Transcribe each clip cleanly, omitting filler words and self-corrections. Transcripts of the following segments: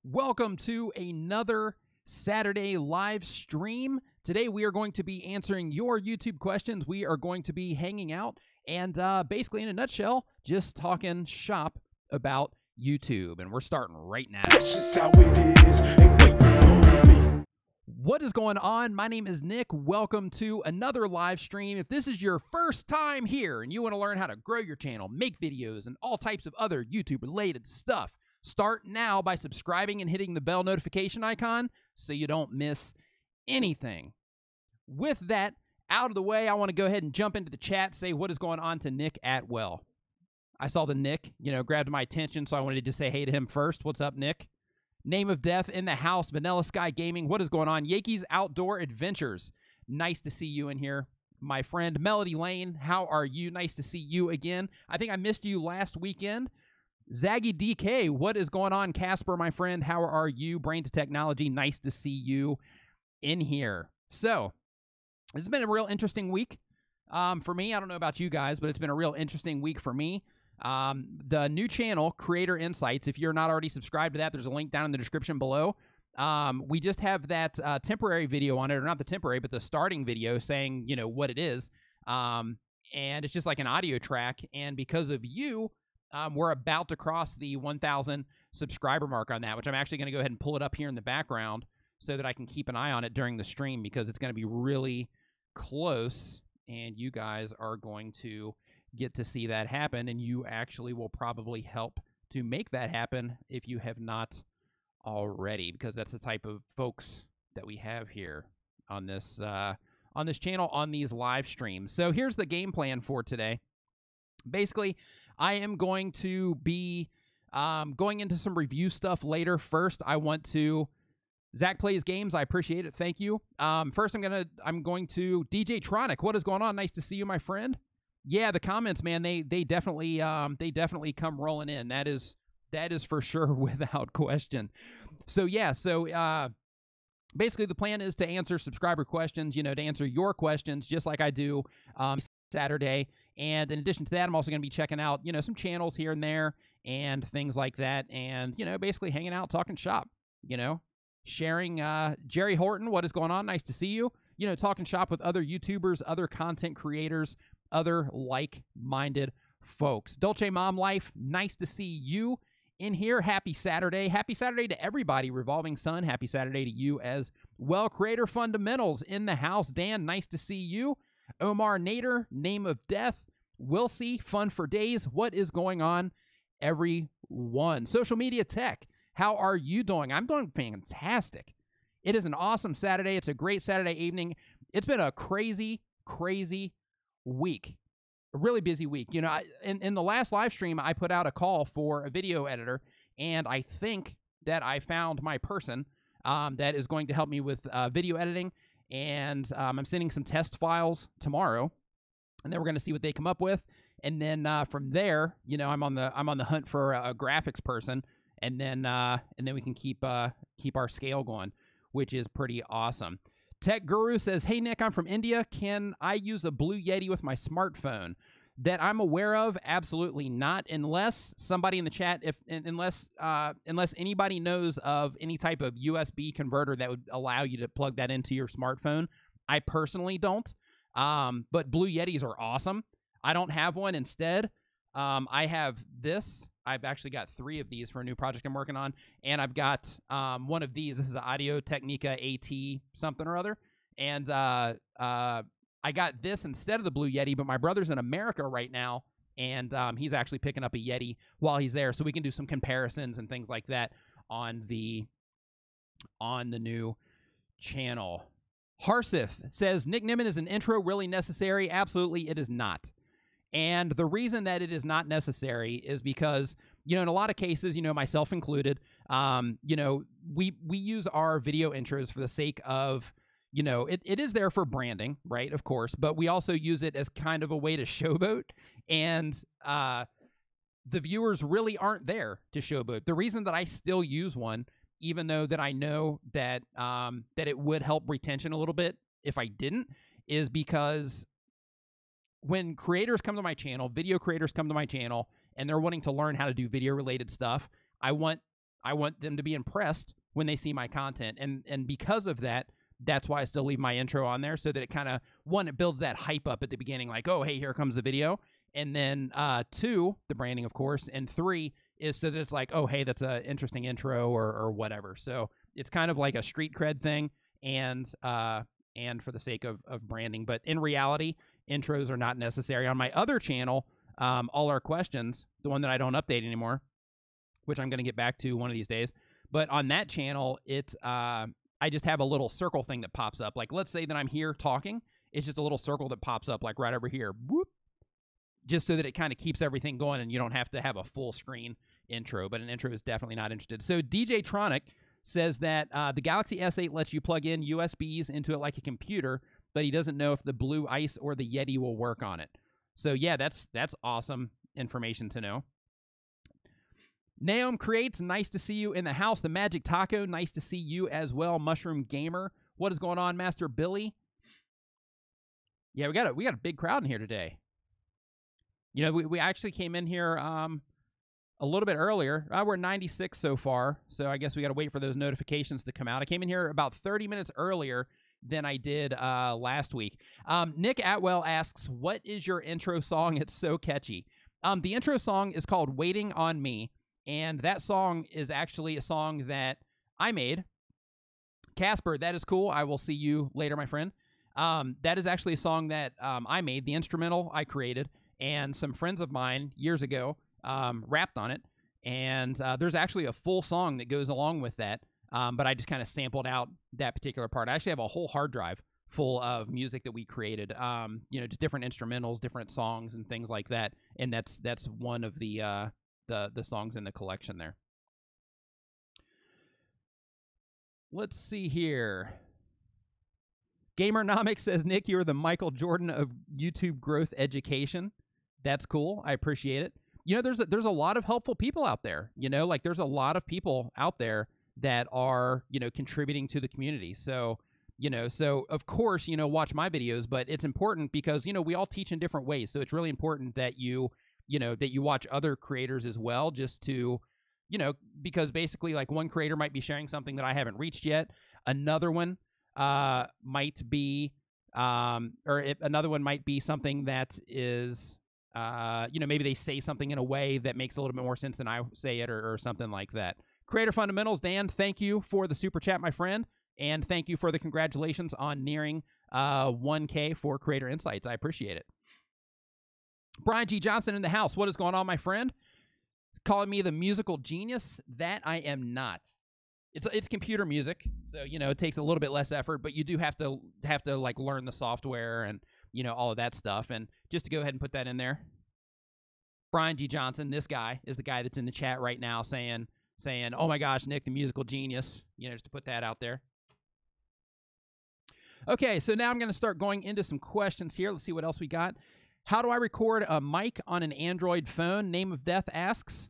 Welcome to another Saturday live stream. Today we are going to be answering your YouTube questions. We are going to be hanging out and basically in a nutshell, just talking shop about YouTube. And we're starting right now. That's just how it is. Ain't waiting on me. What is going on? My name is Nick. Welcome to another live stream. If this is your first time here and you want to learn how to grow your channel, make videos, and all types of other YouTube related stuff, start now by subscribing and hitting the bell notification icon so you don't miss anything. With that out of the way, I want to go ahead and jump into the chat, say what is going on to Nick Atwell. I saw the Nick, grabbed my attention, so I wanted to just say hey to him first. What's up, Nick? Name of Death in the house, Vanilla Sky Gaming. What is going on? Yankees Outdoor Adventures. Nice to see you in here. My friend Melody Lane, how are you? Nice to see you again. I think I missed you last weekend. Zaggy DK, what is going on? Casper, my friend, how are you? Brains of Technology, nice to see you in here. So, it's been a real interesting week for me. I don't know about you guys, but it's been a real interesting week for me. The new channel, Creator Insights, if you're not already subscribed to that, there's a link down in the description below. We just have that temporary video on it, or not the temporary, but the starting video saying, what it is. And it's just like an audio track. And because of you, we're about to cross the 1,000 subscriber mark on that, which I'm actually going to go ahead and pull it up here in the background so that I can keep an eye on it during the stream because it's going to be really close, and you guys are going to get to see that happen, and you actually will probably help to make that happen if you have not already, because that's the type of folks that we have here on this channel, on these live streams. So here's the game plan for today. Basically, I am going to be going into some review stuff later. First, I want to Zach Plays Games. I appreciate it. Thank you. First, I'm going to DJ Tronic. What is going on? Nice to see you, my friend. Yeah, the comments, man, they definitely come rolling in. That is for sure, without question. So yeah, basically the plan is to answer subscriber questions. To answer your questions just like I do Saturday. And in addition to that, I'm also going to be checking out, some channels here and there and things like that. And, basically hanging out, talking shop, sharing. Jerry Horton, what is going on? Nice to see you. Talking shop with other YouTubers, other content creators, other like-minded folks. Dolce Mom Life, nice to see you in here. Happy Saturday. Happy Saturday to everybody. Revolving Sun, happy Saturday to you as well. Creator Fundamentals in the house. Dan, nice to see you. Omar Nader, Name of Death. We'll see. Fun for Days. What is going on, everyone? Social Media Tech, how are you doing? I'm doing fantastic. It is an awesome Saturday. It's a great Saturday evening. It's been a crazy, crazy week. A really busy week. In the last live stream, I put out a call for a video editor, and I think that I found my person that is going to help me with video editing. And I'm sending some test files tomorrow, and then we're going to see what they come up with. And then from there, I'm on the hunt for a graphics person, and then we can keep our scale going, which is pretty awesome. Tech Guru says, "Hey Nick, I'm from India. Can I use a Blue Yeti with my smartphone?" That I'm aware of, absolutely not, unless somebody in the chat, unless anybody knows of any type of USB converter that would allow you to plug that into your smartphone. I personally don't, but Blue Yetis are awesome. I don't have one. Instead, I have this. I've actually got 3 of these for a new project I'm working on, and I've got one of these. This is an Audio Technica AT something or other, and I got this instead of the Blue Yeti, but my brother's in America right now, and he's actually picking up a Yeti while he's there, so we can do some comparisons and things like that on the new channel. Harsith says, "Nick Nimmin, is an intro really necessary?" Absolutely, it is not. And the reason that it is not necessary is because, in a lot of cases, myself included, we use our video intros for the sake of, it is there for branding, right, of course, but we also use it as kind of a way to showboat, and the viewers really aren't there to showboat. The reason that I still use one, even though that I know that that it would help retention a little bit if I didn't, is because when creators come to my channel, video creators come to my channel, and they're wanting to learn how to do video-related stuff, I want I want them to be impressed when they see my content. And because of that, that's why I still leave my intro on there, so that it kind of, one, it builds that hype up at the beginning, like, oh, hey, here comes the video. And then 2, the branding, of course. And 3 is so that it's like, oh, hey, that's an interesting intro or whatever. So it's kind of like a street cred thing and for the sake of branding. But in reality, intros are not necessary. On my other channel, All Our Questions, the one that I don't update anymore, which I'm going to get back to one of these days. But on that channel, it's I just have a little circle thing that pops up. Like, let's say that I'm here talking. It's just a little circle that pops up, like right over here. Whoop. Just so that it kind of keeps everything going and you don't have to have a full screen intro. But an intro is definitely not interested. So DJ Tronic says that the Galaxy S8 lets you plug in USBs into it like a computer, but he doesn't know if the Blue Ice or the Yeti will work on it. So yeah, that's awesome information to know. Naom Creates, nice to see you in the house. The Magic Taco, nice to see you as well. Mushroom Gamer, what is going on, Master Billy? Yeah, we got a big crowd in here today. You know, we actually came in here a little bit earlier. We're 96 so far, so I guess we got to wait for those notifications to come out. I came in here about 30 minutes earlier than I did last week. Nick Atwell asks, what is your intro song? It's so catchy. The intro song is called Waiting on Me, and that song is actually a song that I made. Casper, that is cool. I will see you later, my friend. That is actually a song that I made. The instrumental I created, and some friends of mine years ago rapped on it. And there's actually a full song that goes along with that, but I just kind of sampled out that particular part. I actually have a whole hard drive full of music that we created, you know, just different instrumentals, different songs, and things like that. And that's one of the songs in the collection there. Let's see here. Gamernomics says, Nick, you're the Michael Jordan of YouTube growth education. That's cool. I appreciate it. You know, there's a lot of helpful people out there. You know, like there's a lot of people out there that are, you know, contributing to the community. So, you know, so of course, you know, watch my videos, but it's important because, you know, we all teach in different ways. So it's really important that you know, that you watch other creators as well, just to, you know, because basically like one creator might be sharing something that I haven't reached yet. Another one might be, another one might be something that is, you know, maybe they say something in a way that makes a little bit more sense than I say it, or something like that. Creator Fundamentals, Dan, thank you for the super chat, my friend, and thank you for the congratulations on nearing 1K for Creator Insights. I appreciate it. Brian G. Johnson in the house. What is going on, my friend? Calling me the musical genius? That I am not. It's computer music, so, you know, it takes a little bit less effort, but you do have to like learn the software and, you know, all of that stuff. And just to go ahead and put that in there, Brian G. Johnson, this guy is the guy that's in the chat right now saying, oh my gosh, Nick, the musical genius, you know, just to put that out there. Okay, so now I'm going to start going into some questions here. Let's see what else we got. How do I record a mic on an Android phone? Name of Death asks.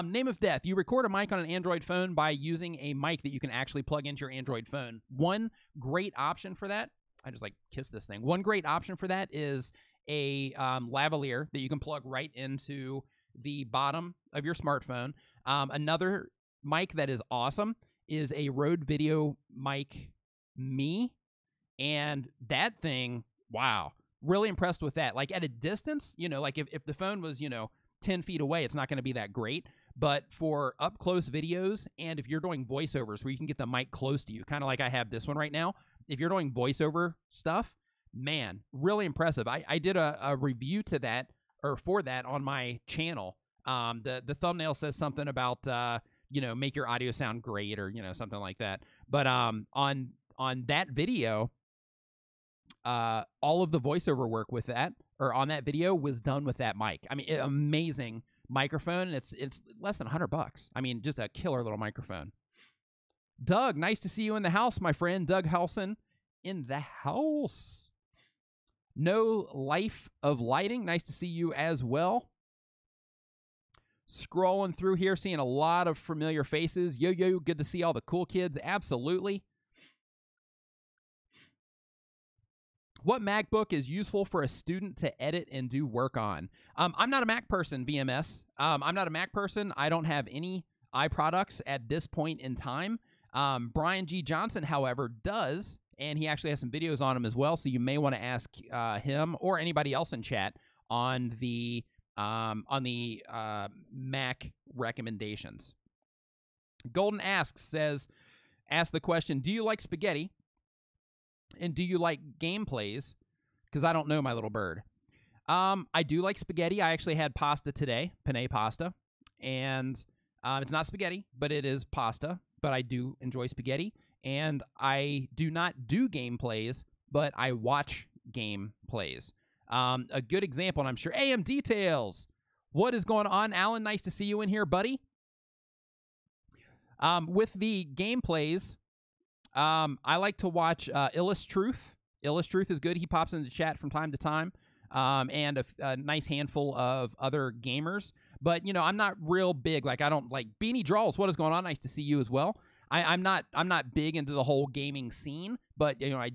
Name of Death, you record a mic on an Android phone by using a mic that you can actually plug into your Android phone. One great option for that, I just like kissed this thing. One great option for that is a lavalier that you can plug right into the bottom of your smartphone. Another mic that is awesome is a Rode Video Mic Me, and that thing, wow, really impressed with that. Like at a distance, you know, like if the phone was, you know, 10 feet away, it's not going to be that great. But for up close videos, and if you're doing voiceovers where you can get the mic close to you, kind of like I have this one right now, if you're doing voiceover stuff, man, really impressive. I did a review to that, or for that, on my channel. The thumbnail says something about, you know, make your audio sound great, or, you know, something like that. But on that video, all of the voiceover work with that, or on that video, was done with that mic. I mean, amazing microphone. It's less than $100. I mean, just a killer little microphone. Doug, nice to see you in the house, my friend. Doug Helson in the house. No Life of Lighting, nice to see you as well. Scrolling through here, seeing a lot of familiar faces. Yo, good to see all the cool kids. Absolutely. What MacBook is useful for a student to edit and do work on? I'm not a Mac person, VMS. I'm not a Mac person. I don't have any iProducts at this point in time. Brian G. Johnson, however, does, and he actually has some videos on him as well, so you may want to ask him or anybody else in chat on the Mac recommendations. Golden asks the question, do you like spaghetti? And do you like gameplays? Because I don't know, my little bird. I do like spaghetti. I actually had pasta today, penne pasta. And it's not spaghetti, but it is pasta. But I do enjoy spaghetti. And I do not do gameplays, but I watch gameplays. A good example, and I'm sure, AM Details. What is going on, Alan? Nice to see you in here, buddy. With the gameplays, I like to watch Illustruth. Illustruth is good. He pops into the chat from time to time, and a nice handful of other gamers. But, you know, I'm not real big. Like, I don't like Beanie Draws. What is going on? Nice to see you as well. I'm not big into the whole gaming scene, but, you know, I'll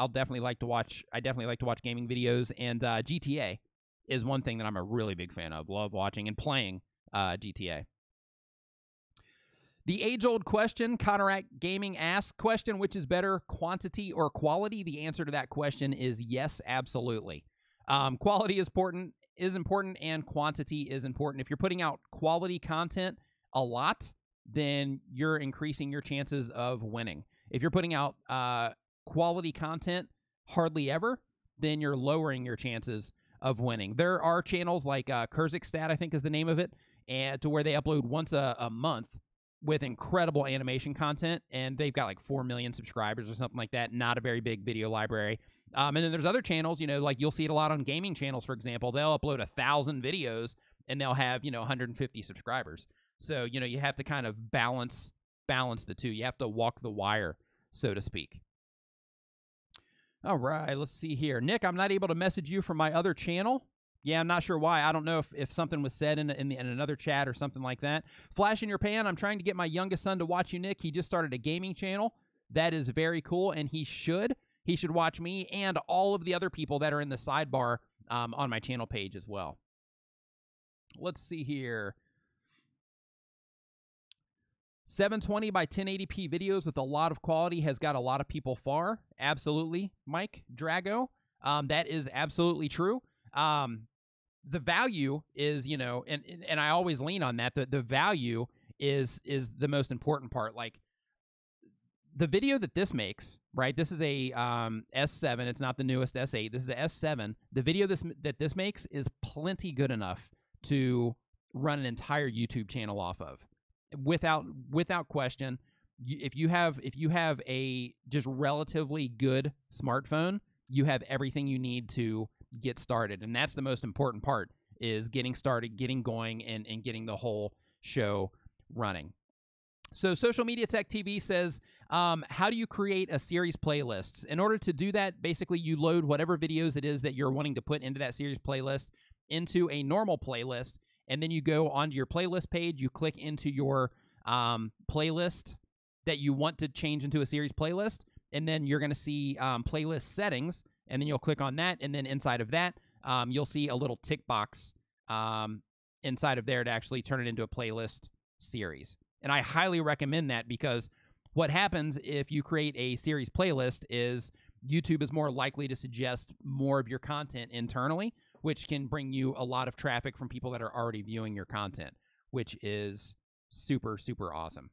definitely like to watch gaming videos, and GTA is one thing that I'm a really big fan of. Love watching and playing GTA. The age-old question, Conorac Gaming asks, question, which is better, quantity or quality? The answer to that question is yes, absolutely. Quality is important, and quantity is important. If you're putting out quality content a lot, then you're increasing your chances of winning. If you're putting out quality content hardly ever, then you're lowering your chances of winning. There are channels like Kurzikstad, I think is the name of it, and to where they upload once a month with incredible animation content, and they've got like 4 million subscribers or something like that. Not a very big video library. And then there's other channels, you know, like you'll see it a lot on gaming channels, for example. They'll upload 1,000 videos, and they'll have, you know, 150 subscribers. So, you know, you have to kind of balance the two. You have to walk the wire, so to speak. All right, let's see here. Nick, I'm not able to message you from my other channel. Yeah, I'm not sure why. I don't know if something was said in another chat or something like that. Flash in your pan, I'm trying to get my youngest son to watch you, Nick. He just started a gaming channel. That is very cool, and he should watch me and all of the other people that are in the sidebar on my channel page as well. Let's see here. 720 by 1080p videos with a lot of quality has got a lot of people far. Absolutely, Mike Drago. That is absolutely true. The value is, you know, and I always lean on that. The value is the most important part. Like, the video that this makes, right? This is a S7. It's not the newest S8. This is a S7. The video that this makes is plenty good enough to run an entire YouTube channel off of, without question. If you have a just relatively good smartphone, you have everything you need to get started, and that's the most important part, is getting started, getting going, and getting the whole show running. So Social Media Tech TV says, how do you create a series playlist? In order to do that, basically you load whatever videos it is that you're wanting to put into that series playlist into a normal playlist, and then you go onto your playlist page, you click into your playlist that you want to change into a series playlist, and then you're going to see playlist settings, and then you'll click on that, and then inside of that, you'll see a little tick box inside of there to actually turn it into a playlist series. And I highly recommend that, because what happens if you create a series playlist is YouTube is more likely to suggest more of your content internally, which can bring you a lot of traffic from people that are already viewing your content, which is super, super awesome.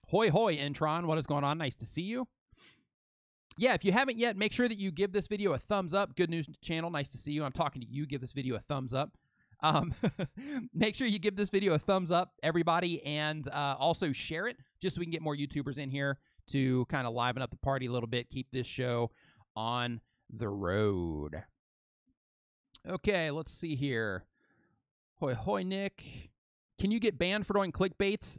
Hoi hoi, Intron. What is going on? Nice to see you. Yeah, if you haven't yet, make sure that you give this video a thumbs up. Good News Channel, nice to see you. I'm talking to you. Give this video a thumbs up. Make sure you give this video a thumbs up, everybody, and also share it, just so we can get more YouTubers in here to kind of liven up the party a little bit, keep this show on the road. Okay, let's see here. Hoi hoi, Nick. Can you get banned for doing clickbaits?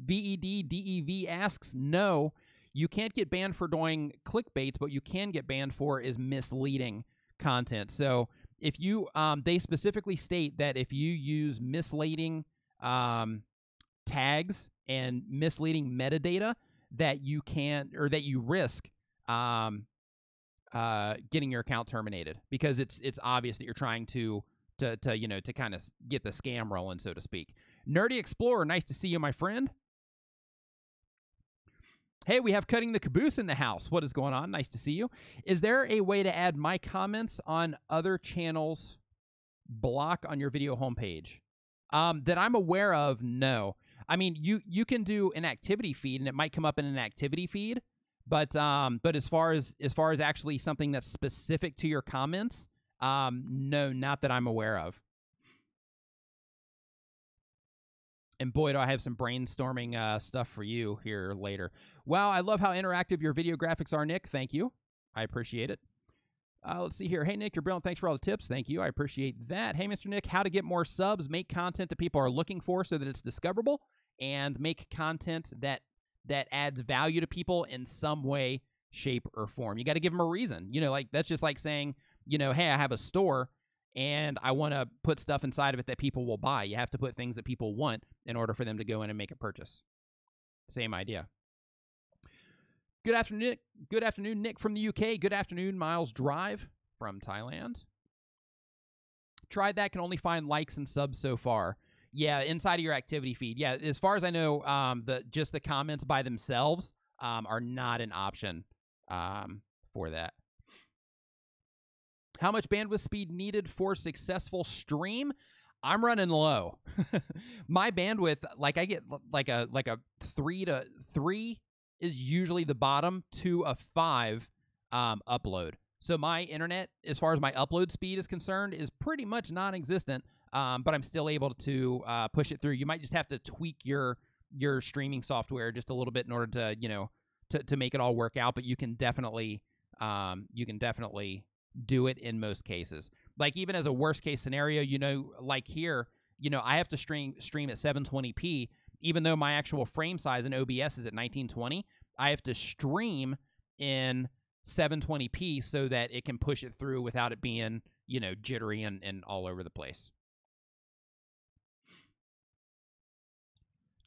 VEDDEV asks, no. You can't get banned for doing clickbaits, but you can get banned for is misleading content. So if you, they specifically state that if you use misleading tags and misleading metadata, that you can, or that you risk getting your account terminated, because it's obvious that you're trying to kind of get the scam rolling, so to speak. Nerdy Explorer, nice to see you, my friend. Hey, we have Cutting the Caboose in the house. What is going on? Nice to see you. Is there a way to add my comments on other channels' block on your video homepage? That I'm aware of, no. I mean, you can do an activity feed, and it might come up in an activity feed, but as far as actually something that's specific to your comments, no, not that I'm aware of. And boy, do I have some brainstorming stuff for you here later. Wow, I love how interactive your video graphics are, Nick. Thank you. I appreciate it. Let's see here. Hey, Nick, you're brilliant. Thanks for all the tips. Thank you. I appreciate that. Hey, Mr. Nick, how to get more subs, make content that people are looking for so that it's discoverable, and make content that adds value to people in some way, shape, or form. You got to give them a reason. You know, like that's just like saying, you know, hey, I have a store, and I want to put stuff inside of it that people will buy. You have to put things that people want in order for them to go in and make a purchase. Same idea. Good afternoon, Nick from the UK. Good afternoon, Miles Drive from Thailand. Tried that, can only find likes and subs so far. Yeah, inside of your activity feed. Yeah, as far as I know, just the comments by themselves are not an option for that. How much bandwidth speed needed for successful stream? I'm running low. My bandwidth, like I get like a 3 is usually the bottom to a 5 upload. So my internet, as far as my upload speed is concerned, is pretty much non-existent. But I'm still able to push it through. You might just have to tweak your streaming software just a little bit in order to, you know, to make it all work out. But you can definitely do it in most cases. Like even as a worst case scenario, you know, like here, you know, I have to stream at 720p, even though my actual frame size in OBS is at 1920. I have to stream in 720p so that it can push it through without it being, you know, jittery and all over the place.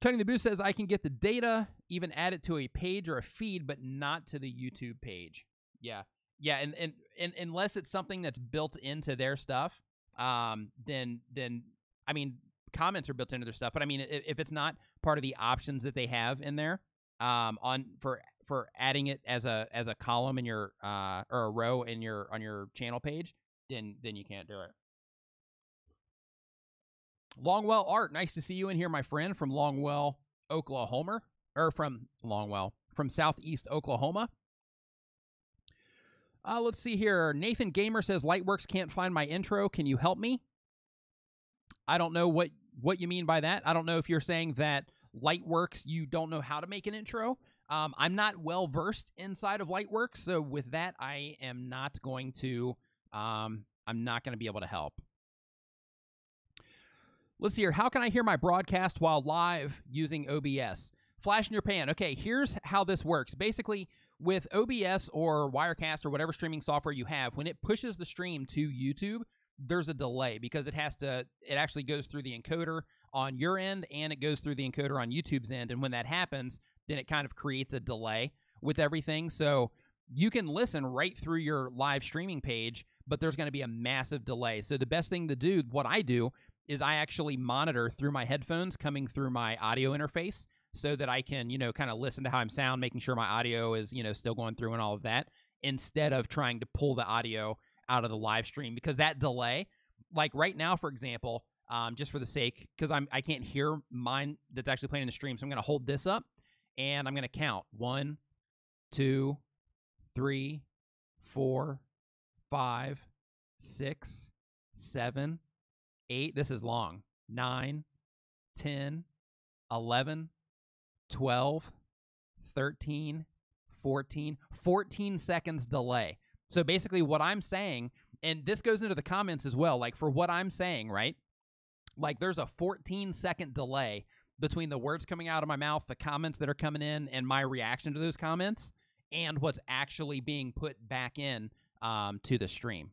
Cutting the Boost says, I can get the data, even add it to a page or a feed, but not to the YouTube page. Yeah. Yeah, and unless it's something that's built into their stuff, then I mean, comments are built into their stuff. But I mean, if it's not part of the options that they have in there, for adding it as a column in your or a row in on your channel page, then you can't do it. Longwell Art, nice to see you in here, my friend, from Longwell, Oklahoma, or from Southeast Oklahoma. Let's see here. Nathan Gamer says, Lightworks can't find my intro. Can you help me? I don't know what you mean by that. I don't know if you're saying that Lightworks, you don't know how to make an intro. I'm not well-versed inside of Lightworks, so with that, I am not going to, I'm not going to be able to help. Let's see here. How can I hear my broadcast while live using OBS? Flash in your pan. Okay, here's how this works. Basically, with OBS or Wirecast or whatever streaming software you have, when it pushes the stream to YouTube, there's a delay because it actually goes through the encoder on your end and it goes through the encoder on YouTube's end. And when that happens, then it kind of creates a delay with everything. So you can listen right through your live streaming page, but there's going to be a massive delay. So the best thing to do, what I do, is I actually monitor through my headphones coming through my audio interface so that I can, kind of listen to how I'm sound, making sure my audio is, still going through and all of that, instead of trying to pull the audio out of the live stream. Because that delay, like right now, for example, just for the sake, because I can't hear mine that's actually playing in the stream, so I'm going to hold this up, and I'm going to count 1, 2, 3, 4, 5, 6, 7, 8, this is long, 9, 10, 11, 12, 13, 14 seconds delay. So basically what I'm saying, and this goes into the comments as well, like for what I'm saying, right? Like there's a 14-second delay between the words coming out of my mouth, the comments that are coming in, and my reaction to those comments, and what's actually being put back in to the stream.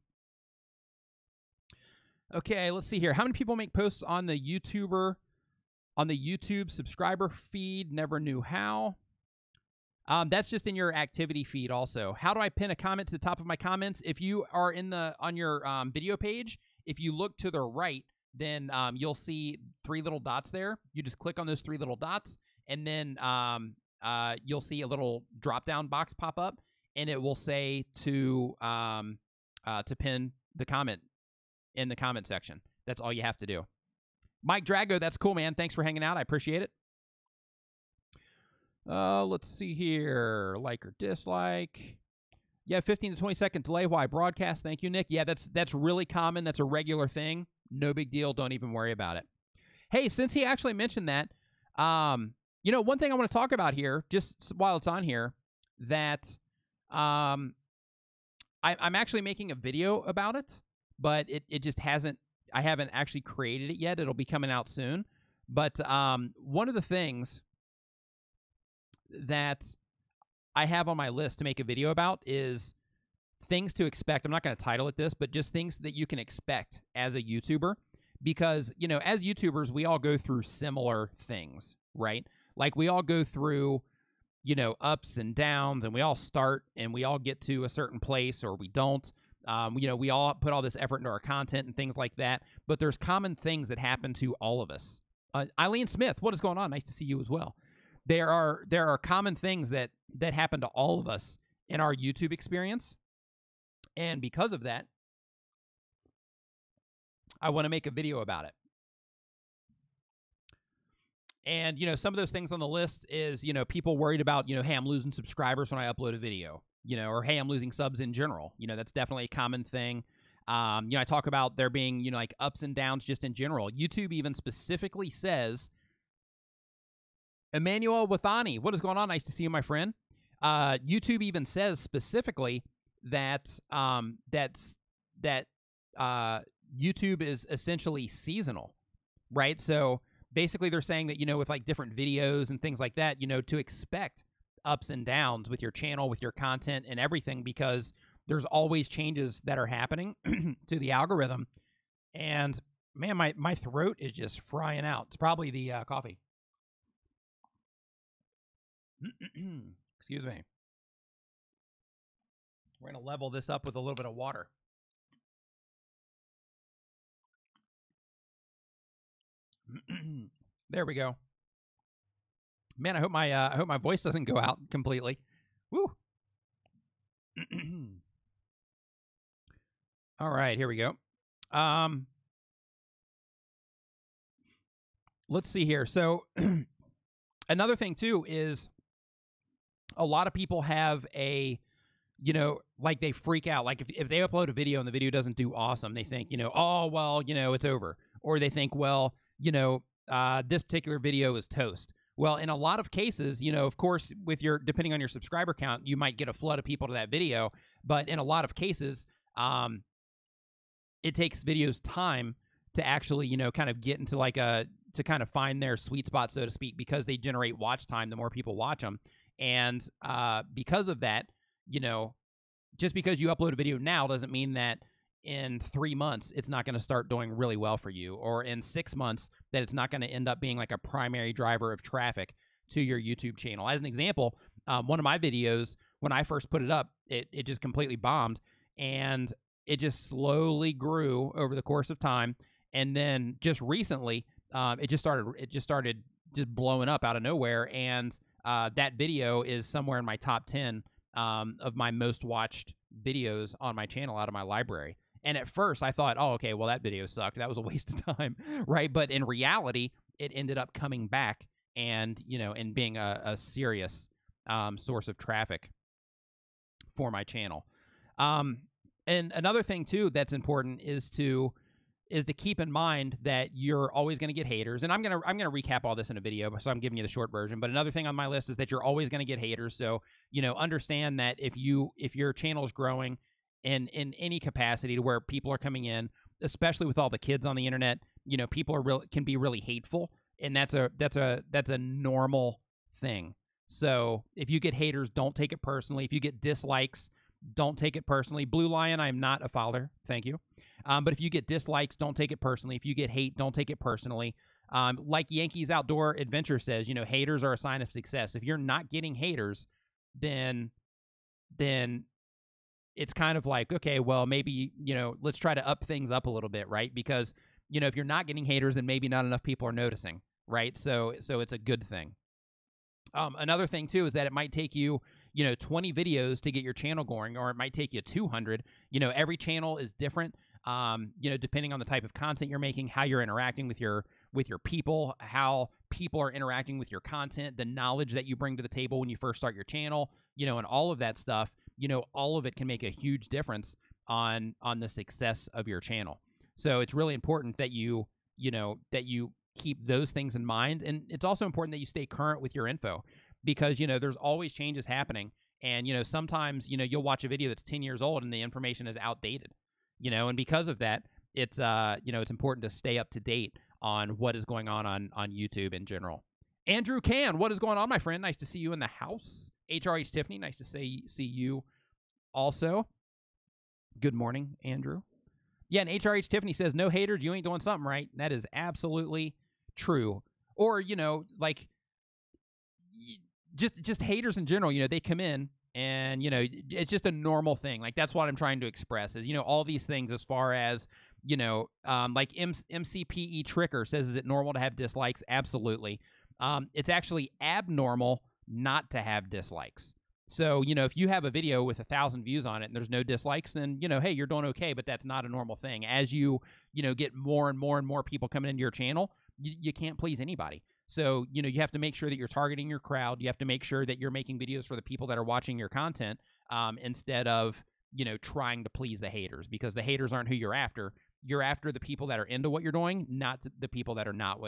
Okay, let's see here. How many people make posts on the YouTube subscriber feed? Never knew how. That's just in your activity feed also. How do I pin a comment to the top of my comments? If you are on your video page, if you look to the right, then you'll see 3 little dots there. You just click on those 3 little dots, and then you'll see a little drop-down box pop up, and it will say to pin the comment in the comment section. That's all you have to do. Mike Drago, that's cool, man. Thanks for hanging out. I appreciate it. Let's see here. Like or dislike. Yeah, 15 to 20 second delay while I broadcast. Thank you, Nick. Yeah, that's really common. That's a regular thing. No big deal. Don't even worry about it. Hey, since he actually mentioned that, you know, one thing I want to talk about here, just while it's on here, that I'm actually making a video about it, but it just hasn't, I haven't actually created it yet. It'll be coming out soon. But one of the things that I have on my list to make a video about is things to expect. I'm not going to title it this, but just things that you can expect as a YouTuber. Because, you know, as YouTubers, we all go through similar things, right? Like, we all go through, you know, ups and downs, and we all start and we all get to a certain place, or we don't. You know, we all put all this effort into our content and things like that. But there's common things that happen to all of us. Eileen Smith, what is going on? Nice to see you as well. There are common things that happen to all of us in our YouTube experience. And because of that, I want to make a video about it. And, you know, some of those things on the list is, you know, people worried about, you know, hey, I'm losing subscribers when I upload a video, you know, or hey, I'm losing subs in general. You know, that's definitely a common thing. You know, I talk about there being, you know, like ups and downs just in general. YouTube even specifically says, Emmanuel Wathani, what is going on? Nice to see you, my friend. YouTube even says specifically that YouTube is essentially seasonal, right? So basically they're saying that, you know, with like different videos and things like that, you know, to expect ups and downs with your channel, with your content and everything, because there's always changes that are happening to the algorithm. And man, my throat is just frying out. It's probably the coffee. Excuse me. We're going to level this up with a little bit of water. There we go. Man, I hope my voice doesn't go out completely. Woo. All right, here we go. Let's see here. So another thing too is a lot of people have a, you know, like they freak out. Like if they upload a video and the video doesn't do awesome, they think, you know, oh, well, you know, it's over. Or they think, well, you know, this particular video is toast. Well, in a lot of cases, you know, of course, with your, depending on your subscriber count, you might get a flood of people to that video. But in a lot of cases, it takes videos time to actually, you know, kind of get into like to kind of find their sweet spot, so to speak, because they generate watch time the more people watch them. And because of that, you know, just because you upload a video now doesn't mean that in 3 months it's not going to start doing really well for you, or in 6 months that it's not going to end up being like a primary driver of traffic to your YouTube channel. As an example, one of my videos, when I first put it up, it just completely bombed, and it just slowly grew over the course of time. And then just recently, it just started blowing up out of nowhere, and that video is somewhere in my top 10 of my most watched videos on my channel out of my library. And at first I thought, oh, okay, well, that video sucked. That was a waste of time, right? But in reality, it ended up coming back and, you know, and being a serious source of traffic for my channel. And another thing too that's important is to keep in mind that you're always going to get haters. And I'm gonna recap all this in a video, so I'm giving you the short version. But another thing on my list is that you're always going to get haters. So, you know, understand that if your channel is growing in any capacity to where people are coming in, especially with all the kids on the internet, you know, people can be really hateful, and that's a normal thing. So if you get haters, don't take it personally. If you get dislikes, don't take it personally. Blue Lion, I'm not a follower. Thank you. But if you get dislikes, don't take it personally. If you get hate, don't take it personally. Like Yankees Outdoor Adventure says, you know, haters are a sign of success. If you're not getting haters, then it's kind of like, okay, well, maybe, you know, let's try to up things up a little bit, right? Because if you're not getting haters, then maybe not enough people are noticing, right? So it's a good thing. Another thing too is that it might take you, 20 videos to get your channel going, or it might take you 200. Every channel is different. Depending on the type of content you're making, how you're interacting with your people, how people are interacting with your content, the knowledge that you bring to the table when you first start your channel, and all of that stuff, all of it can make a huge difference on the success of your channel. So it's really important that you keep those things in mind. And it's also important that you stay current with your info, because, there's always changes happening. And, sometimes, you'll watch a video that's 10 years old and the information is outdated, and because of that, it's, it's important to stay up to date on what is going on YouTube in general. Andrew Can, what is going on, my friend? Nice to see you in the house. HRH Tiffany, nice to see you also. Good morning, Andrew. Yeah, and HRH Tiffany says, no haters, you ain't doing something right. That is absolutely true. Or, just haters in general, they come in and, it's just a normal thing. Like, that's what I'm trying to express is, all these things as far as, like MCPE Tricker says, is it normal to have dislikes? Absolutely. It's actually abnormal not to have dislikes. So, if you have a video with 1,000 views on it and there's no dislikes, then, hey, you're doing okay, but that's not a normal thing. As you, get more and more and more people coming into your channel, you can't please anybody. So, you have to make sure that you're targeting your crowd. You have to make sure that you're making videos for the people that are watching your content, instead of, trying to please the haters, because the haters aren't who you're after. You're after the people that are into what you're doing, not the people that are not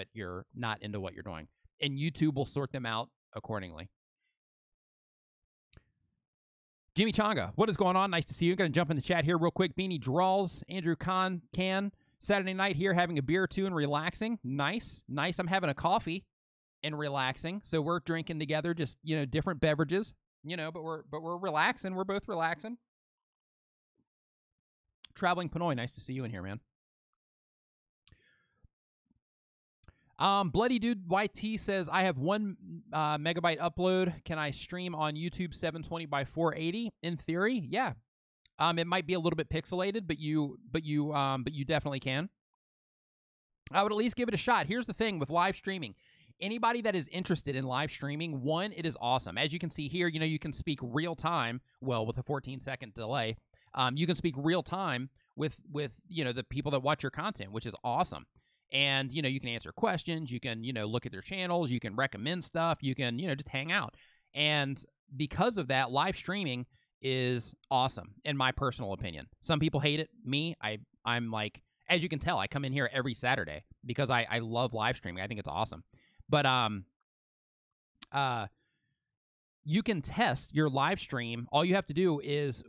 into what you're doing. And YouTube will sort them out accordingly. Jimmy Changa, what is going on? Nice to see you. I'm going to jump in the chat here real quick. Beanie Draws, Andrew Can, Saturday night here, having a beer or two and relaxing. Nice. I'm having a coffee and relaxing. So we're drinking together, just, different beverages, but we're relaxing. We're both relaxing. Traveling Pinoy, nice to see you in here, man. Bloody Dude YT says, I have 1 megabyte upload. Can I stream on YouTube 720 by 480? In theory, yeah. It might be a little bit pixelated, but you definitely can. I would at least give it a shot. Here's the thing with live streaming. Anybody that is interested in live streaming, one, it is awesome. As you can see here, you can speak real time. Well, with a 14-second delay, you can speak real time with the people that watch your content, which is awesome. And, you can answer questions, you can, look at their channels, you can recommend stuff, you can, just hang out. And because of that, live streaming is awesome, in my personal opinion. Some people hate it. Me, I'm like, as you can tell, I come in here every Saturday because I love live streaming. I think it's awesome. But you can test your live stream. All you have to do is,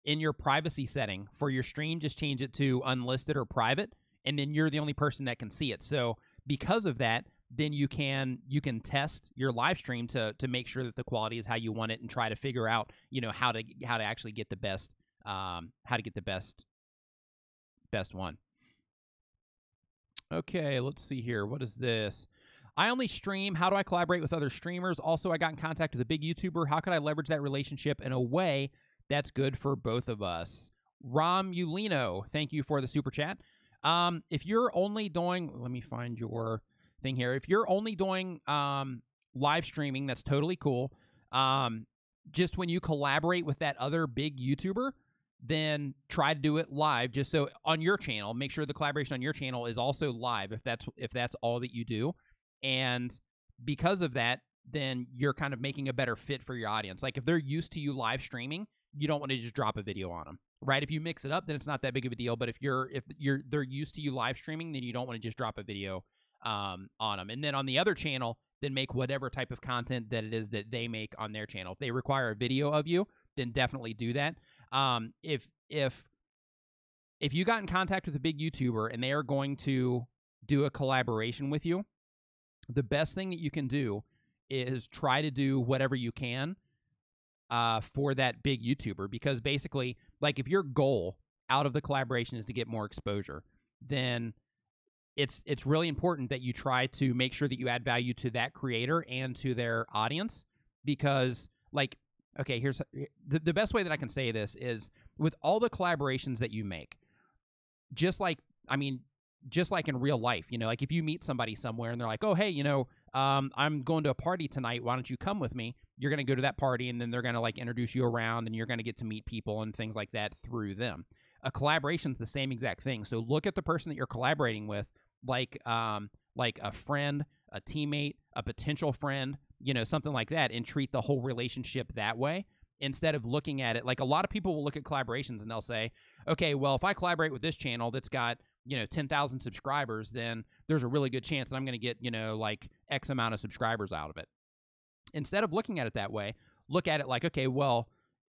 in your privacy setting for your stream, just change it to unlisted or private, and then you're the only person that can see it. So because of that, then you can test your live stream to make sure that the quality is how you want it, and try to figure out, how to actually get the best best one. Okay, let's see here. What is this? I only stream. How do I collaborate with other streamers? Also, I got in contact with a big YouTuber. How could I leverage that relationship in a way that's good for both of us? Ram Ulino, thank you for the super chat. If you're only doing, let me find your thing here. If you're only doing live streaming, that's totally cool. Just when you collaborate with that other big YouTuber, then try to do it live, just so on your channel. Make sure the collaboration on your channel is also live, if that's all that you do. And because of that, then you're kind of making a better fit for your audience. Like, if they're used to you live streaming, you don't want to just drop a video on them, right? If you mix it up, then it's not that big of a deal. But if they're used to you live streaming, then you don't want to just drop a video on them. And then on the other channel, then make whatever type of content that it is that they make on their channel. If they require a video of you, then definitely do that. If you got in contact with a big YouTuber and they are going to do a collaboration with you, the best thing that you can do is try to do whatever you can for that big YouTuber. Because basically, like, if your goal out of the collaboration is to get more exposure, then it's really important that you try to make sure that you add value to that creator and to their audience. Because, like, okay, here's the best way that I can say this is, with all the collaborations that you make, just like, I mean, just like in real life, like if you meet somebody somewhere and they're like, oh, hey, I'm going to a party tonight. Why don't you come with me? You're going to go to that party, and then they're going to like introduce you around, and you're going to get to meet people and things like that through them. A collaboration is the same exact thing. So look at the person that you're collaborating with like a friend, a teammate, a potential friend, something like that, and treat the whole relationship that way instead of looking at it like a lot of people will look at collaborations and they'll say, okay, well, if I collaborate with this channel that's got 10,000 subscribers, then there's a really good chance that I'm going to get, like X amount of subscribers out of it. Instead of looking at it that way, look at it like, okay, well,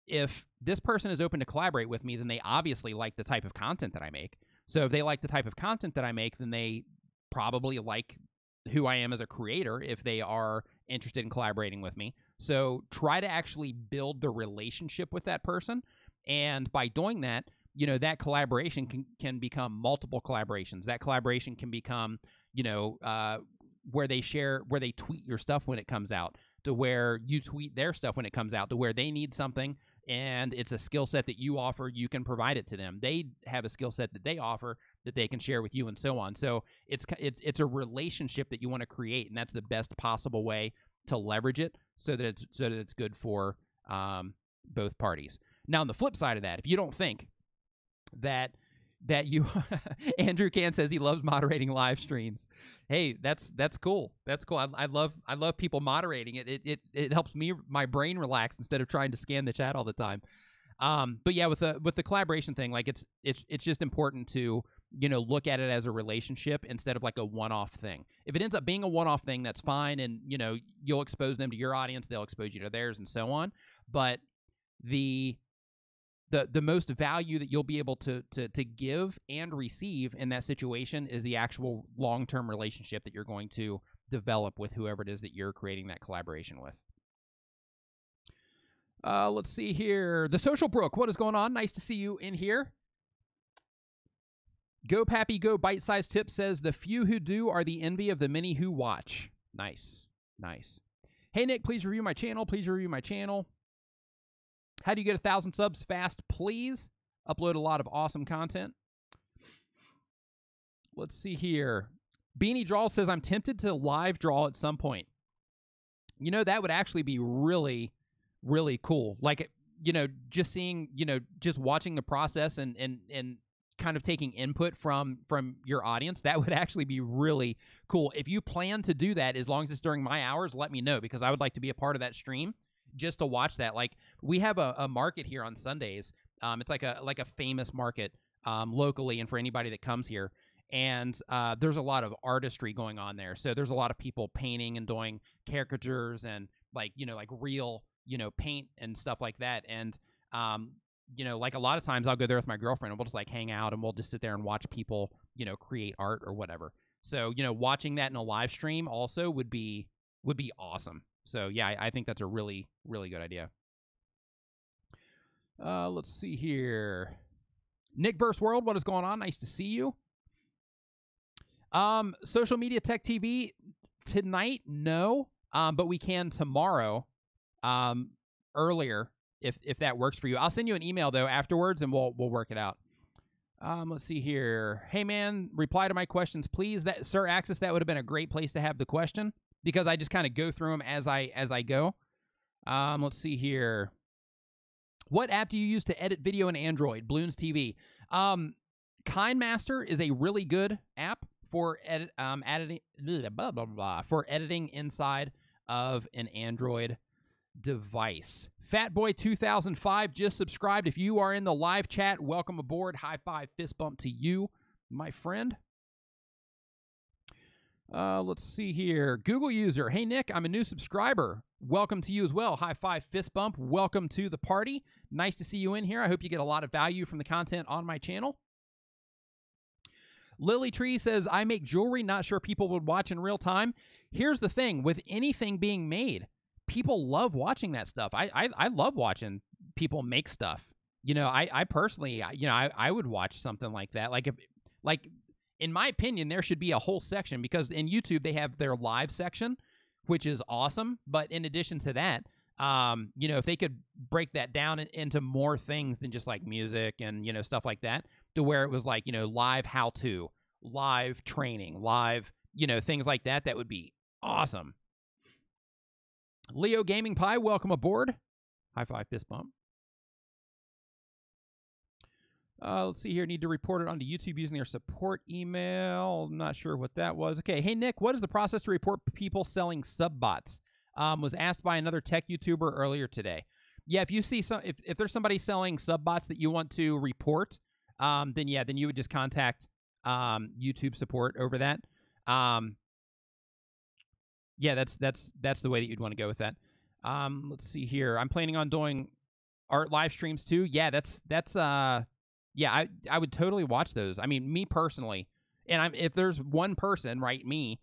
if this person is open to collaborate with me, then they obviously like the type of content that I make. So if they like the type of content that I make, then they probably like who I am as a creator if they are interested in collaborating with me. So try to actually build the relationship with that person. And by doing that, that collaboration can become multiple collaborations. That collaboration can become, where they tweet your stuff when it comes out, to where you tweet their stuff when it comes out, to where they need something and it's a skill set that you offer, you can provide it to them. They have a skill set that they offer that they can share with you, and so on. So it's a relationship that you want to create, and that's the best possible way to leverage it so that it's good for both parties. Now, on the flip side of that, if you don't think that you Andrew Can says he loves moderating live streams. Hey, that's cool. That's cool. I love people moderating it. It helps my brain relax instead of trying to scan the chat all the time. But yeah, with the collaboration thing, like it's just important to look at it as a relationship instead of like a one-off thing. If it ends up being a one-off thing, that's fine, and you'll expose them to your audience, they'll expose you to theirs, and so on. But the most value that you'll be able to give and receive in that situation is the actual long-term relationship that you're going to develop with whoever it is that you're creating that collaboration with. Let's see here. The Social Brook, what is going on? Nice to see you in here. Go Pappy Go Bite-Sized Tip says, the few who do are the envy of the many who watch. Nice. Nice. Hey, Nick, please review my channel. Please review my channel. How do you get 1,000 subs fast, please? Upload a lot of awesome content. Let's see here. Beanie Draw says, I'm tempted to live draw at some point. That would actually be really, really cool. Like, just seeing, just watching the process and kind of taking input from your audience, that would actually be really cool. If you plan to do that, as long as it's during my hours, let me know, because I would like to be a part of that stream just to watch that. Like, we have a market here on Sundays. It's like a famous market locally, and for anybody that comes here. And there's a lot of artistry going on there. So there's a lot of people painting and doing caricatures and like real, paint and stuff like that. And, like a lot of times I'll go there with my girlfriend and we'll just like hang out and we'll just sit there and watch people, create art or whatever. So, watching that in a live stream also would be awesome. So yeah, I think that's a really, really good idea. Let's see here. Nick Verse World, what is going on? Nice to see you. Social Media Tech TV tonight, no. But we can tomorrow, earlier, if that works for you. I'll send you an email though afterwards, and we'll work it out. Let's see here. Hey man, reply to my questions, please. That Sir Axis, that would have been a great place to have the question, because I just kind of go through them as I go. Let's see here. What app do you use to edit video in Android? Bloons TV. KindMaster is a really good app for editing inside of an Android device. Fatboy2005 just subscribed. If you are in the live chat, welcome aboard. High five, fist bump to you, my friend. Let's see here. Google user. Hey, Nick, I'm a new subscriber. Welcome to you as well. High five, fist bump. Welcome to the party. Nice to see you in here. I hope you get a lot of value from the content on my channel. Lily Tree says, I make jewelry. Not sure people would watch in real time. Here's the thing. With anything being made, people love watching that stuff. I love watching people make stuff. I personally, I would watch something like that. In my opinion, there should be a whole section, because in YouTube, they have their live section, which is awesome. But in addition to that, if they could break that down into more things than just like music and, stuff like that, to where it was like, live how-to, live training, live, things like that. That would be awesome. Leo Gaming Pie, welcome aboard. High five, fist bump. Let's see here. Need to report it onto YouTube using their support email. I'm not sure what that was. Okay. Hey, Nick, what is the process to report people selling sub bots? Was asked by another tech YouTuber earlier today. Yeah, if you see if there's somebody selling sub bots that you want to report, then you would just contact YouTube support over that. Yeah, that's the way that you'd want to go with that. Let's see here. I'm planning on doing art live streams too. Yeah, yeah, I would totally watch those. I mean, me personally, and if there's one person, right, me,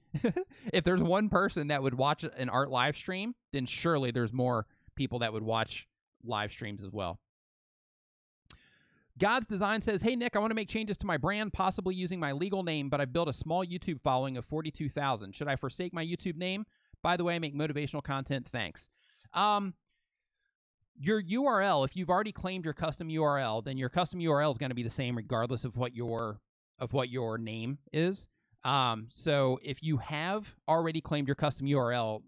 if there's one person that would watch an art live stream, then surely there's more people that would watch live streams as well. God's Design says, hey, Nick, I want to make changes to my brand, possibly using my legal name, but I've built a small YouTube following of 42,000. Should I forsake my YouTube name? By the way, I make motivational content. Thanks. Your URL, if you've already claimed your custom URL, then your custom URL is going to be the same regardless of what your name is. So if you have already claimed your custom URL,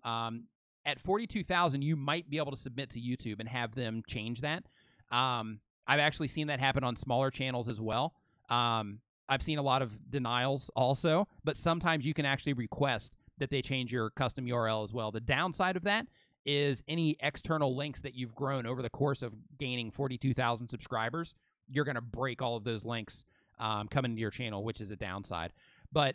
at 42,000, you might be able to submit to YouTube and have them change that. I've actually seen that happen on smaller channels as well. I've seen a lot of denials also, but sometimes you can actually request that they change your custom URL as well. The downside of that is any external links that you've grown over the course of gaining 42,000 subscribers, you're going to break all of those links coming into your channel, which is a downside. But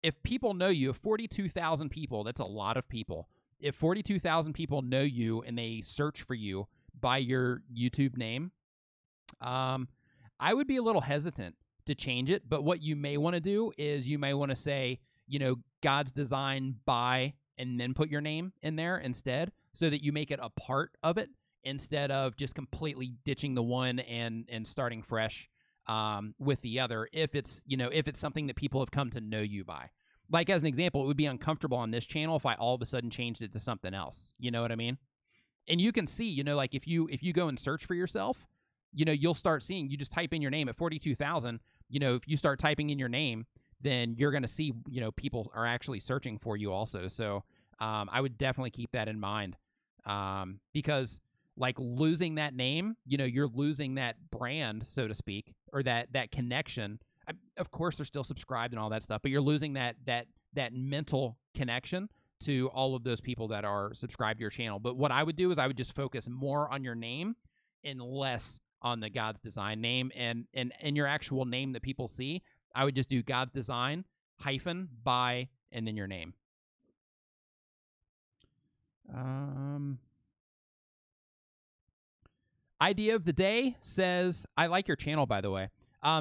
if people know you, if 42,000 people, that's a lot of people. If 42,000 people know you and they search for you by your YouTube name, I would be a little hesitant to change it. But what you may want to do is you may want to say, God's Design by, and then put your name in there instead, so that you make it a part of it instead of just completely ditching the one and starting fresh with the other. If it's something that people have come to know you by, like as an example, it would be uncomfortable on this channel if I all of a sudden changed it to something else. You know what I mean? And you can see, like if you go and search for yourself, you'll start seeing. You just type in your name at 42,000. If you start typing in your name, then you're going to see, people are actually searching for you also. So I would definitely keep that in mind because, like, losing that name, you're losing that brand, so to speak, or that connection. Of course, they're still subscribed and all that stuff, but you're losing that mental connection to all of those people that are subscribed to your channel. But what I would do is I would just focus more on your name and less on the God's Design name and your actual name that people see. I would just do God's Design hyphen by and then your name. Idea of the day says, I like your channel, by the way.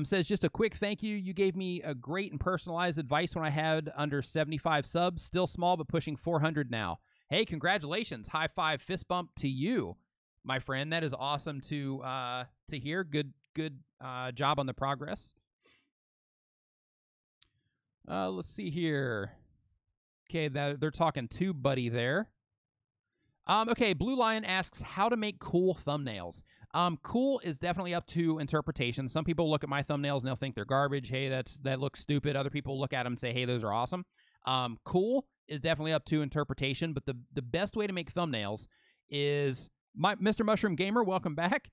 Says, just a quick thank you. You gave me a great and personalized advice when I had under 75 subs. Still small, but pushing 400 now. Hey, congratulations. High five, fist bump to you, my friend. That is awesome to hear. Good job on the progress. Let's see here. Okay, they're talking to Buddy there. Okay, Blue Lion asks how to make cool thumbnails. Cool is definitely up to interpretation. Some people look at my thumbnails and they'll think they're garbage. Hey, that looks stupid. Other people look at them and say, hey, those are awesome. Cool is definitely up to interpretation, but the best way to make thumbnails is Mr. Mushroom Gamer, welcome back.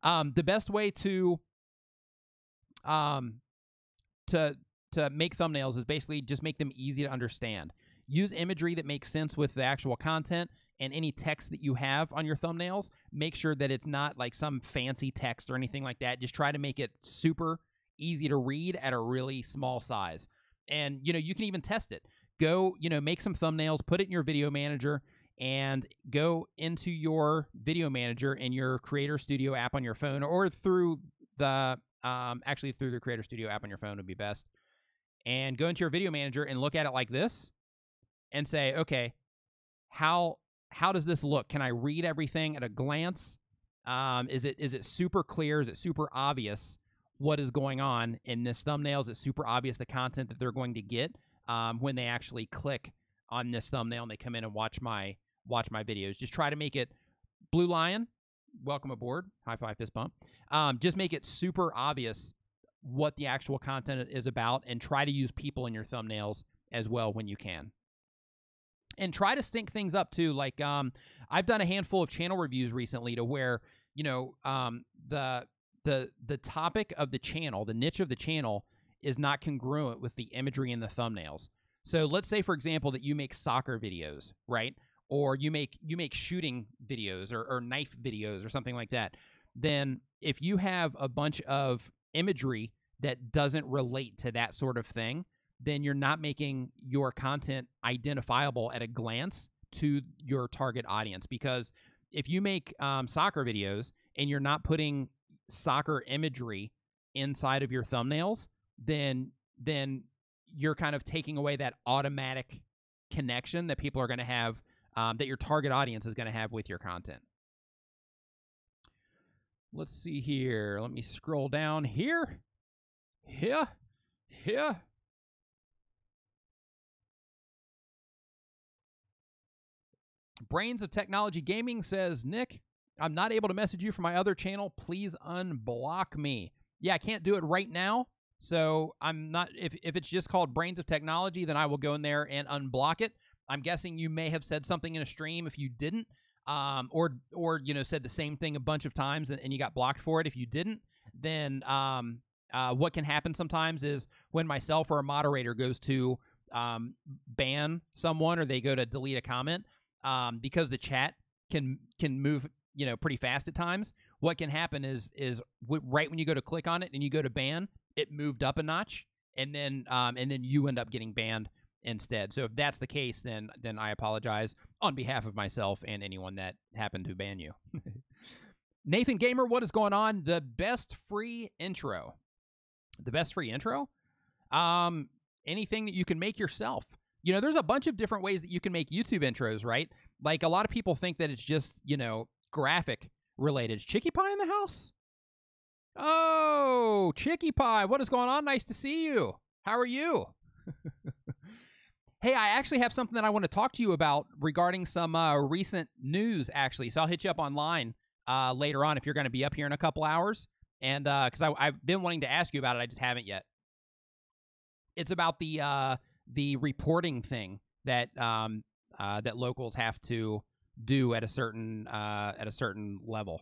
The best way to make thumbnails is basically just make them easy to understand. Use imagery that makes sense with the actual content, and any text that you have on your thumbnails, make sure that it's not like some fancy text or anything like that. Just try to make it super easy to read at a really small size. And, you can even test it. Go, make some thumbnails, put it in your video manager, and go into your video manager in your Creator Studio app on your phone, or through the, through the Creator Studio app on your phone would be best. And go into your video manager and look at it like this and say, okay, how does this look? Can I read everything at a glance? Is it super clear? Is it super obvious what is going on in this thumbnail? Is it super obvious the content that they're going to get when they actually click on this thumbnail and they come in and watch my videos? Just try to make it, Blue Lion, welcome aboard. High five, fist bump. Just make it super obvious what the actual content is about, and try to use people in your thumbnails as well when you can. And try to sync things up too. Like I've done a handful of channel reviews recently to where, you know, the topic of the channel, the niche of the channel, is not congruent with the imagery in the thumbnails. So let's say, for example, that you make soccer videos, right? Or you make shooting videos or knife videos or something like that. Then if you have a bunch of imagery that doesn't relate to that sort of thing, then you're not making your content identifiable at a glance to your target audience. Because if you make soccer videos and you're not putting soccer imagery inside of your thumbnails, then you're kind of taking away that automatic connection that people are going to have, that your target audience is going to have with your content. Let's see here. Let me scroll down here. Here. Brains of Technology Gaming says, Nick, I'm not able to message you from my other channel. Please unblock me. Yeah, I can't do it right now. So I'm not, if it's just called Brains of Technology, then I will go in there and unblock it. I'm guessing you may have said something in a stream if you didn't, or you know, said the same thing a bunch of times and you got blocked for it. If you didn't, then what can happen sometimes is when myself or a moderator goes to ban someone, or they go to delete a comment, because the chat can move, you know, pretty fast at times. What can happen is right when you go to click on it and you go to ban, it moved up a notch, and then you end up getting banned instead. So if that's the case, then I apologize on behalf of myself and anyone that happened to ban you. Nathan Gamer, what is going on? The best free intro. The best free intro? Anything that you can make yourself. You know, there's a bunch of different ways that you can make YouTube intros, right? Like, a lot of people think that it's just, you know, graphic related. Is Chicky Pie in the house? Oh, Chicky Pie, what is going on? Nice to see you. How are you? Hey, I actually have something that I want to talk to you about regarding some recent news, actually. So I'll hit you up online later on if you're going to be up here in a couple hours. And because I've been wanting to ask you about it, I just haven't yet. It's about the reporting thing that that locals have to do at a certain level.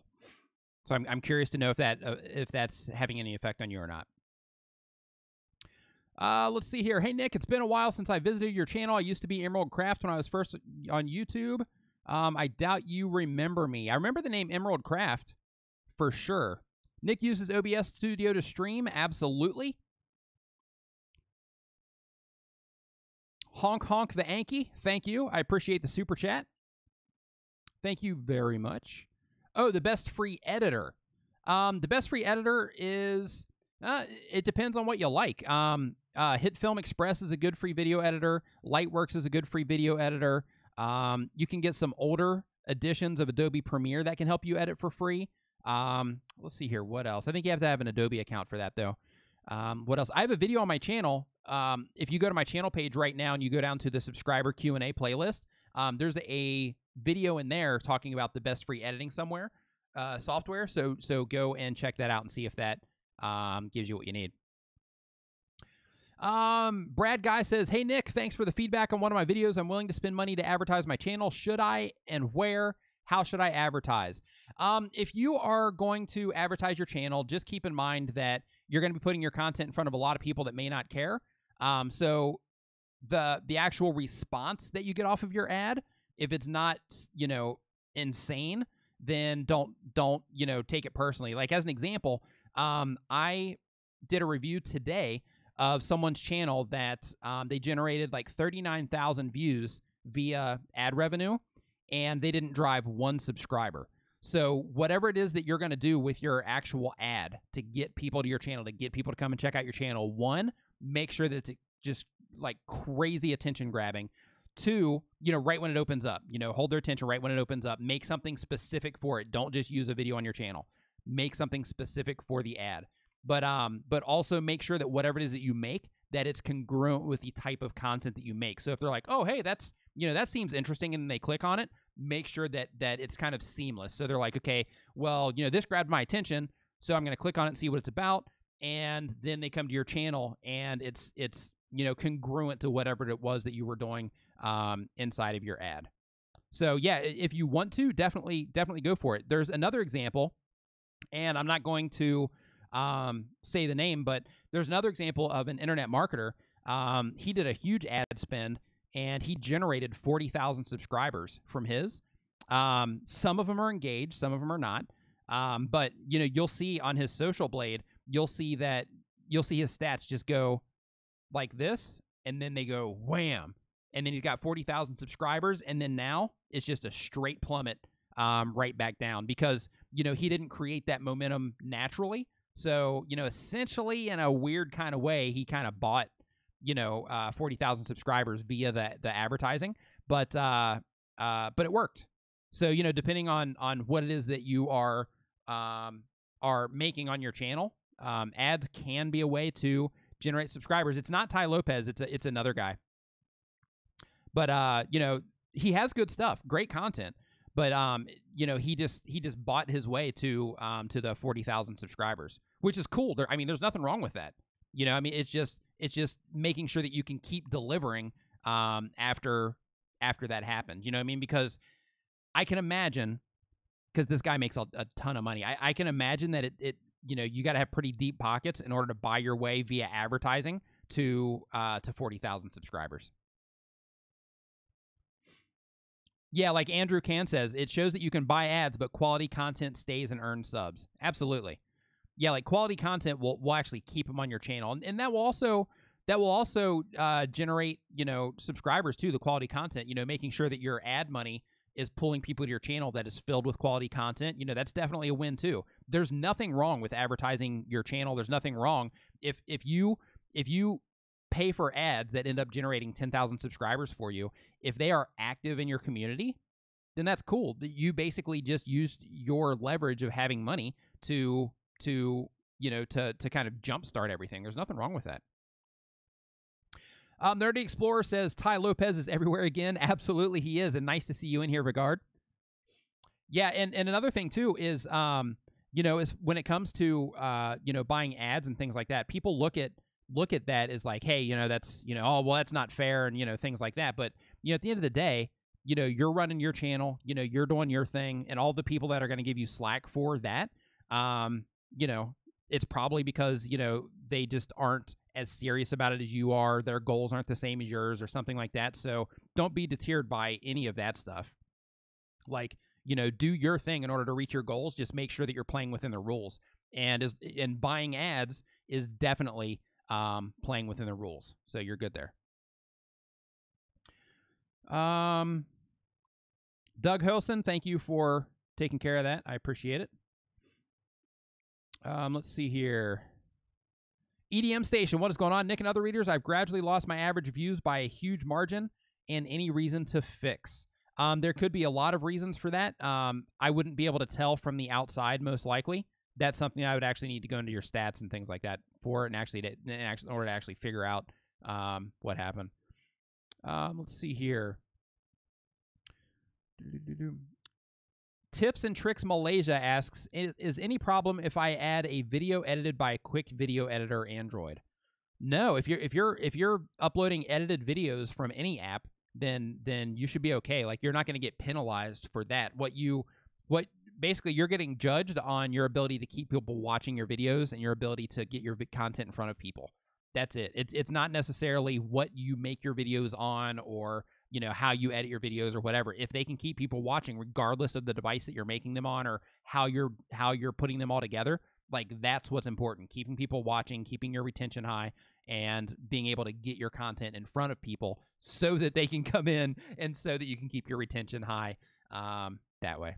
So I'm curious to know if that's having any effect on you or not. Let's see here. Hey, Nick, it's been a while since I visited your channel. I used to be Emerald Craft when I was first on YouTube. I doubt you remember me. I remember the name Emerald Craft for sure. Nick uses OBS Studio to stream. Absolutely. Honk Honk the Anki. Thank you. I appreciate the super chat. Thank you very much. Oh, the best free editor. The best free editor is, it depends on what you like. Hit Film Express is a good free video editor. Lightworks is a good free video editor. You can get some older editions of Adobe Premiere that can help you edit for free. Let's see here. What else? I think you have to have an Adobe account for that, though. What else? I have a video on my channel. If you go to my channel page right now and you go down to the subscriber Q&A playlist, there's a video in there talking about the best free editing software. So go and check that out and see if that gives you what you need. Brad Guy says, hey, Nick, thanks for the feedback on one of my videos. I'm willing to spend money to advertise my channel. Should I, and where? How should I advertise? If you are going to advertise your channel, just keep in mind that you're going to be putting your content in front of a lot of people that may not care. So the actual response that you get off of your ad, if it's not, you know, insane, then don't, you know, take it personally. Like, as an example, I did a review today of someone's channel that they generated like 39,000 views via ad revenue, and they didn't drive one subscriber. So whatever it is that you're going to do with your actual ad to get people to your channel, to get people to come and check out your channel, one, make sure that it's just like crazy attention grabbing. Two, you know, right when it opens up, you know, hold their attention right when it opens up. Make something specific for it. Don't just use a video on your channel. Make something specific for the ad. But also make sure that whatever it is that you make, that it's congruent with the type of content that you make. So if they're like, oh, hey, that's, you know, that seems interesting, and they click on it, make sure that it's kind of seamless. So they're like, okay, well, you know, this grabbed my attention, so I'm going to click on it and see what it's about. and then they come to your channel, and it's congruent to whatever it was that you were doing inside of your ad. So yeah, if you want to, definitely go for it. There's another example, and I'm not going to say the name, but there's another example of an internet marketer. He did a huge ad spend, and he generated 40,000 subscribers from his. Some of them are engaged, some of them are not. But you'll see on his social blade, you'll see his stats just go like this, and then they go wham, and then he's got 40,000 subscribers, and then now it's just a straight plummet right back down because he didn't create that momentum naturally. So essentially in a weird kind of way, he kind of bought 40,000 subscribers via the advertising, but it worked. So depending on what it is that you are making on your channel, ads can be a way to generate subscribers. It's not Ty Lopez, it's another guy. But he has good stuff, great content. But he just bought his way to the 40,000 subscribers, which is cool. There's nothing wrong with that. It's just making sure that you can keep delivering after that happens. Because I can imagine, because this guy makes a ton of money. I can imagine that you got to have pretty deep pockets in order to buy your way via advertising to 40,000 subscribers. Yeah, like Andrew Can says, it shows that you can buy ads, but quality content stays and earns subs. Absolutely. Yeah, like quality content will actually keep them on your channel, and that will also generate subscribers too. The quality content, making sure that your ad money is pulling people to your channel that is filled with quality content. That's definitely a win too. There's nothing wrong with advertising your channel. There's nothing wrong if you pay for ads that end up generating 10,000 subscribers for you. If they are active in your community, then that's cool. You basically just used your leverage of having money to kind of jumpstart everything. There's nothing wrong with that. Nerdy Explorer says Ty Lopez is everywhere again. Absolutely, he is, and nice to see you in here, Vigard. Yeah, and another thing too is is when it comes to buying ads and things like that, people look at that as like, hey, that's oh well, that's not fair, and things like that. But at the end of the day, you're running your channel, you're doing your thing, and all the people that are going to give you slack for that, it's probably because they just aren't as serious about it as you are. Their goals aren't the same as yours or something like that. So don't be deterred by any of that stuff. Like, do your thing in order to reach your goals. Just make sure that you're playing within the rules. And buying ads is definitely playing within the rules. So you're good there. Doug Hilson, thank you for taking care of that. I appreciate it. Let's see here. EDM Station, what is going on? Nick and other readers, I've gradually lost my average views by a huge margin, and any reason to fix. There could be a lot of reasons for that. I wouldn't be able to tell from the outside, most likely. That's something I would actually need to go into your stats and things like that for, and in order to actually figure out what happened. Let's see here. Tips and Tricks Malaysia asks, is any problem if I add a video edited by a quick video editor Android? No, if you're uploading edited videos from any app, then you should be okay. Like, you're not going to get penalized for that. Basically you're getting judged on your ability to keep people watching your videos and your ability to get your content in front of people. That's it. It's not necessarily what you make your videos on or how you edit your videos or whatever. If they can keep people watching regardless of the device that you're making them on or how you're putting them all together, like, that's what's important. Keeping people watching, keeping your retention high, and being able to get your content in front of people so that they can come in and so that you can keep your retention high that way.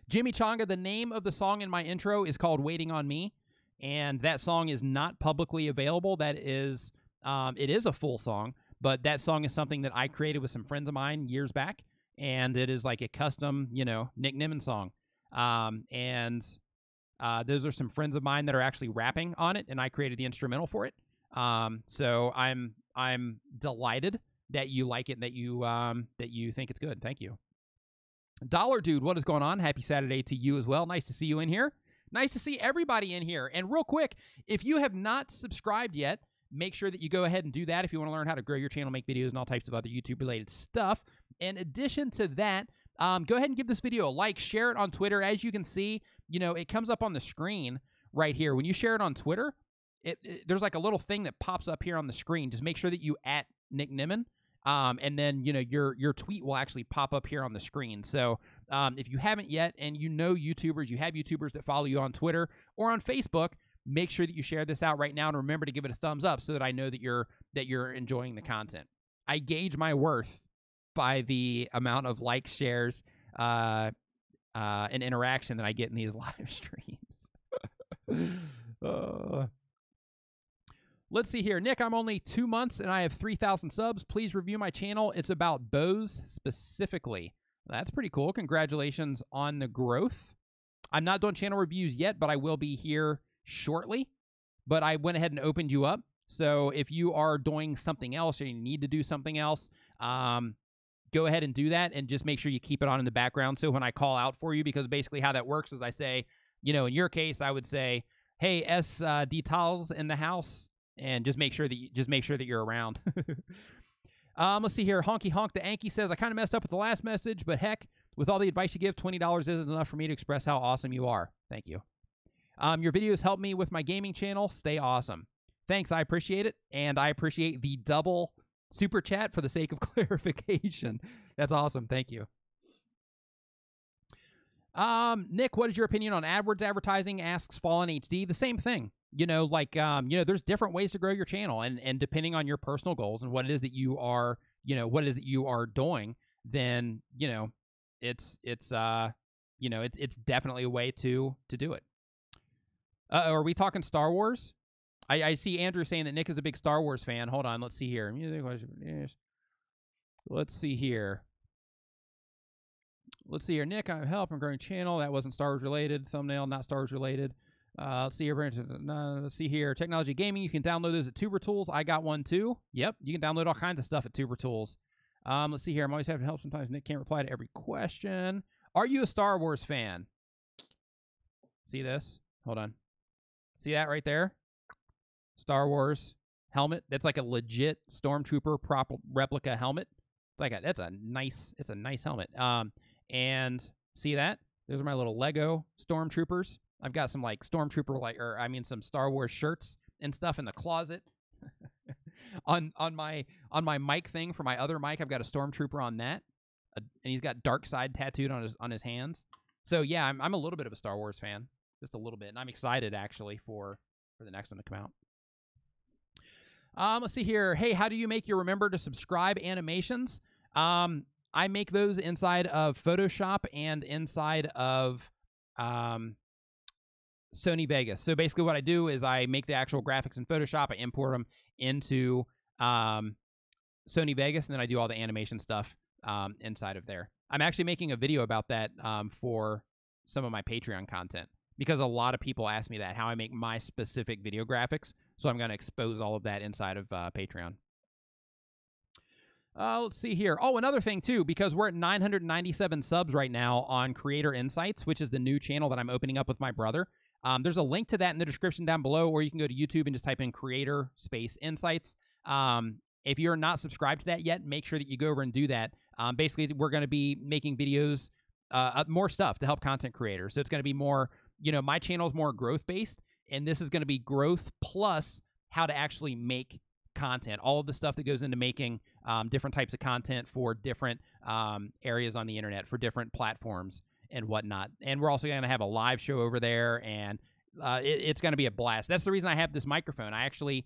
Jimmy Chonga, the name of the song in my intro is called Waiting on Me, and that song is not publicly available. That is, it is a full song, but that song is something that I created with some friends of mine years back, and it is like a custom, Nick Nimmin song. Those are some friends of mine that are actually rapping on it, and I created the instrumental for it. So I'm delighted that you like it, and that you think it's good. Thank you. Dollar Dude, what is going on? Happy Saturday to you as well. Nice to see you in here. Nice to see everybody in here. And real quick, if you have not subscribed yet, make sure that you go ahead and do that if you want to learn how to grow your channel, make videos, and all types of other YouTube-related stuff. In addition to that, go ahead and give this video a like, share it on Twitter. As you can see, you know, it comes up on the screen right here. When you share it on Twitter, there's like a little thing that pops up here on the screen. Just make sure that you @ Nick Nimmin, and then, you know, your tweet will actually pop up here on the screen. So if you haven't yet, and you know YouTubers, you have YouTubers that follow you on Twitter or on Facebook, make sure that you share this out right now, and remember to give it a thumbs up so that I know that you're enjoying the content. I gauge my worth by the amount of likes, shares, and interaction that I get in these live streams. Let's see here. Nick, I'm only 2 months and I have 3,000 subs. Please review my channel. It's about bows specifically. That's pretty cool. Congratulations on the growth. I'm not doing channel reviews yet, but I will be here shortly. But I went ahead and opened you up. So if you are doing something else or you need to do something else, go ahead and do that, and just make sure you keep it on in the background. So when I call out for you, because basically how that works is I say, you know, in your case, I would say, hey, Details in the house. And just make sure that you're around. Let's see here. Honky Honk the Anki says, I kind of messed up with the last message, but heck, with all the advice you give, $20 isn't enough for me to express how awesome you are. Thank you. Your videos help me with my gaming channel. Stay awesome. Thanks, I appreciate it, and I appreciate the double super chat for the sake of clarification. That's awesome. Thank you. Nick, what is your opinion on AdWords advertising? Asks Fallen HD. The same thing. You know, like, you know, there's different ways to grow your channel, and depending on your personal goals and what it is that you are, you know, what it is that you are doing, then, you know, it's definitely a way to do it. Are we talking Star Wars? I see Andrew saying that Nick is a big Star Wars fan. Hold on, let's see here. Let's see here. Nick, I help. I'm growing channel. That wasn't Star Wars related. Thumbnail, not Star Wars related. Let's see here. Let's see here. Technology Gaming. You can download those at Tuber Tools. I got one too. Yep, you can download all kinds of stuff at Tuber Tools. Let's see here. I'm always having help. Sometimes Nick can't reply to every question. Are you a Star Wars fan? See this? Hold on. See that right there? Star Wars helmet. That's like a legit Stormtrooper replica helmet. It's like it's a nice helmet. And see that? Those are my little Lego Stormtroopers. I've got some like Stormtrooper some Star Wars shirts and stuff in the closet. on my mic thing for my other mic, I've got a Stormtrooper on that, and he's got Dark Side tattooed on his hands. So yeah, I'm a little bit of a Star Wars fan, just a little bit, and I'm excited actually for the next one to come out. Let's see here. Hey, how do you make your remember to subscribe animations? I make those inside of Photoshop and inside of Sony Vegas. So basically what I do is I make the actual graphics in Photoshop, I import them into Sony Vegas, and then I do all the animation stuff inside of there. I'm actually making a video about that for some of my Patreon content, because a lot of people ask me that, how I make my specific video graphics. So I'm going to expose all of that inside of Patreon. Let's see here. Oh, another thing, too, because we're at 997 subs right now on Creator Insights, which is the new channel that I'm opening up with my brother. There's a link to that in the description down below, or you can go to YouTube and just type in Creator Insights. If you're not subscribed to that yet, make sure that you go over and do that. Basically, we're going to be making videos, more stuff to help content creators. So it's going to be more, you know, my channel is more growth-based, and this is going to be growth plus how to actually make content, all of the stuff that goes into making different types of content for different areas on the internet, for different platforms and whatnot. And we're also going to have a live show over there, and it's going to be a blast. That's the reason I have this microphone. I actually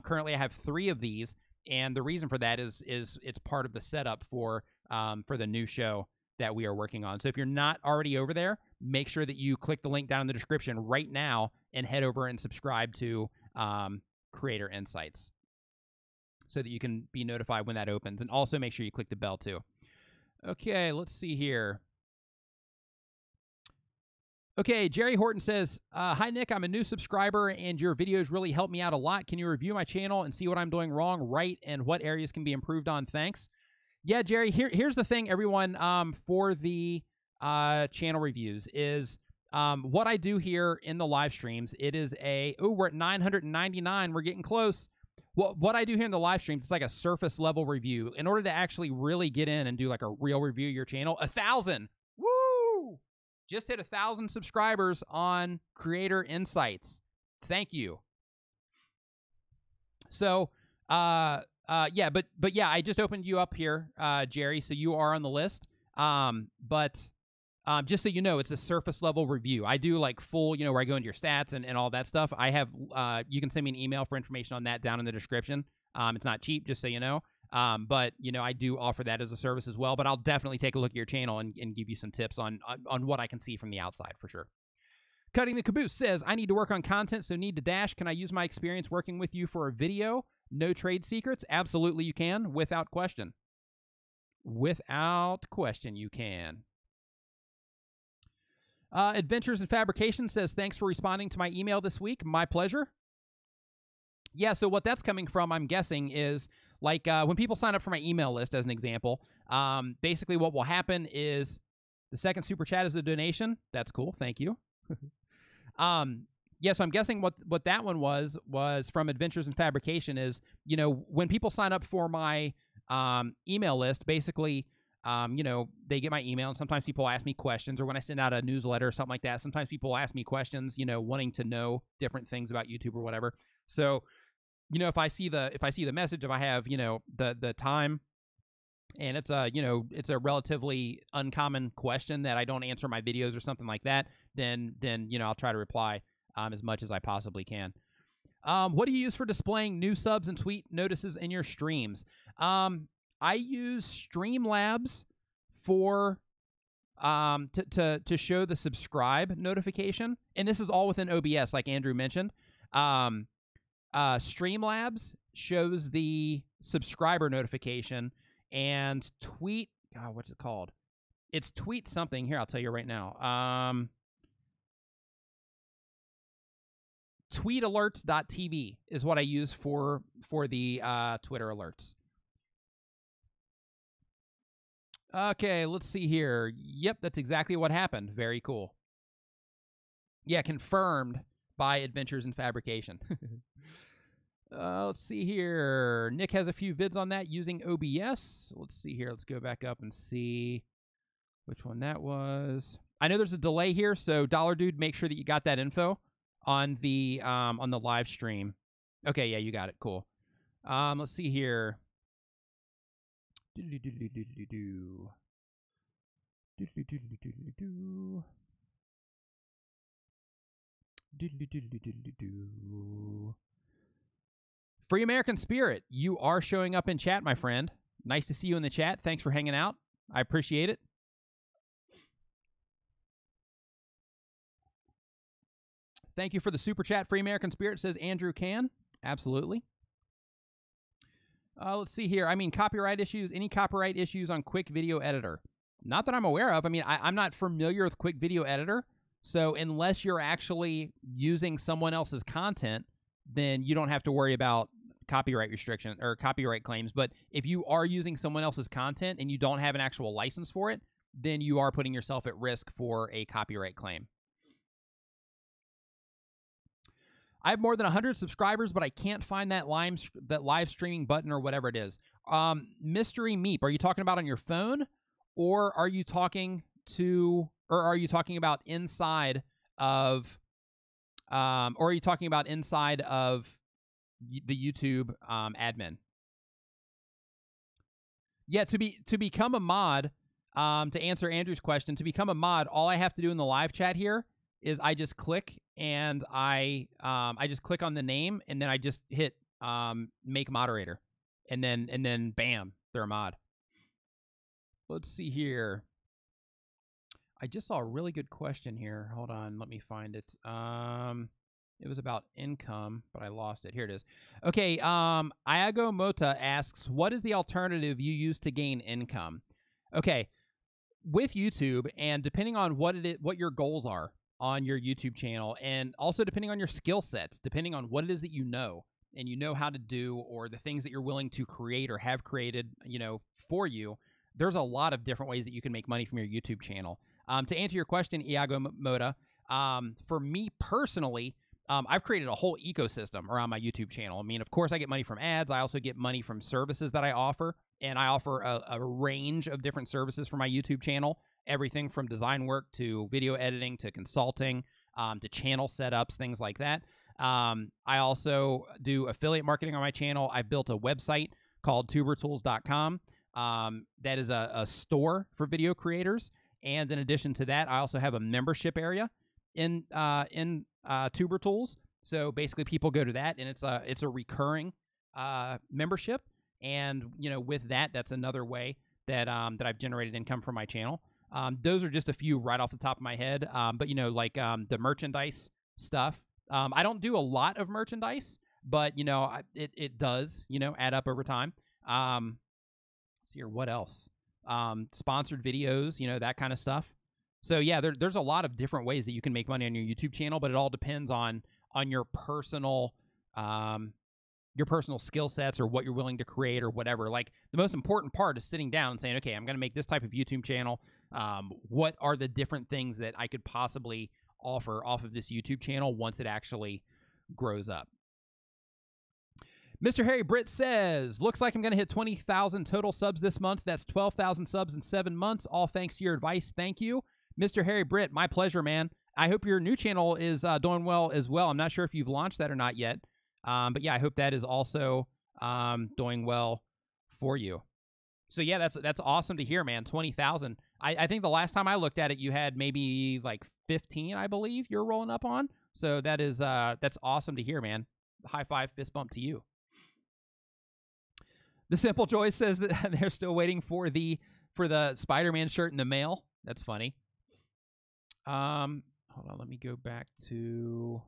currently I have 3 of these, and the reason for that is it's part of the setup for the new show that we are working on. So if you're not already over there, make sure that you click the link down in the description right now and head over and subscribe to Creator Insights, so that you can be notified when that opens. And also make sure you click the bell too. Okay, let's see here. Okay, Jerry Horton says, hi, Nick. I'm a new subscriber, and your videos really help me out a lot. Can you review my channel and see what I'm doing wrong, right, and what areas can be improved on? Thanks. Yeah, Jerry, here's the thing, everyone, for the channel reviews is what I do here in the live streams, it is we're at 999. We're getting close. What I do here in the live streams, it's like a surface level review. In order to actually really get in and do like a real review of your channel, 1,000. Woo! Just hit 1,000 subscribers on Creator Insights. Thank you. So, yeah, but yeah, I just opened you up here, Jerry, so you are on the list. Just so you know, it's a surface level review. I do like full, where I go into your stats and all that stuff. I have, you can send me an email for information on that down in the description. It's not cheap, just so you know. But I do offer that as a service as well. But I'll definitely take a look at your channel and give you some tips on what I can see from the outside for sure. Cutting the Caboose says, I need to work on content, so need to dash. Can I use my experience working with you for a video? No trade secrets? Absolutely you can, without question. Without question, you can. Adventures in Fabrication says, thanks for responding to my email this week. My pleasure. Yeah, so what that's coming from, I'm guessing, is like when people sign up for my email list, as an example, basically what will happen is the second super chat is a donation. That's cool. Thank you. Yeah, so I'm guessing what that one was from Adventures in Fabrication is, when people sign up for my email list, basically, they get my email, and sometimes people ask me questions, or when I send out a newsletter or something like that, sometimes people ask me questions, wanting to know different things about YouTube or whatever. So, if I see the message, if I have, the time, and it's a relatively uncommon question that I don't answer in my videos or something like that, then I'll try to reply as much as I possibly can. What do you use for displaying new subs and tweet notices in your streams? I use Streamlabs for to show the subscribe notification, and this is all within OBS, like Andrew mentioned. Streamlabs shows the subscriber notification, and tweet. God, what's it called? It's tweet something. Here, I'll tell you right now. Tweetalerts.tv is what I use for the Twitter alerts. Okay, let's see here. Yep, that's exactly what happened. Very cool. Yeah, confirmed by Adventures in Fabrication. Let's see here. Nick has a few vids on that using OBS. Let's see here. Let's go back up and see which one that was. I know there's a delay here, so Dollar Dude, make sure that you got that info on the live stream. Okay, yeah, you got it. Cool. Let's see here. Free American Spirit, you are showing up in chat, my friend. Nice to see you in the chat. Thanks for hanging out. I appreciate it. Thank you for the super chat. Free American Spirit says Andrew can. Absolutely. Let's see here. I mean, copyright issues. Any copyright issues on Quick Video Editor? Not that I'm aware of. I mean, I'm not familiar with Quick Video Editor. So unless you're actually using someone else's content, then you don't have to worry about copyright restriction or copyright claims. But if you are using someone else's content and you don't have an actual license for it, then you are putting yourself at risk for a copyright claim. I have more than 100 subscribers, but I can't find that live streaming button or whatever it is. Mystery Meep, are you talking about on your phone, or are you talking about inside of, or are you talking about inside of the YouTube admin? Yeah, to become a mod, to answer Andrew's question, to become a mod, all I have to do in the live chat here is I just click and I just click on the name, and then I just hit make moderator, and then bam, they're a mod. Let's see here. I just saw a really good question here. Hold on, let me find it. It was about income, but I lost it. Here it is. Okay, Iago Mota asks, what is the alternative you use to gain income? Okay, with YouTube, and depending on what your goals are on your YouTube channel, and also depending on your skill sets, depending on what it is that you know and you know how to do, or the things that you're willing to create or have created, for you, there's a lot of different ways that you can make money from your YouTube channel. To answer your question, Iago Moda, For me personally, I've created a whole ecosystem around my YouTube channel. I mean, of course, I get money from ads. I also get money from services that I offer, and I offer a range of different services for my YouTube channel, everything from design work to video editing to consulting to channel setups, things like that. I also do affiliate marketing on my channel. I built a website called tubertools.com. That is a store for video creators. And in addition to that, I also have a membership area in Tuber Tools. So basically people go to that, and it's a recurring membership. And, you know, with that, that's another way that I've generated income from my channel. Those are just a few right off the top of my head. But, you know, like the merchandise stuff. I don't do a lot of merchandise, but, you know, it does, you know, add up over time. Let's see here, what else? Sponsored videos, you know, that kind of stuff. So, yeah, there's a lot of different ways that you can make money on your YouTube channel, but it all depends on your personal skill sets or what you're willing to create or whatever. Like, the most important part is sitting down and saying, okay, I'm going to make this type of YouTube channel. What are the different things that I could possibly offer off of this YouTube channel once it actually grows up? Mr. Harry Britt says, looks like I'm going to hit 20,000 total subs this month. That's 12,000 subs in 7 months. All thanks to your advice. Thank you. Mr. Harry Britt, my pleasure, man. I hope your new channel is doing well as well. I'm not sure if you've launched that or not yet. But yeah, I hope that is also doing well for you. So yeah, that's awesome to hear, man. 20,000. I think the last time I looked at it, you had maybe like 15, I believe, you're rolling up on. So that is that's awesome to hear, man. High five, fist bump to you. The Simple Joy says that they're still waiting for the Spider-Man shirt in the mail. That's funny. Hold on, let me go back to.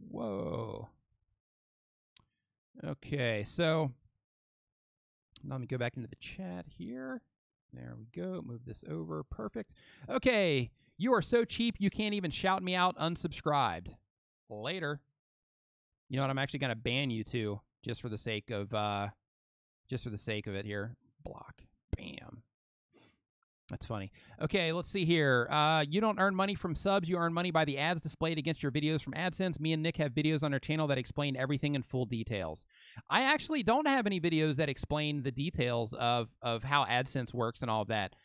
Whoa. Okay, so let me go back into the chat here. There we go. Move this over. Perfect. Okay, you are so cheap you can't even shout me out unsubscribed. Later. You know what? I'm actually going to ban you too, just for the sake of it here. Block. Bam. That's funny. Okay, let's see here. You don't earn money from subs. You earn money by the ads displayed against your videos from AdSense. Me and Nick have videos on our channel that explain everything in full details. I actually don't have any videos that explain the details of how AdSense works and all of that.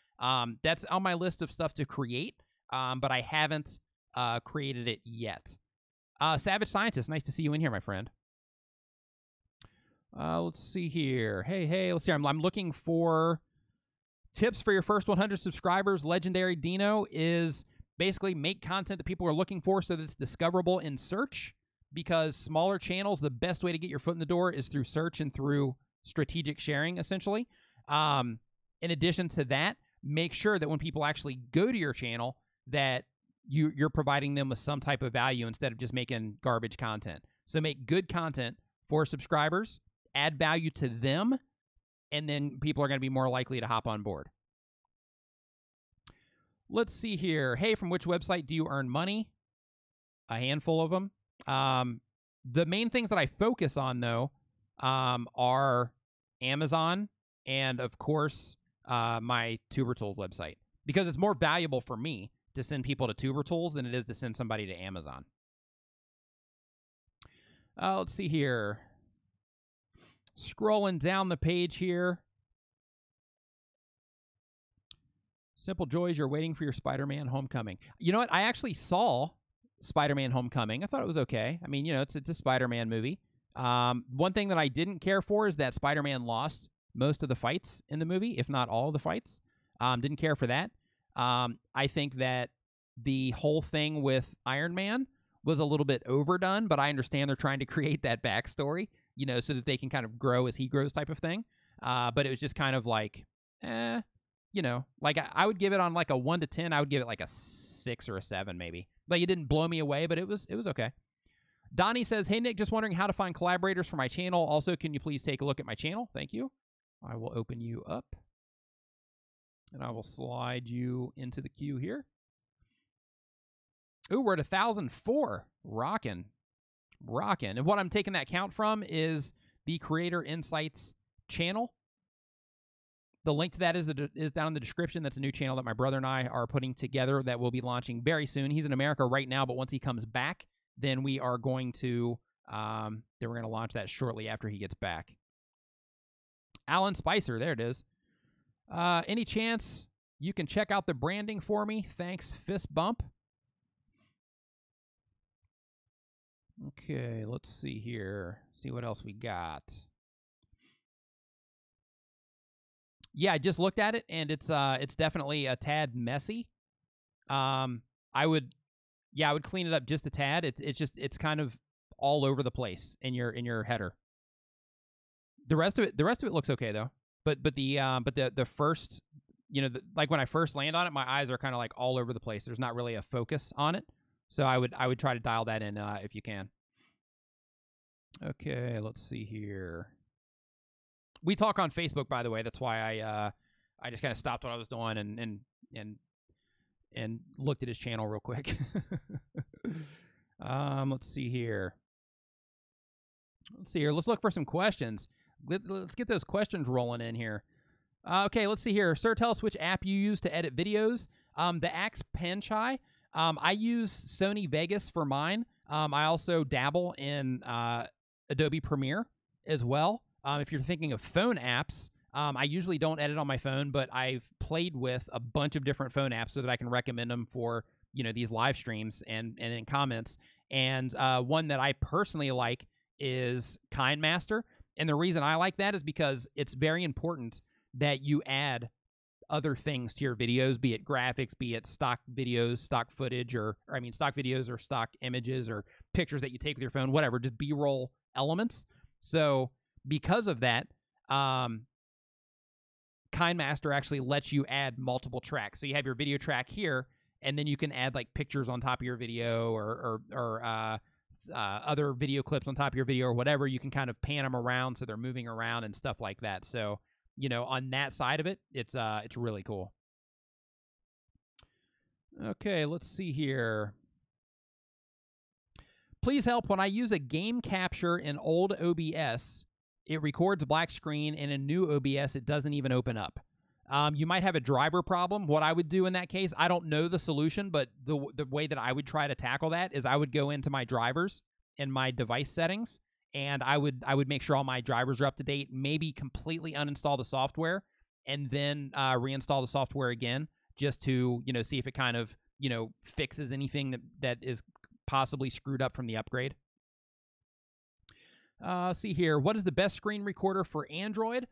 That's on my list of stuff to create, but I haven't created it yet. Savage Scientist, nice to see you in here, my friend. Let's see here. Hey, let's see. I'm looking for tips for your first 100 subscribers. Legendary Dino is basically make content that people are looking for so that it's discoverable in search, because smaller channels, the best way to get your foot in the door is through search and through strategic sharing, essentially. In addition to that, make sure that when people actually go to your channel that you're providing them with some type of value instead of just making garbage content. So make good content for subscribers, add value to them, and then people are going to be more likely to hop on board. Let's see here. Hey, from which website do you earn money? A handful of them. The main things that I focus on, though, are Amazon and, of course, my Tuber Tools website, because it's more valuable for me to send people to Tuber Tools than it is to send somebody to Amazon. Let's see here. Scrolling down the page here. Simple Joys, you're waiting for your Spider-Man Homecoming. You know what? I actually saw Spider-Man Homecoming. I thought it was okay. I mean, you know, it's a Spider-Man movie. One thing that I didn't care for is that Spider-Man lost most of the fights in the movie, if not all of the fights. Didn't care for that. I think that the whole thing with Iron Man was a little bit overdone, but I understand they're trying to create that backstory, you know, so that they can kind of grow as he grows type of thing. But it was just kind of like, you know, like I would give it on like a 1 to 10. I would give it like a 6 or a 7 maybe. Like, it didn't blow me away, but it was okay. Donnie says, hey, Nick, just wondering how to find collaborators for my channel. Also, can you please take a look at my channel? Thank you. I will open you up, and I will slide you into the queue here. Ooh, we're at 1,004. Rockin'. And what I'm taking that count from is the Creator Insights channel. The link to that is down in the description. That's a new channel that my brother and I are putting together that will be launching very soon. He's in America right now, but once he comes back, then we are going to launch that shortly after he gets back. Alan Spicer, there it is. Any chance you can check out the branding for me? Thanks, fist bump. Okay, let's see here. See what else we got. Yeah, I just looked at it, and it's definitely a tad messy. I would clean it up just a tad. It's kind of all over the place in your header. The rest of it looks okay though. But the first, like when I first land on it, my eyes are kind of like all over the place. There's not really a focus on it. So I would try to dial that in if you can. Okay, let's see here. We talk on Facebook, by the way. That's why I just kind of stopped what I was doing and looked at his channel real quick. Let's see here. Let's look for some questions. Let's get those questions rolling in here. Okay, let's see here. Sir, tell us which app you use to edit videos. The Axe Panchai. I use Sony Vegas for mine. I also dabble in Adobe Premiere as well. If you're thinking of phone apps, I usually don't edit on my phone, but I've played with a bunch of different phone apps so that I can recommend them for these live streams and in comments. And one that I personally like is KindMaster. And the reason I like that is because it's very important that you add other things to your videos, be it graphics, be it stock videos, stock footage, stock videos or stock images or pictures that you take with your phone, whatever, just B-roll elements. So because of that, KindMaster actually lets you add multiple tracks. So you have your video track here, and then you can add like pictures on top of your video or other video clips on top of your video or whatever. You can kind of pan them around so they're moving around and stuff like that. So, on that side of it, it's really cool. Okay, let's see here. Please help. When I use a game capture in old OBS, it records a black screen, and in new OBS, it doesn't even open up. You might have a driver problem. What I would do in that case, I don't know the solution, but the way that I would try to tackle that is I would go into my drivers and my device settings, and I would make sure all my drivers are up to date, maybe completely uninstall the software, and then reinstall the software again just to see if it kind of fixes anything that is possibly screwed up from the upgrade. See here. What is the best screen recorder for Android?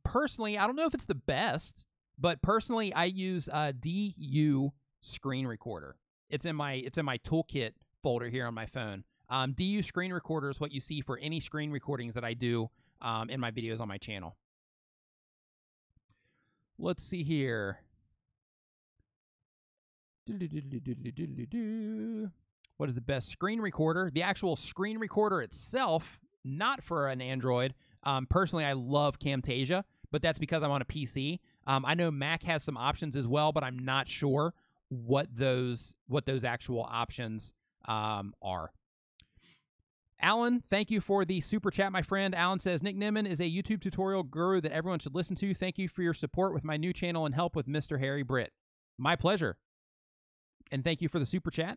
Personally, I don't know if it's the best, but personally, I use DU screen recorder. It's in my toolkit folder here on my phone. DU screen recorder is what you see for any screen recordings that I do in my videos on my channel. Let's see here. What is the best screen recorder? The actual screen recorder itself, not for an Android. Personally, I love Camtasia, but that's because I'm on a PC. I know Mac has some options as well, but I'm not sure what those actual options are. Alan, thank you for the super chat, my friend. Alan says, Nick Nimmin is a YouTube tutorial guru that everyone should listen to. Thank you for your support with my new channel and help with Mr. Harry Britt. My pleasure. And thank you for the super chat.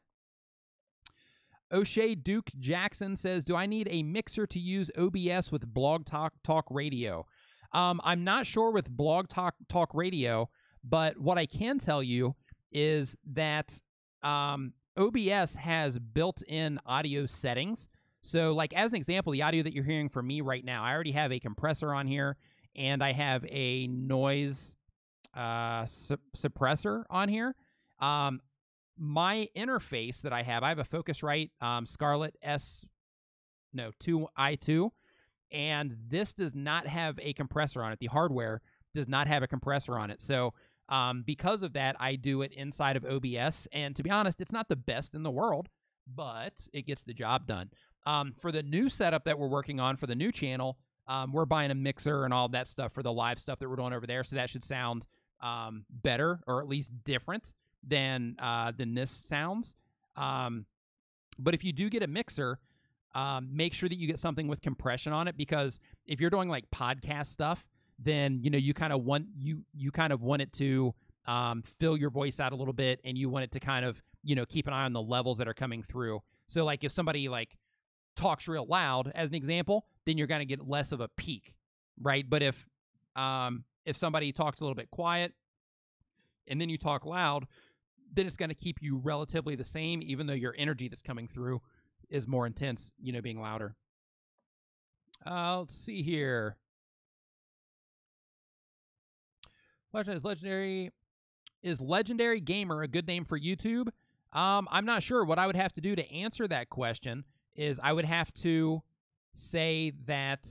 O'Shea Duke Jackson says, do I need a mixer to use OBS with Blog Talk Radio? I'm not sure with Blog Talk Radio, but what I can tell you is that OBS has built-in audio settings. So, like, as an example, the audio that you're hearing from me right now, I already have a compressor on here, and I have a noise suppressor on here. My interface that I have a Focusrite Scarlett 2i2, and this does not have a compressor on it. The hardware does not have a compressor on it. So because of that, I do it inside of OBS, and to be honest, it's not the best in the world, but it gets the job done. For the new setup that we're working on for the new channel, we're buying a mixer and all that stuff for the live stuff that we're doing over there, so that should sound better, or at least different than this sounds. But if you do get a mixer, make sure that you get something with compression on it, because if you're doing like podcast stuff, then you kind of want it to fill your voice out a little bit, and you want it to kind of keep an eye on the levels that are coming through. So like if somebody like talks real loud as an example, then you're going to get less of a peak, right? But if somebody talks a little bit quiet and then you talk loud, then it's going to keep you relatively the same, even though your energy that's coming through is more intense, being louder. Let's see here. Legendary. Is Legendary Gamer a good name for YouTube? I'm not sure. What I would have to do to answer that question is I would have to say that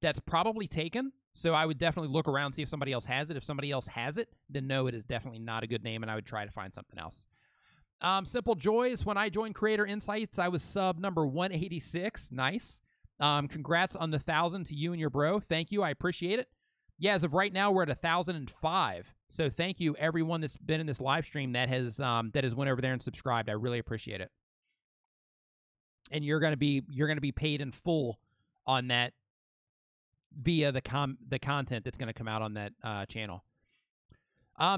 that's probably taken. So I would definitely look around, see if somebody else has it. If somebody else has it, then no, it is definitely not a good name, and I would try to find something else. Simple Joys, when I joined Creator Insights, I was sub number 186. Nice. Congrats on the 1,000 to you and your bro. Thank you. I appreciate it. Yeah, as of right now, we're at 1,005. So thank you, everyone that's been in this live stream that has went over there and subscribed. I really appreciate it. And you're gonna be paid in full on that via the content that's gonna come out on that channel.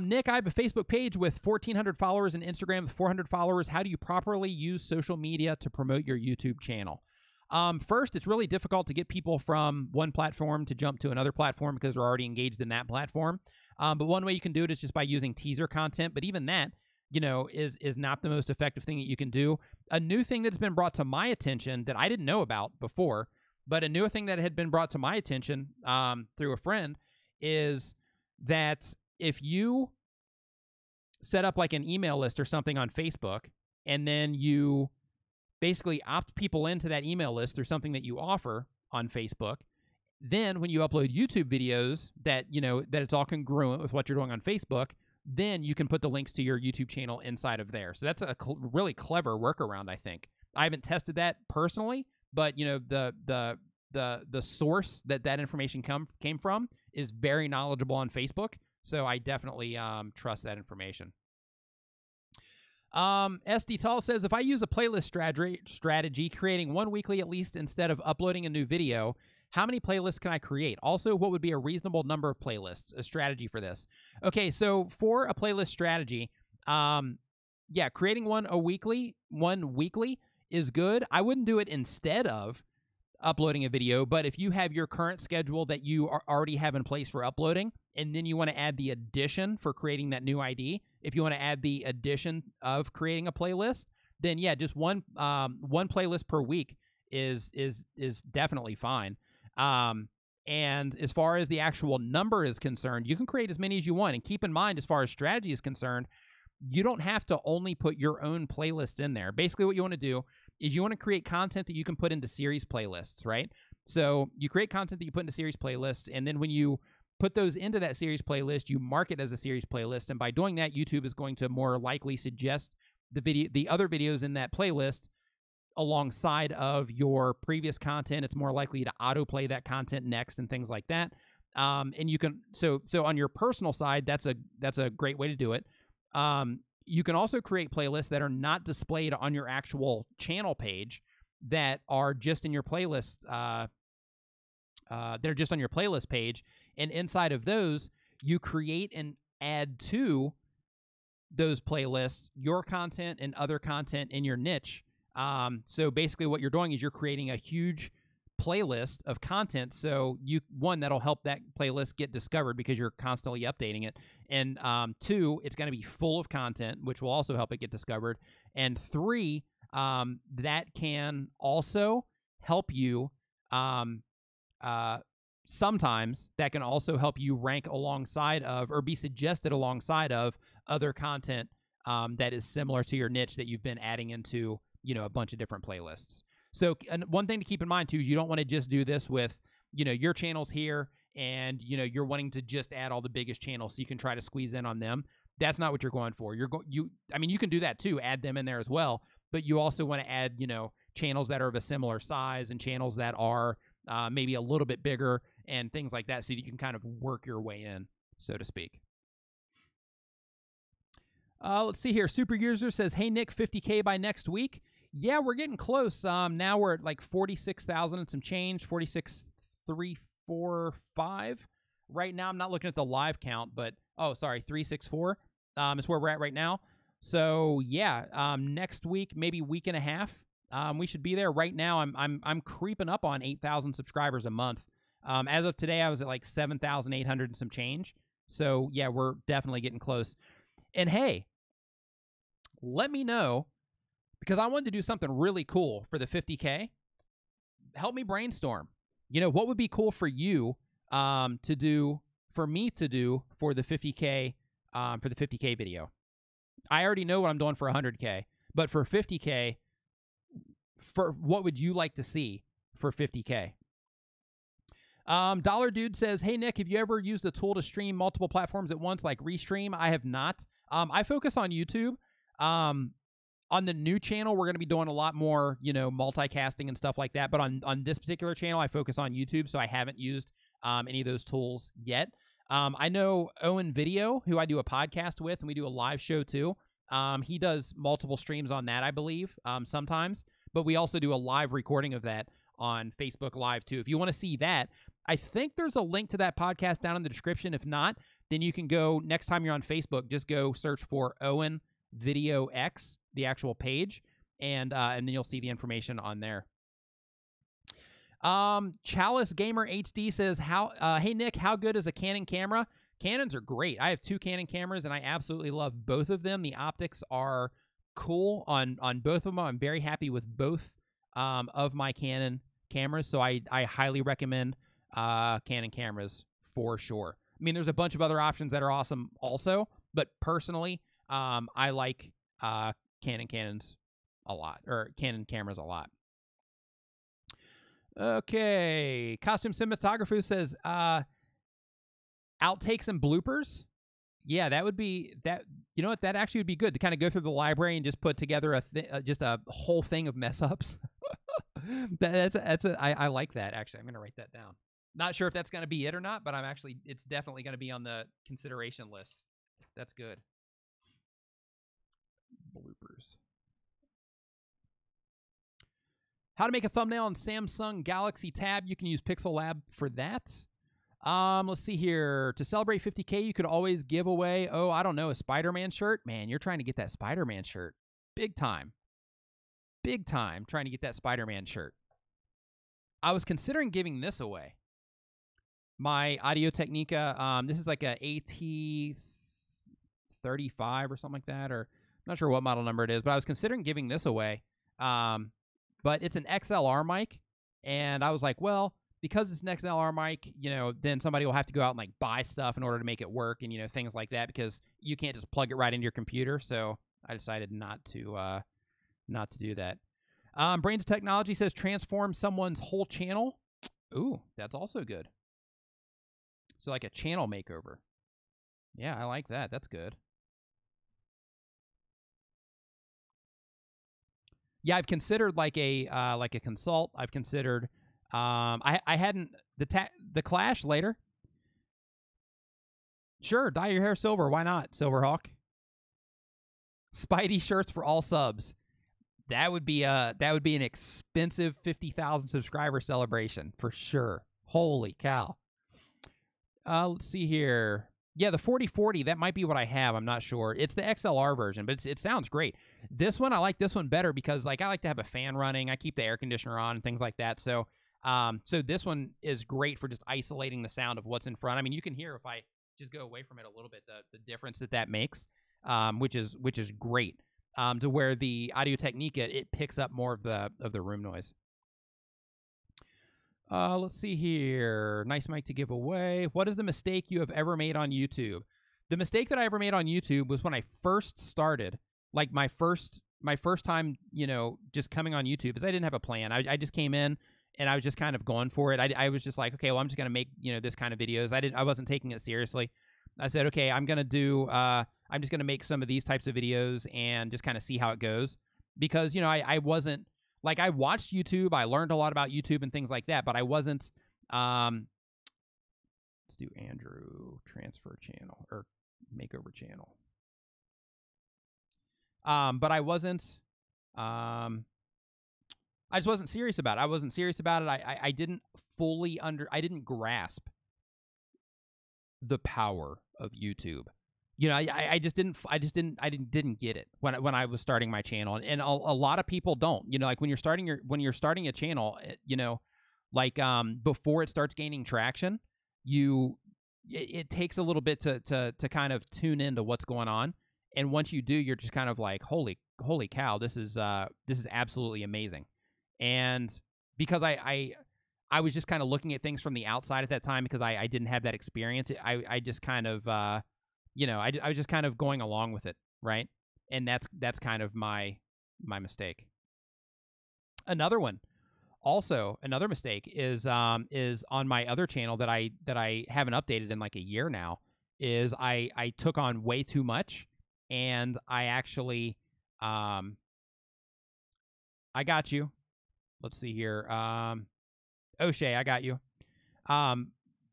Nick, I have a Facebook page with 1,400 followers and Instagram with 400 followers. How do you properly use social media to promote your YouTube channel? First, it's really difficult to get people from one platform to jump to another platform because they're already engaged in that platform. But one way you can do it is just by using teaser content. But even that, is not the most effective thing that you can do. A new thing that's been brought to my attention that I didn't know about before, but a new thing that had been brought to my attention through a friend is that if you set up like an email list or something on Facebook, and then you basically opt people into that email list or something that you offer on Facebook, then when you upload YouTube videos that it's all congruent with what you're doing on Facebook, then you can put the links to your YouTube channel inside of there. So that's a really clever workaround, I think. I haven't tested that personally, but the source that information came from is very knowledgeable on Facebook. So I definitely trust that information. SD Tall says, if I use a playlist strategy, creating one weekly at least instead of uploading a new video, how many playlists can I create? Also, what would be a reasonable number of playlists? A strategy for this. Okay, so for a playlist strategy, creating one weekly is good. I wouldn't do it instead of uploading a video, but if you have your current schedule that you already have in place for uploading, and then you want to add the addition for creating that new ID, if you want to add the addition of creating a playlist, then yeah, just one playlist per week is definitely fine. And as far as the actual number is concerned, you can create as many as you want. And keep in mind, as far as strategy is concerned, you don't have to only put your own playlist in there. Basically, what you want to do is you want to create content that you can put into series playlists, right? So you create content that you put into series playlists, and then when you put those into that series playlist, you mark it as a series playlist, and by doing that, YouTube is going to more likely suggest the other videos in that playlist alongside of your previous content. It's more likely to autoplay that content next and things like that. And you can so on your personal side, that's a great way to do it. You can also create playlists that are not displayed on your actual channel page, that are just in your playlist. They're just on your playlist page, and inside of those, you create and add to those playlists your content and other content in your niche. So basically, what you're doing is you're creating a huge playlist of content. So that'll help that playlist get discovered because you're constantly updating it. And 2, it's going to be full of content, which will also help it get discovered. And 3, that can also help you. Sometimes that can also help you rank alongside of, or be suggested alongside of, other content that is similar to your niche that you've been adding into, a bunch of different playlists. So one thing to keep in mind too is you don't want to just do this with, your channels here, and you're wanting to just add all the biggest channels so you can try to squeeze in on them. That's not what you're going for. You can do that too, add them in there as well, but you also want to add, channels that are of a similar size and channels that are maybe a little bit bigger and things like that, so that you can kind of work your way in, so to speak. Let's see here. Super User says, hey, Nick, 50K by next week. Yeah, we're getting close. Now we're at like 46,000 and some change, 46,350 345 right now. I'm not looking at the live count, but, oh, sorry, 364 is where we're at right now. So, yeah, next week, maybe week and a half, we should be there. Right now, I'm creeping up on 8,000 subscribers a month. As of today, I was at like 7,800 and some change. So, yeah, we're definitely getting close. And hey, let me know, because I wanted to do something really cool for the 50K. Help me brainstorm. You know, what would be cool for you to do, for me to do for the 50K, for the 50K video? I already know what I'm doing for 100K, but for 50K, for what would you like to see for 50K? Dollar Dude says, hey, Nick, have you ever used a tool to stream multiple platforms at once, like Restream? I have not. I focus on YouTube. On the new channel, we're going to be doing a lot more, you know, multicasting and stuff like that. But on this particular channel, I focus on YouTube, so I haven't used any of those tools yet. I know Owen Video, who I do a podcast with, and we do a live show too. He does multiple streams on that, I believe, sometimes. But we also do a live recording of that on Facebook Live too. If you want to see that, I think there's a link to that podcast down in the description. If not, then you can go, next time you're on Facebook, just go search for Owen Video X, the actual page, and then you'll see the information on there. Chalice Gamer HD says, hey Nick, how good is a Canon camera? Canons are great. I have 2 Canon cameras, and I absolutely love both of them. The optics are cool on both of them. I'm very happy with both of my Canon cameras, so I highly recommend Canon cameras for sure. I mean, there's a bunch of other options that are awesome also, but personally, I like Canons a lot, or Canon cameras a lot. Okay, Costume Cinematographer says, outtakes and bloopers. Yeah, that would be that. You know what? That actually would be good to kind of go through the library and just put together just a whole thing of mess ups. I like that. Actually, I'm gonna write that down. Not sure if that's gonna be it or not, but it's definitely gonna be on the consideration list. That's good. Bloopers. How to make a thumbnail on Samsung Galaxy Tab. You can use Pixel Lab for that. Let's see here. To celebrate 50K, you could always give away, oh, I don't know, a Spider-Man shirt. Man, you're trying to get that Spider-Man shirt. Big time. Big time trying to get that Spider-Man shirt. I was considering giving this away. My Audio Technica, this is like a AT35 or something like that, or I'm not sure what model number it is, but I was considering giving this away. But it's an XLR mic, and I was like, well, because it's an XLR mic, you know, then somebody will have to go out and like buy stuff in order to make it work, and you know, things like that, because you can't just plug it right into your computer. So I decided not to do that. Brains of Technology says transform someone's whole channel. Ooh, that's also good. So like a channel makeover. Yeah, I like that. That's good. Yeah, I've considered like a consult. I've considered. I hadn't the Clash later. Sure, dye your hair silver. Why not, Silverhawk? Spidey shirts for all subs. That would be an expensive 50,000 subscriber celebration for sure. Holy cow. Let's see here. Yeah, the 4040, that might be what I have. I'm not sure. It's the XLR version, but it sounds great. This one, I like this one better because like I like to have a fan running. I keep the air conditioner on and things like that. So so this one is great for just isolating the sound of what's in front. I mean, you can hear if I just go away from it a little bit the difference that makes, which is great. To where the Audio Technica, it picks up more of the room noise. Let's see here. Nice mic to give away. What is the mistake you have ever made on YouTube? The mistake that I ever made on YouTube was when I first started, like my first time, you know, just coming on YouTube, is I didn't have a plan. I just came in and I was just kind of going for it. I was just like, okay, well, I'm just gonna make, you know, this kind of videos. I wasn't taking it seriously. I said, okay, I'm just gonna make some of these types of videos and just kind of see how it goes, because you know I wasn't. Like, I watched YouTube, I learned a lot about YouTube and things like that, but I wasn't, let's do Andrew transfer channel, or makeover channel. But I wasn't, I just wasn't serious about it. I wasn't serious about it. I didn't I didn't grasp the power of YouTube. You know, I just didn't get it when I was starting my channel, and a lot of people don't. You know, like when you're starting a channel, you know, like before it starts gaining traction, it takes a little bit to kind of tune into what's going on, and once you do, you're just kind of like, holy cow, this is absolutely amazing. And because I was just kind of looking at things from the outside at that time because I didn't have that experience. I just kind of you know, I was just kind of going along with it, right? And that's kind of my mistake. Another mistake is on my other channel that I haven't updated in like a year now. Is I took on way too much, and I actually I got you. Let's see here. O'Shea, I got you.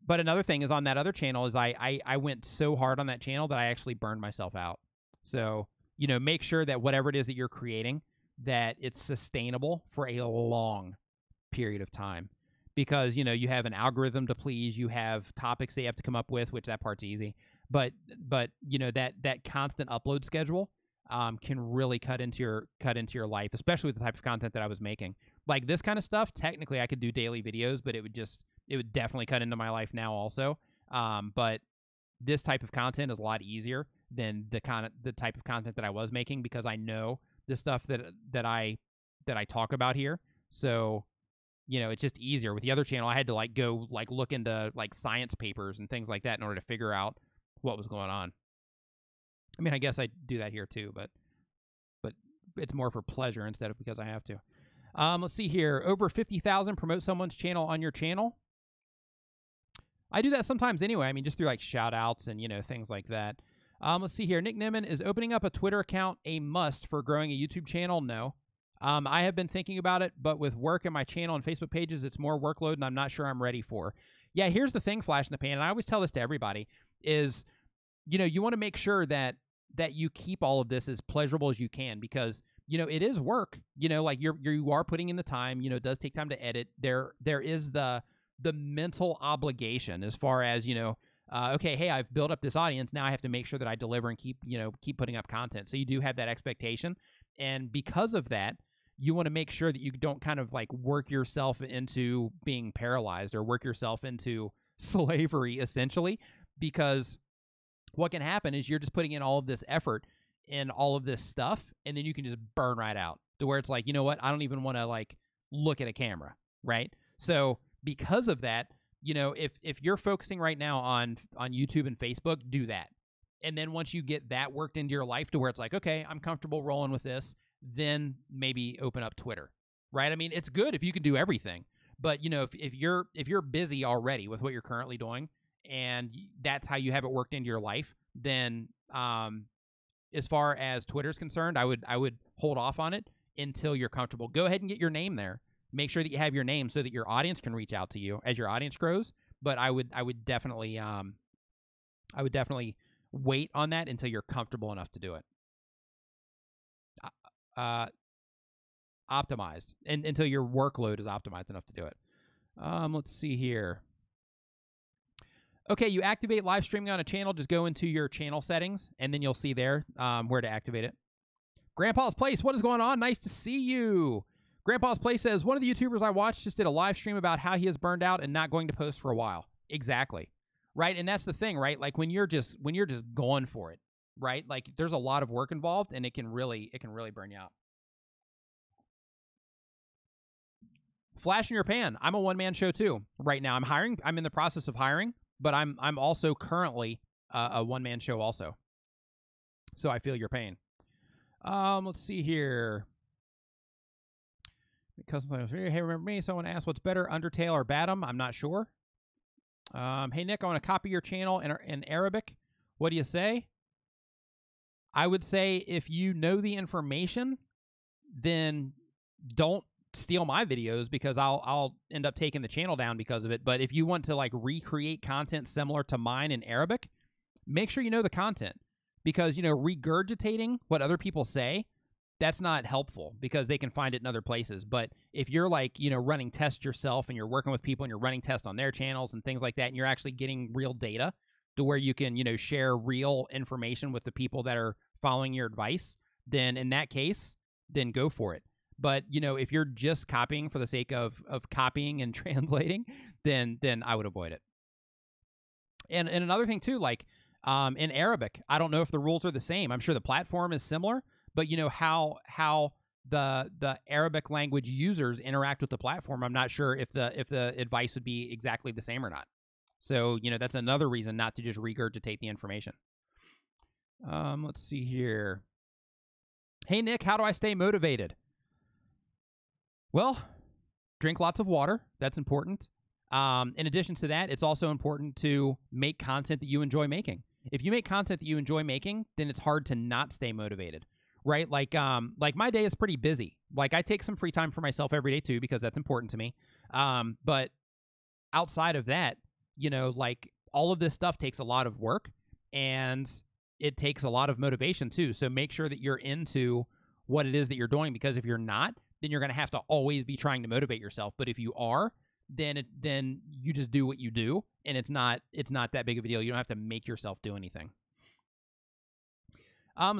But another thing is on that other channel is I went so hard on that channel that I actually burned myself out. So, you know, make sure that whatever it is that you're creating, that it's sustainable for a long period of time. Because, you know, you have an algorithm to please, you have topics that you have to come up with, which that part's easy. But you know, that constant upload schedule can really cut into your life, especially with the type of content that I was making. Like this kind of stuff, technically I could do daily videos, but it would definitely cut into my life now also. But this type of content is a lot easier than the type of content that I was making, because I know the stuff that I talk about here. So, you know, it's just easier. With the other channel, I had to like go like look into like science papers and things like that in order to figure out what was going on. I mean, I guess I do that here too, but it's more for pleasure instead of because I have to. Let's see here. Over 50,000 promote someone's channel on your channel. I do that sometimes anyway. I mean, just through like shout outs and, you know, things like that. Let's see here. Nick Nimmin, is opening up a Twitter account a must for growing a YouTube channel? No. I have been thinking about it, but with work and my channel and Facebook pages, it's more workload, and I'm not sure I'm ready for. Yeah, here's the thing, flash in the pan, and I always tell this to everybody, is, you know, you want to make sure that you keep all of this as pleasurable as you can, because, you know, it is work. You know, like you are putting in the time. You know, it does take time to edit. There is the mental obligation as far as, you know, okay, hey, I've built up this audience. Now I have to make sure that I deliver and keep putting up content. So you do have that expectation. And because of that, you want to make sure that you don't kind of like work yourself into being paralyzed or work yourself into slavery, essentially, because what can happen is you're just putting in all of this effort and all of this stuff, and then you can just burn right out to where it's like, you know what, I don't even want to like look at a camera, right? So because of that, you know, if you're focusing right now on YouTube and Facebook, do that. And then once you get that worked into your life to where it's like, okay, I'm comfortable rolling with this, then maybe open up Twitter, right? I mean, it's good if you can do everything, but you know, if you're busy already with what you're currently doing, and that's how you have it worked into your life, then as far as Twitter's concerned, I would hold off on it until you're comfortable. Go ahead and get your name there. Make sure that you have your name so that your audience can reach out to you as your audience grows. But I would definitely wait on that until you're comfortable enough to do it. Optimized, and until your workload is optimized enough to do it. Let's see here. Okay, you activate live streaming on a channel. Just go into your channel settings, and then you'll see there where to activate it. Grandpa's Place, what is going on? Nice to see you. Grandpa's Place says, one of the YouTubers I watched just did a live stream about how he is burned out and not going to post for a while. Exactly. Right? And that's the thing, right? Like when you're just going for it, right? Like there's a lot of work involved, and it can really burn you out. Flash in your pan. I'm a one-man show too. Right now I'm hiring. I'm in the process of hiring, but I'm also currently a one-man show also. So I feel your pain. Let's see here. Because hey, remember me? Someone asked what's better, Undertale or Batum? I'm not sure. Hey Nick, I want to copy your channel in Arabic. What do you say? I would say if you know the information, then don't steal my videos, because I'll end up taking the channel down because of it. But if you want to like recreate content similar to mine in Arabic, make sure you know the content, because, you know, regurgitating what other people say, that's not helpful because they can find it in other places. But if you're like, running tests yourself and you're working with people and you're running tests on their channels and things like that, and you're actually getting real data to where you can, share real information with the people that are following your advice, then in that case, then go for it. But, if you're just copying for the sake of copying and translating, then I would avoid it. And another thing too, like in Arabic, I don't know if the rules are the same. I'm sure the platform is similar, but how the Arabic language users interact with the platform, I'm not sure if the advice would be exactly the same or not. So, that's another reason not to just regurgitate the information. Let's see here. Hey, Nick, how do I stay motivated? Well, drink lots of water. That's important. In addition to that, it's also important to make content that you enjoy making. If you make content that you enjoy making, then it's hard to not stay motivated, right? Like my day is pretty busy. Like I take some free time for myself every day too, because that's important to me. But outside of that, like all of this stuff takes a lot of work and it takes a lot of motivation too. So make sure that you're into what it is that you're doing, because if you're not, then you're going to have to always be trying to motivate yourself. But if you are, then you just do what you do, and it's not that big of a deal. You don't have to make yourself do anything.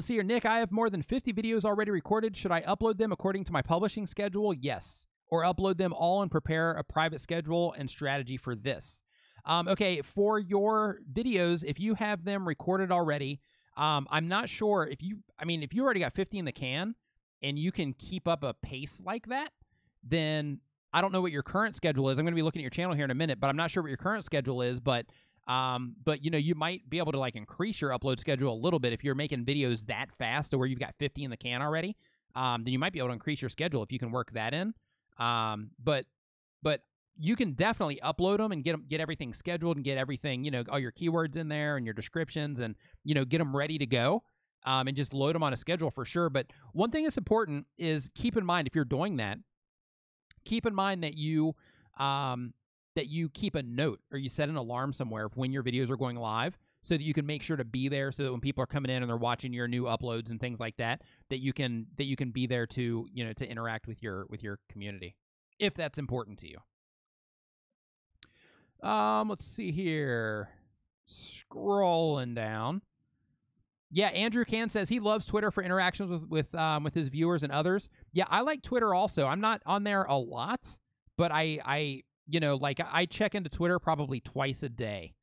See here, Nick, I have more than 50 videos already recorded. Should I upload them according to my publishing schedule? Yes. Or upload them all and prepare a private schedule and strategy for this. Okay, for your videos, if you have them recorded already, I'm not sure if you already got 50 in the can and you can keep up a pace like that, then I don't know what your current schedule is. I'm going to be looking at your channel here in a minute, but I'm not sure what your current schedule is. But you might be able to like increase your upload schedule a little bit if you're making videos that fast to where you've got 50 in the can already. Then you might be able to increase your schedule if you can work that in. But you can definitely upload them and get everything scheduled and get everything, all your keywords in there and your descriptions and, get them ready to go. And just load them on a schedule for sure. But one thing that's important is keep in mind, if you're doing that, keep in mind that you keep a note or you set an alarm somewhere of when your videos are going live, so that you can make sure to be there, so that when people are coming in and they're watching your new uploads and things like that, that you can be there to to interact with your community, if that's important to you. Let's see here. Scrolling down. Yeah, Andrew Can says he loves Twitter for interactions with his viewers and others. Yeah, I like Twitter also. I'm not on there a lot, but I check into Twitter probably twice a day.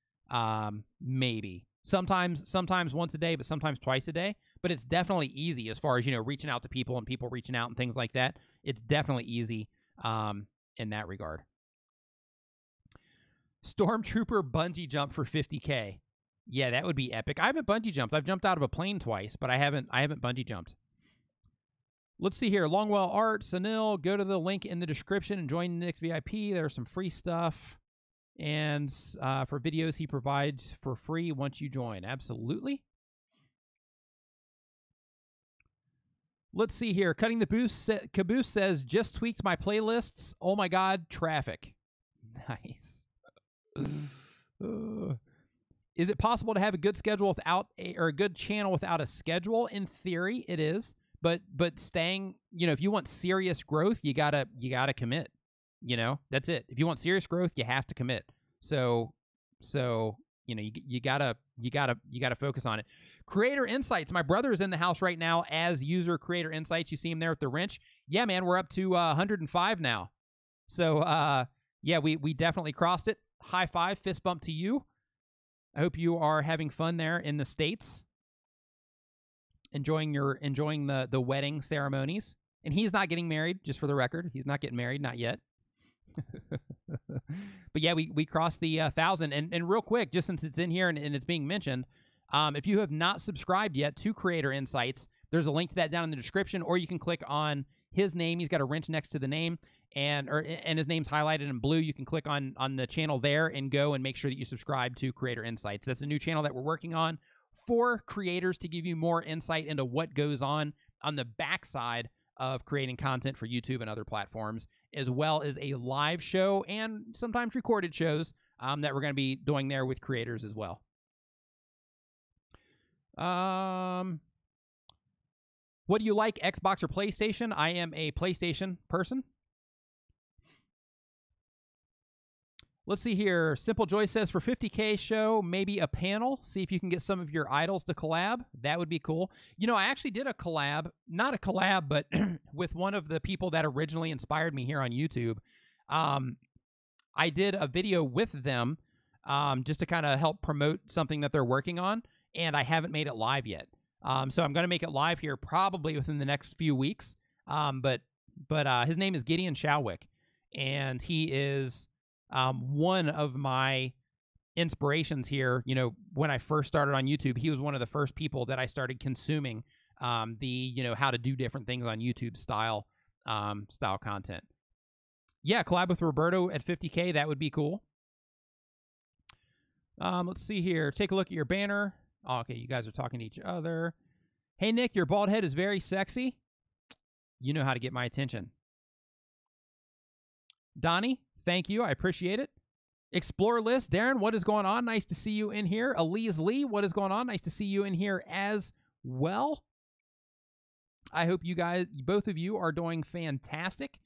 Maybe. Sometimes once a day, but sometimes twice a day. But it's definitely easy as far as, reaching out to people and people reaching out and things like that. It's definitely easy in that regard. Stormtrooper bungee jump for 50K. Yeah, that would be epic. I haven't bungee jumped. I've jumped out of a plane twice, but I haven't bungee jumped. Let's see here. Longwell Art, Sanil, go to the link in the description and join Nick's VIP. There's some free stuff. And for videos he provides for free once you join. Absolutely. Let's see here. Cutting the Caboose says, just tweaked my playlists. Oh my God, traffic. Nice. Is it possible to have a good schedule without a good channel without a schedule? In theory, it is. But staying, if you want serious growth, you gotta commit. That's it. If you want serious growth, you have to commit. So you gotta focus on it. Creator Insights. My brother is in the house right now as user Creator Insights. You see him there with the wrench. Yeah, man, we're up to 105 now. So yeah, we definitely crossed it. High five, fist bump to you. I hope you are having fun there in the States. Enjoying the wedding ceremonies. And he's not getting married, just for the record. He's not getting married, not yet. But yeah, we crossed the 1,000. And real quick, just since it's in here and it's being mentioned, if you have not subscribed yet to Creator Insights, there's a link to that down in the description, or you can click on his name. He's got a wrench next to the name, and his name's highlighted in blue. You can click on the channel there and go and make sure that you subscribe to Creator Insights. That's a new channel that we're working on for creators to give you more insight into what goes on the backside of creating content for YouTube and other platforms, as well as a live show and sometimes recorded shows that we're going to be doing there with creators as well. What do you like, Xbox or PlayStation? I am a PlayStation person. Let's see here. Simple Joy says, for 50K show, maybe a panel. See if you can get some of your idols to collab. That would be cool. You know, I actually did a collab. Not a collab, but with one of the people that originally inspired me here on YouTube. I did a video with them just to kind of help promote something that they're working on, and I haven't made it live yet. So I'm going to make it live here probably within the next few weeks. But his name is Gideon Showick, and he is one of my inspirations here. You know, when I first started on YouTube, he was one of the first people that I started consuming how to do different things on YouTube style content. Yeah, collab with Roberto at 50K. That would be cool. Let's see here. Take a look at your banner. Oh, okay, you guys are talking to each other. Hey, Nick, your bald head is very sexy. You know how to get my attention. Donnie, thank you. I appreciate it. Explore list. Darren, what is going on? Nice to see you in here. Elise Lee, what is going on? Nice to see you in here as well. I hope you guys, both of you, are doing fantastic.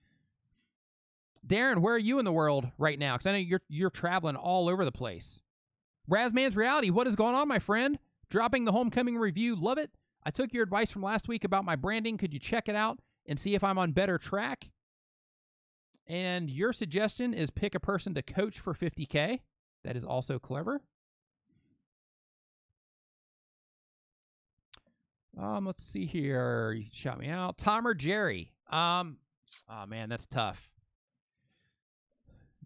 Darren, where are you in the world right now? Because I know you're traveling all over the place. Razman's Reality, what is going on, my friend? Dropping the Homecoming review. Love it. I took your advice from last week about my branding. Could you check it out and see if I'm on better track? And your suggestion is pick a person to coach for 50K. That is also clever. Let's see here. You shot me out. Tom or Jerry? Oh, man, that's tough.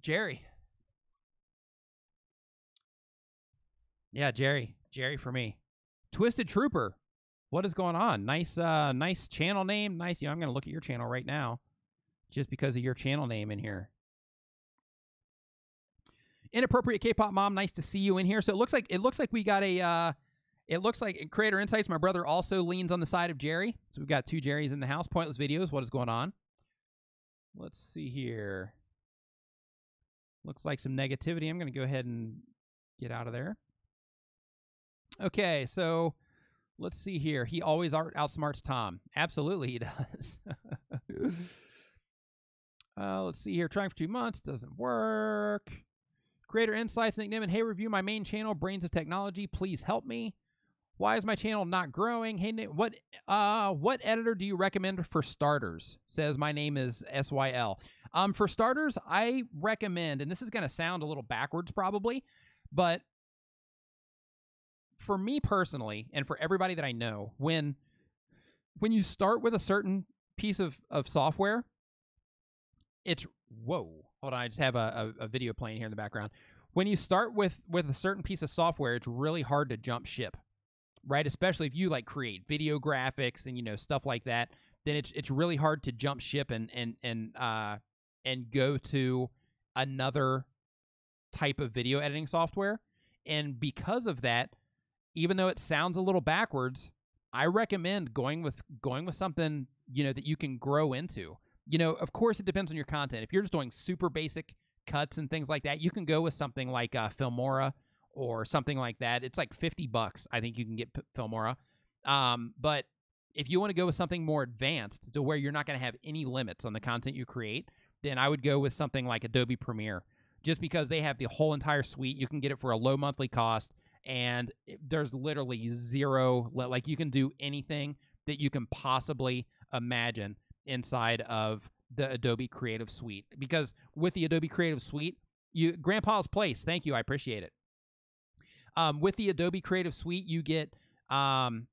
Jerry. Yeah, Jerry. Jerry for me. Twisted Trooper. What is going on? Nice channel name. Nice. I'm going to look at your channel right now just because of your channel name in here. Inappropriate K-pop mom. Nice to see you in here. So it looks like we got a it looks like Creator Insights. My brother also leans on the side of Jerry. So we've got two Jerrys in the house. Pointless Videos. What is going on? Let's see here. Looks like some negativity. I'm going to go ahead and get out of there. Okay, so let's see here. He always outsmarts Tom. Absolutely, he does. Let's see here. Trying for 2 months. Doesn't work. Creator Insights. Nick Nimmin. Hey, review my main channel, Brains of Technology. Please help me. Why is my channel not growing? Hey, Nick, what editor do you recommend for starters? Says my name is SYL. For starters, I recommend, and this is going to sound a little backwards probably, but for me personally, and for everybody that I know, when you start with a certain piece of software, it's, whoa, hold on, I just have a video playing here in the background. When you start with a certain piece of software, it's really hard to jump ship, right? Especially if you like create video graphics and stuff like that, then it's really hard to jump ship and go to another type of video editing software. And because of that, even though it sounds a little backwards, I recommend going with something, that you can grow into. Of course, it depends on your content. If you're just doing super basic cuts and things like that, you can go with something like Filmora or something like that. It's like $50. I think you can get Filmora. But if you want to go with something more advanced to where you're not going to have any limits on the content you create, then I would go with something like Adobe Premiere, just because they have the whole entire suite. You can get it for a low monthly cost. And there's literally zero, like you can do anything that you can possibly imagine inside of the Adobe Creative Suite. Because with the Adobe Creative Suite, Grandpa's Place, thank you, I appreciate it. With the Adobe Creative Suite, you get Photoshop,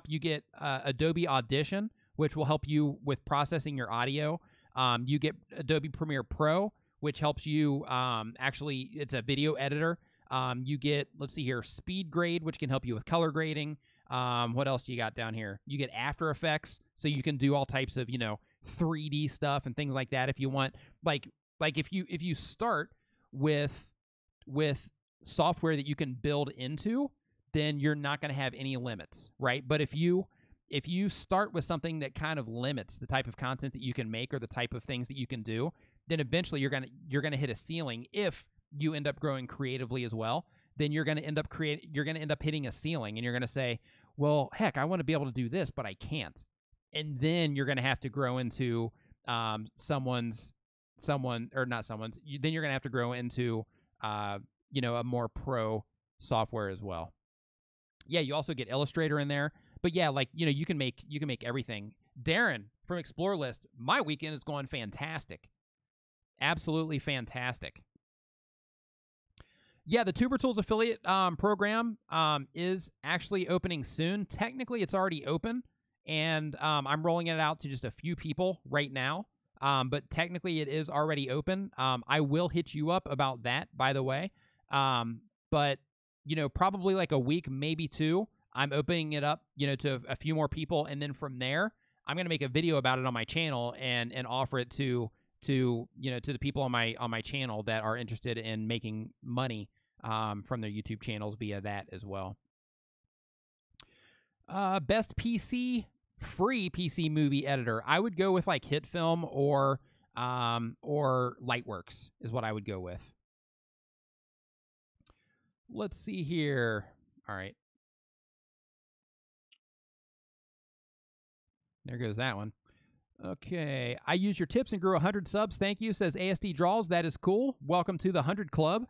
you get Adobe Audition, which will help you with processing your audio. You get Adobe Premiere Pro, which helps you actually, it's a video editor. You get, let's see here, Speed Grade, which can help you with color grading. What else do you got down here? You get After Effects, so you can do all types of, 3D stuff and things like that if you want. Like if you start with software that you can build into, then you're not going to have any limits, right? But if you start with something that kind of limits the type of content that you can make or the type of things that you can do, then eventually you're gonna hit a ceiling. If you end up growing creatively as well, then you're going to end up hitting a ceiling, and you're going to say, well, heck, I want to be able to do this, but I can't. And then you're going to have to grow into then you're going to have to grow into a more pro software as well. Yeah, you also get Illustrator in there. But yeah, like, you can make everything. Darren from Explore List, my weekend is going fantastic. Absolutely fantastic. Yeah, the Tuber Tools affiliate program is actually opening soon. Technically, it's already open, and I'm rolling it out to just a few people right now. But technically, it is already open. I will hit you up about that, by the way. But probably like a week, maybe two, I'm opening it up, to a few more people, and then from there, I'm gonna make a video about it on my channel and offer it to the people on my channel that are interested in making money from their YouTube channels via that as well. Best free PC movie editor. I would go with like HitFilm or Lightworks is what I would go with. Let's see here. All right. There goes that one. Okay. I use your tips and grew 100 subs. Thank you, says ASD Draws. That is cool. Welcome to the 100 Club.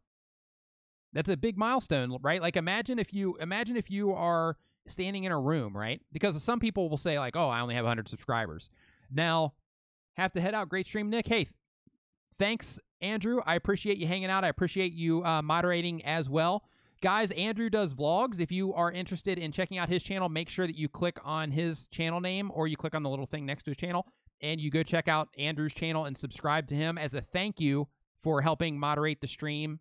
That's a big milestone, right? Like, imagine if you are standing in a room, right? Because some people will say, like, oh, I only have 100 subscribers. Now, have to head out. Great stream, Nick. Hey, thanks, Andrew. I appreciate you hanging out. I appreciate you moderating as well. Guys, Andrew does vlogs. If you are interested in checking out his channel, make sure that you click on his channel name or you click on the little thing next to his channel and you go check out Andrew's channel and subscribe to him as a thank you for helping moderate the stream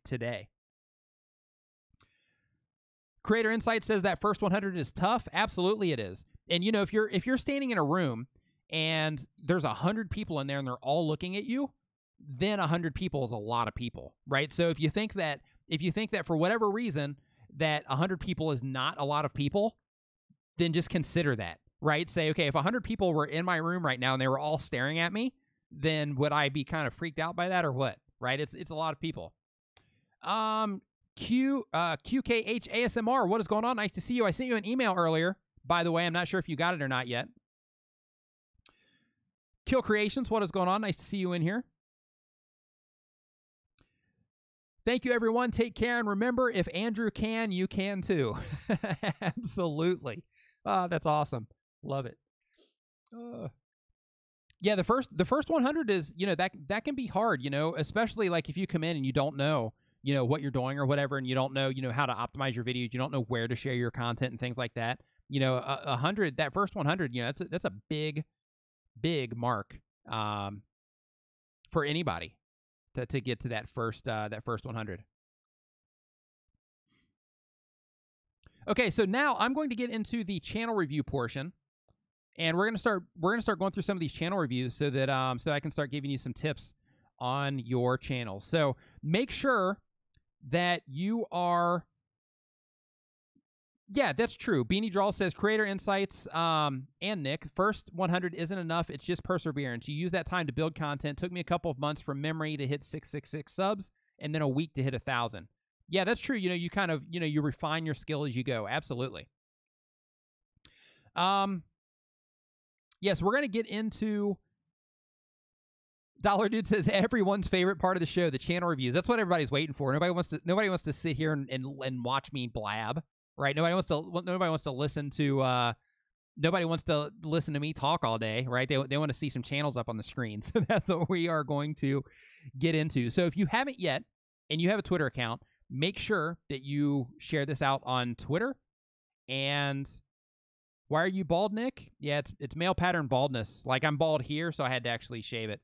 today. Creator Insight says that first 100 is tough. Absolutely it is. And, if you're standing in a room and there's 100 people in there and they're all looking at you, then 100 people is a lot of people, right? So if you think that for whatever reason that 100 people is not a lot of people, then just consider that, right? Say, okay, if 100 people were in my room right now and they were all staring at me, then would I be kind of freaked out by that or what, right? It's a lot of people. QKH ASMR, what is going on? Nice to see you. I sent you an email earlier, by the way. I'm not sure if you got it or not yet. Kill Creations, what is going on? Nice to see you in here. Thank you, everyone. Take care. And remember, if Andrew can, you can too. Absolutely. That's awesome. Love it. Yeah, the first 100 is, that can be hard, especially like if you come in and you don't know, what you're doing or whatever, and you don't know, how to optimize your videos. You don't know where to share your content and things like that. 100, that first 100, that's a big, big mark for anybody. To get to that first 100. Okay, so now I'm going to get into the channel review portion, and we're gonna start going through some of these channel reviews so that I can start giving you some tips on your channel. So make sure that you are. Yeah, that's true. Beanie Draw says Creator Insights and Nick, first 100 isn't enough. It's just perseverance. You use that time to build content. Took me a couple of months from memory to hit 666 subs and then a week to hit 1,000. Yeah, that's true. You kind of, you refine your skill as you go. Absolutely. Yes, we're going to get into Dollar Dude says everyone's favorite part of the show, the channel reviews. That's what everybody's waiting for. Nobody wants to sit here and watch me blab. Right, nobody wants to listen to me talk all day, right? They want to see some channels up on the screen. So that's what we are going to get into. So if you haven't yet and you have a Twitter account, make sure that you share this out on Twitter. And why are you bald, Nick? Yeah, it's male pattern baldness. Like, I'm bald here, so I had to actually shave it.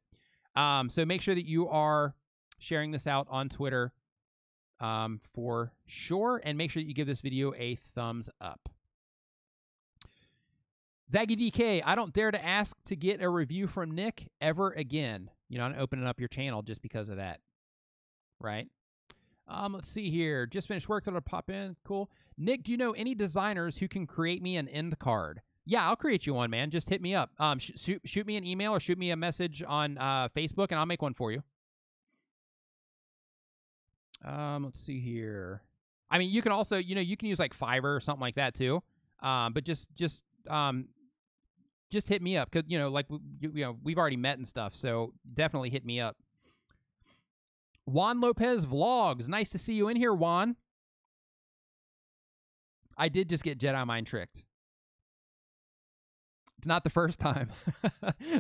So make sure that you are sharing this out on Twitter. For sure, and make sure that you give this video a thumbs up. Zaggy DK, I don't dare to ask to get a review from Nick ever again. I'm opening up your channel just because of that, right? Let's see here. Just finished work. Thought I'd pop in. Cool. Nick, do you know any designers who can create me an end card? Yeah, I'll create you one, man. Just hit me up. Shoot me an email or shoot me a message on Facebook, and I'll make one for you. Let's see here. I mean, you can also, you can use like Fiverr or something like that too. But just hit me up because like we've already met and stuff. So definitely hit me up. Juan Lopez Vlogs. Nice to see you in here, Juan. I did just get Jedi mind tricked. It's not the first time.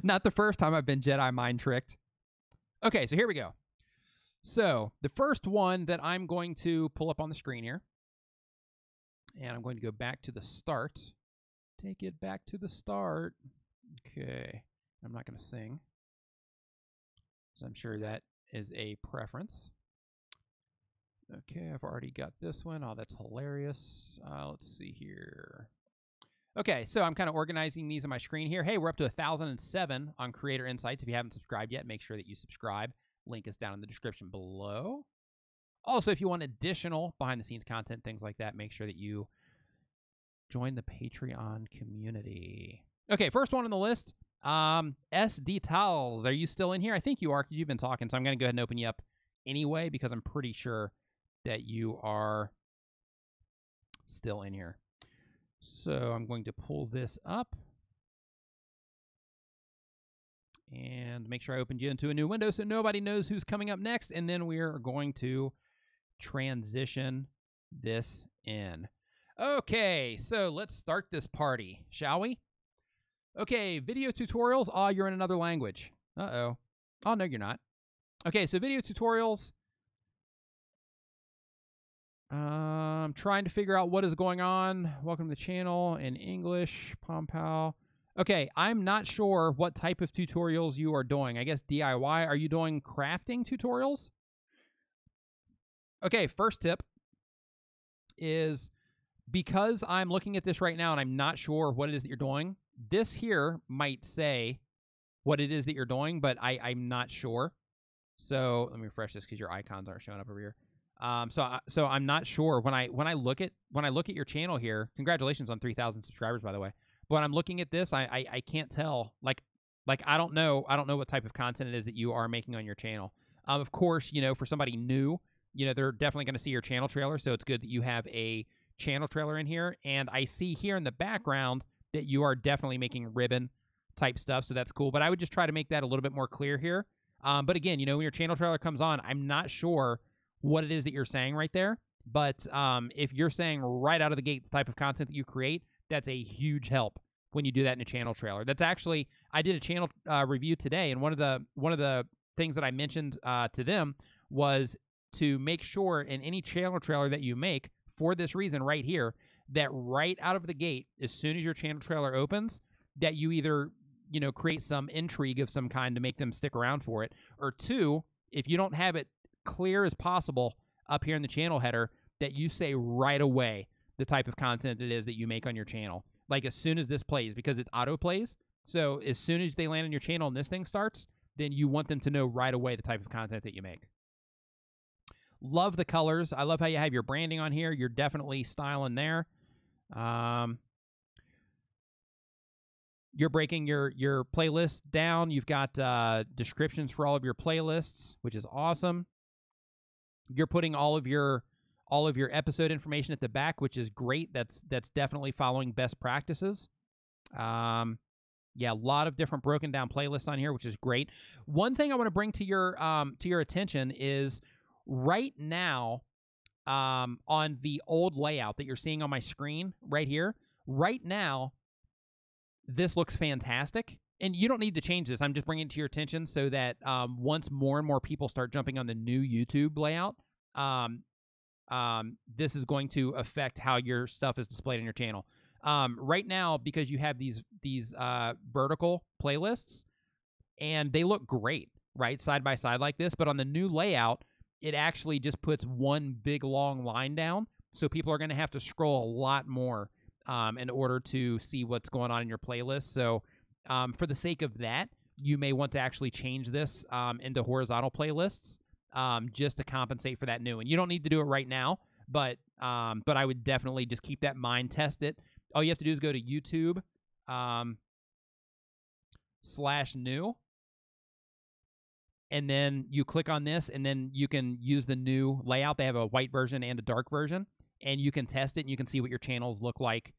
Not the first time I've been Jedi mind tricked. Okay, so here we go. So the first one that I'm going to pull up on the screen here, and I'm going to go back to the start. Take it back to the start. Okay, I'm not going to sing, so I'm sure that is a preference. Okay, I've already got this one. Oh, that's hilarious. Let's see here. Okay, so I'm kind of organizing these on my screen here. Hey, we're up to 1,007 on Creator Insights. If you haven't subscribed yet, make sure that you subscribe. Link is down in the description below. Also, if you want additional behind-the-scenes content, things like that, make sure that you join the Patreon community. Okay, first one on the list, SD Towels. Are you still in here? I think you are because you've been talking, so I'm going to go ahead and open you up anyway because I'm pretty sure that you are still in here. So I'm going to pull this up and make sure I opened you into a new window so nobody knows who's coming up next, and then we're going to transition this in. Okay, so let's start this party, shall we? Okay, video tutorials. Oh, you're in another language. Uh-oh. Oh, no, you're not. Okay, so video tutorials. I'm trying to figure out what is going on. Welcome to the channel in English, PomPal. Okay, I'm not sure what type of tutorials you are doing. I guess DIY. Are you doing crafting tutorials? Okay, first tip is because I'm looking at this right now and I'm not sure what it is that you're doing, this here might say what it is that you're doing, but I'm not sure. So let me refresh this because your icons aren't showing up over here. So I'm not sure when I look at your channel here. Congratulations on 3,000 subscribers, by the way. But when I'm looking at this, I can't tell. Like I don't know what type of content it is that you are making on your channel. Of course, for somebody new, they're definitely going to see your channel trailer. So it's good that you have a channel trailer in here. And I see here in the background that you are definitely making ribbon type stuff. So that's cool. But I would just try to make that a little bit more clear here. But again, when your channel trailer comes on, I'm not sure what it is that you're saying right there. But if you're saying right out of the gate the type of content that you create, that's a huge help when you do that in a channel trailer. That's actually, I did a channel review today, and one of the things that I mentioned to them was to make sure in any channel trailer that you make, for this reason right here, that right out of the gate, as soon as your channel trailer opens, that you either create some intrigue of some kind to make them stick around for it, or two, if you don't have it clear as possible up here in the channel header, that you say right away the type of content it is that you make on your channel. Like as soon as this plays, because it auto plays. So as soon as they land on your channel and this thing starts, then you want them to know right away the type of content that you make. Love the colors. I love how you have your branding on here. You're definitely styling there. You're breaking your playlist down. You've got descriptions for all of your playlists, which is awesome. You're putting all of your episode information at the back, which is great. That's definitely following best practices. Yeah, a lot of different broken down playlists on here, which is great. One thing I want to bring to your attention is right now on the old layout that you're seeing on my screen right here. Right now, this looks fantastic. And you don't need to change this. I'm just bringing it to your attention so that once more and more people start jumping on the new YouTube layout, this is going to affect how your stuff is displayed on your channel. Right now, because you have these vertical playlists, and they look great, right, side by side like this, but on the new layout, it actually just puts one big long line down, so people are going to have to scroll a lot more in order to see what's going on in your playlist. So for the sake of that, you may want to actually change this into horizontal playlists just to compensate for that new. And you don't need to do it right now, but I would definitely just keep that in mind, test it. All you have to do is go to YouTube /new, and then you click on this, and then you can use the new layout. They have a white version and a dark version, and you can test it, and you can see what your channels look like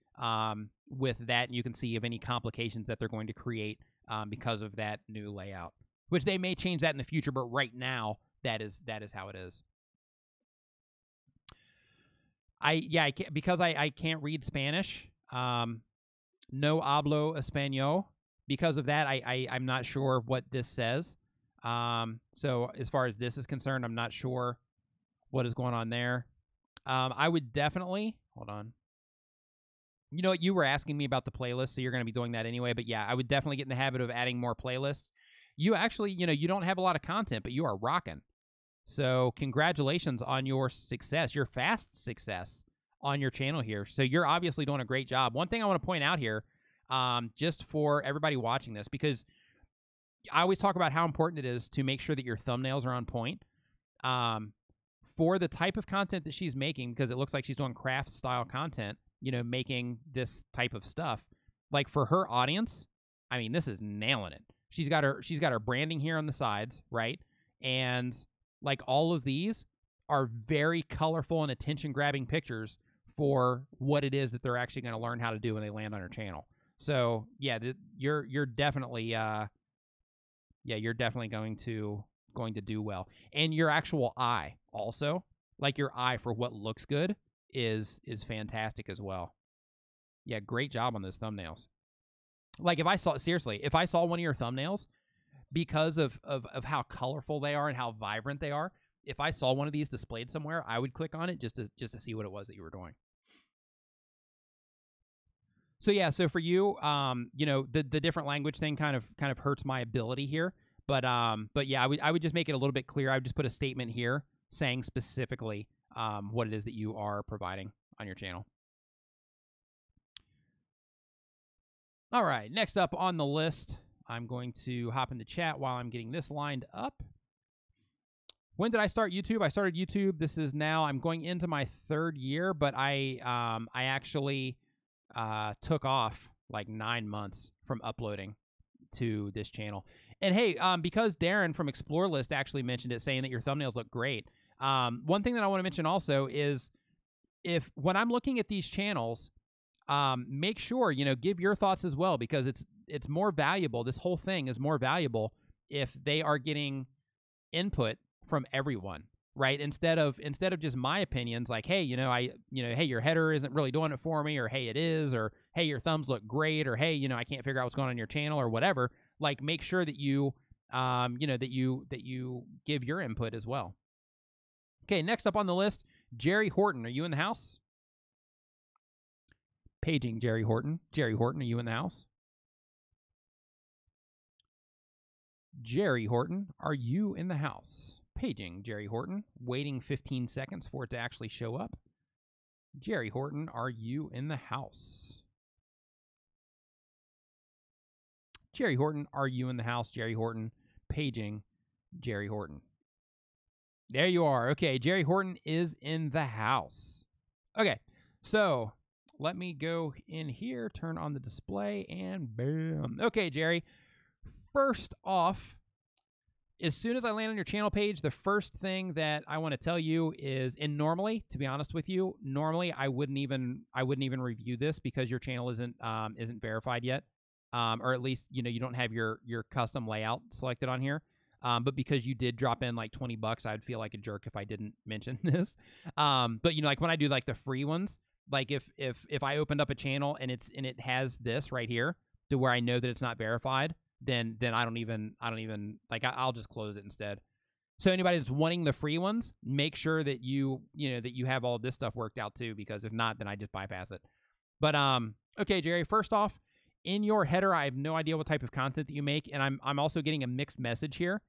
with that, and you can see of any complications that they're going to create because of that new layout, which they may change that in the future, but right now, that is how it is. I can't, because I can't read Spanish. No hablo español. Because of that, I'm not sure what this says. So as far as this is concerned, I'm not sure what is going on there. I would definitely, hold on. You know what, you were asking me about the playlist, so you're going to be doing that anyway, but yeah, I would definitely get in the habit of adding more playlists. You actually, you don't have a lot of content, but you are rocking. So congratulations on your success, your fast success on your channel here. So you're obviously doing a great job. One thing I want to point out here, just for everybody watching this, because I always talk about how important it is to make sure that your thumbnails are on point. For the type of content that she's making, because it looks like she's doing craft style content, making this type of stuff. Like for her audience, I mean, this is nailing it. She's got her branding here on the sides, right? And like all of these are very colorful and attention-grabbing pictures for what it is that they're actually going to learn how to do when they land on her channel. So yeah, you're definitely you're definitely going to do well. And your actual eye also, like your eye for what looks good is fantastic as well. Yeah, great job on those thumbnails. Like if I saw one of your thumbnails, because of how colorful they are and how vibrant they are, if I saw one of these displayed somewhere, I would click on it just to see what it was that you were doing. So yeah, so for you, the different language thing kind of hurts my ability here, but yeah, I would just make it a little bit clearer. I would just put a statement here saying specifically what it is that you are providing on your channel. All right, next up on the list, I'm going to hop into chat while I'm getting this lined up. When did I start YouTube? I started YouTube. This is now, I'm going into my 3rd year, but I actually took off like 9 months from uploading to this channel. And hey, because Darren from Explore List actually mentioned it, saying that your thumbnails look great. One thing that I want to mention also is when I'm looking at these channels, make sure, give your thoughts as well, because it's more valuable. This whole thing is more valuable if they are getting input from everyone, right? Instead of just my opinions, like, hey, hey, your header isn't really doing it for me, or hey, it is, or hey, your thumbs look great, or hey, I can't figure out what's going on in your channel, or whatever. Like, make sure that you, that you give your input as well. Okay, next up on the list, Jerry Horton. Are you in the house? Paging Jerry Horton. Jerry Horton, are you in the house? Jerry Horton, are you in the house? Paging Jerry Horton, waiting 15 seconds for it to actually show up. Jerry Horton, are you in the house? Jerry Horton, are you in the house? Jerry Horton, paging Jerry Horton. There you are. Okay, Jerry Horton is in the house. Okay, so let me go in here, turn on the display, and bam. Okay, Jerry, first off, as soon as I land on your channel page, the first thing that I want to tell you is, and normally, to be honest with you, normally I wouldn't even review this because your channel isn't verified yet, or at least you don't have your custom layout selected on here. But because you did drop in like $20, I'd feel like a jerk if I didn't mention this. But like when I do like the free ones, like if I opened up a channel and it has this right here to where I know that it's not verified, then I don't even like, I'll just close it instead. So anybody that's wanting the free ones, make sure that you have all this stuff worked out too, because if not, then I just bypass it. But okay, Jerry, first off, in your header, I have no idea what type of content that you make, and I'm also getting a mixed message here,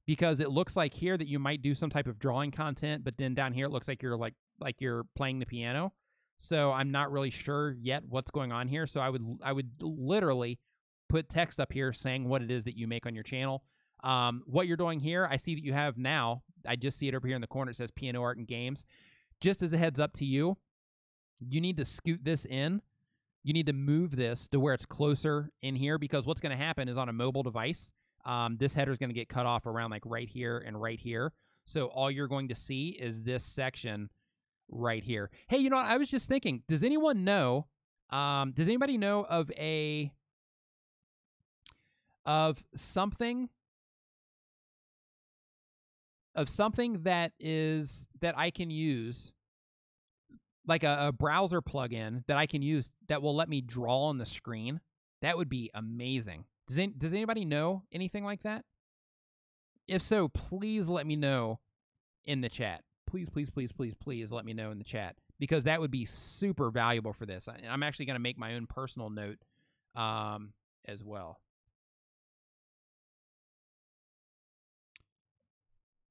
because it looks like here that you might do some type of drawing content, but then down here it looks like you're like you're playing the piano. So I'm not really sure yet what's going on here. So I would literally put text up here saying what it is that you make on your channel. What you're doing here, I see that you have now, I just see it over here in the corner, it says Piano Art and Games. Just as a heads up to you, you need to scoot this in. You need to move this to where it's closer in here, because what's going to happen is on a mobile device, This header is going to get cut off around like right here and right here. So all you're going to see is this section right here. Hey, you know what? I was just thinking, does anyone know, does anybody know of something that I can use, like a browser plugin that I can use that will let me draw on the screen? That would be amazing. Does anybody know anything like that? If so, please let me know in the chat. Please, please, please, please, please let me know in the chat, because that would be super valuable for this. I'm actually going to make my own personal note as well.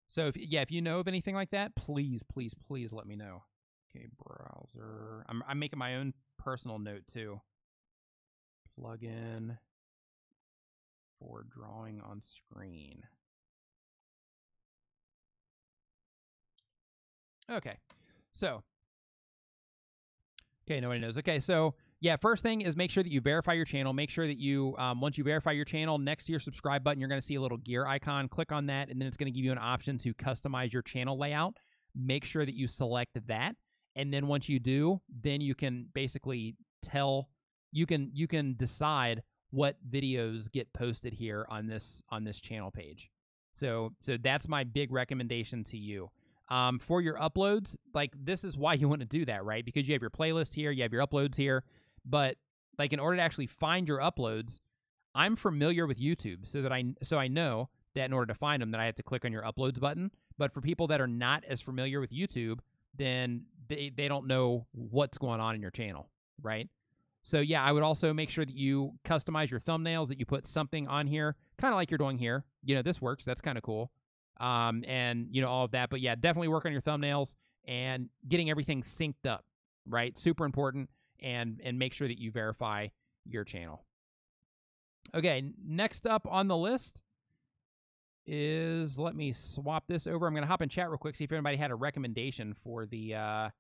So, if you know of anything like that, please, please, please let me know. Okay, browser. I'm making my own personal note too. Plugin for drawing on screen. Okay, so. Okay, nobody knows. Okay, so yeah, first thing is make sure that you verify your channel. Make sure that you, once you verify your channel, next to your subscribe button, you're going to see a little gear icon. Click on that, and then it's going to give you an option to customize your channel layout. Make sure that you select that, and then once you do, then you can basically you can decide what videos get posted here on this channel page. So that's my big recommendation to you. For your uploads, like, this is why you want to do that, right? Because you have your playlist here, you have your uploads here, but like, in order to actually find your uploads, I'm familiar with YouTube, so I know that in order to find them, that I have to click on your uploads button. But for people that are not as familiar with YouTube, then they don't know what's going on in your channel, right? So yeah, I would also make sure that you customize your thumbnails, that you put something on here, kind of like you're doing here. You know, this works. That's kind of cool. And, you know, all of that. But yeah, definitely work on your thumbnails and getting everything synced up, right? Super important. And make sure that you verify your channel. Okay, next up on the list is, let me swap this over. I'm going to hop in chat real quick, see if anybody had a recommendation for the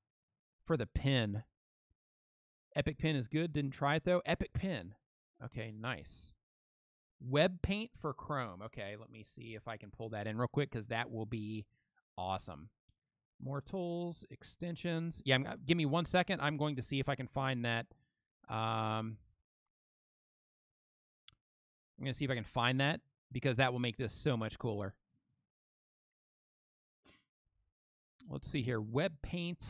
pen. Epic Pen is good. Didn't try it, though. Epic Pen. Okay, nice. Web Paint for Chrome. Okay, let me see if I can pull that in real quick, because that will be awesome. More tools, extensions. Yeah, give me 1 second. I'm going to see if I can find that. I'm going to see if I can find that, because that will make this so much cooler. Let's see here. Web Paint.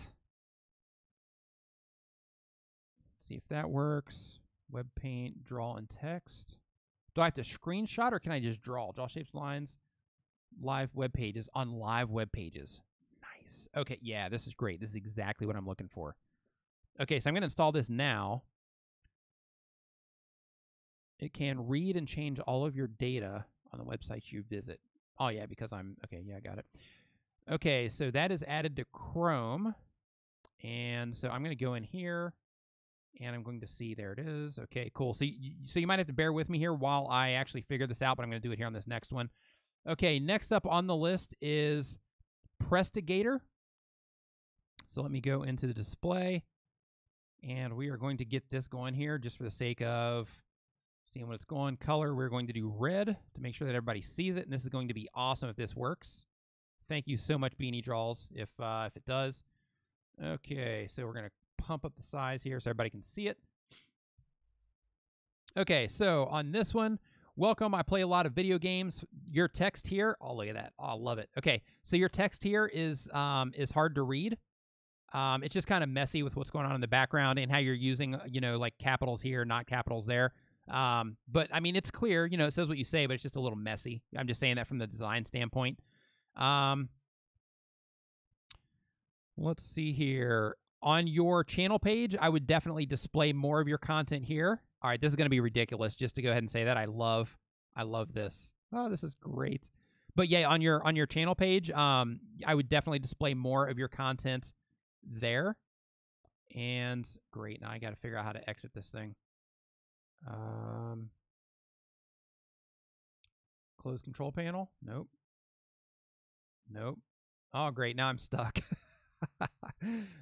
See if that works. Web Paint, draw and text. Do I have to screenshot, or can I just draw? Draw shapes, lines, live web pages on live web pages. Nice. Okay, yeah, this is great. This is exactly what I'm looking for. Okay, so I'm going to install this now. It can read and change all of your data on the websites you visit. Oh, yeah, because okay, yeah, I got it. Okay, so that is added to Chrome. And so I'm going to go in here, and I'm going to see, there it is. Okay, cool. So you might have to bear with me here while I actually figure this out, but I'm going to do it here on this next one. Okay, next up on the list is Prestigator. So let me go into the display, and we are going to get this going here just for the sake of seeing what it's going. Color, we're going to do red to make sure that everybody sees it, and this is going to be awesome if this works. Thank you so much, Beanie Draws, if it does. Okay, so we're going to pump up the size here so everybody can see it. Okay, so on this one, welcome. I play a lot of video games. Your text here, oh, look at that. Oh, I love it. Okay, so your text here is hard to read. It's just kind of messy with what's going on in the background and how you're using, you know, like capitals here, not capitals there. But I mean, it's clear, you know, it says what you say, but it's just a little messy. I'm just saying that from the design standpoint. Let's see here. On your channel page, I would definitely display more of your content here. All right, this is going to be ridiculous, just to go ahead and say that. I love this. Oh, this is great. But yeah, on your channel page, I would definitely display more of your content there. And great, now I got to figure out how to exit this thing. Close control panel. Nope. Oh, great, now I'm stuck.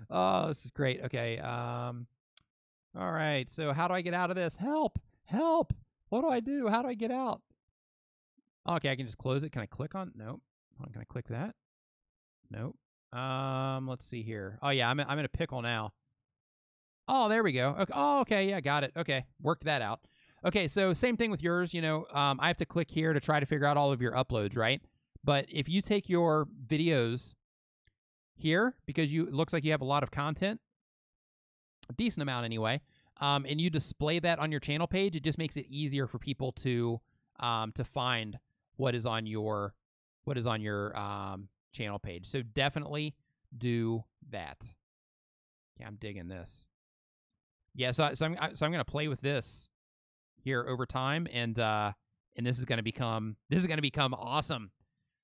Oh, this is great. Okay. All right. So how do I get out of this? Help! Help! What do I do? How do I get out? Oh, okay, I can just close it. Can I click on? Nope. Can I click that? Nope. Let's see here. Oh yeah, I'm in a pickle now. Oh, there we go. Okay. Oh, okay, yeah, got it. Okay, worked that out. Okay, so same thing with yours. You know, I have to click here to try to figure out all of your uploads, right? But if you take your videos here, because it looks like you have a lot of content, a decent amount anyway, and you display that on your channel page, it just makes it easier for people to find what is on your channel page. So definitely do that. Yeah, I'm digging this. Yeah, so I'm gonna play with this here over time, and this is gonna become awesome.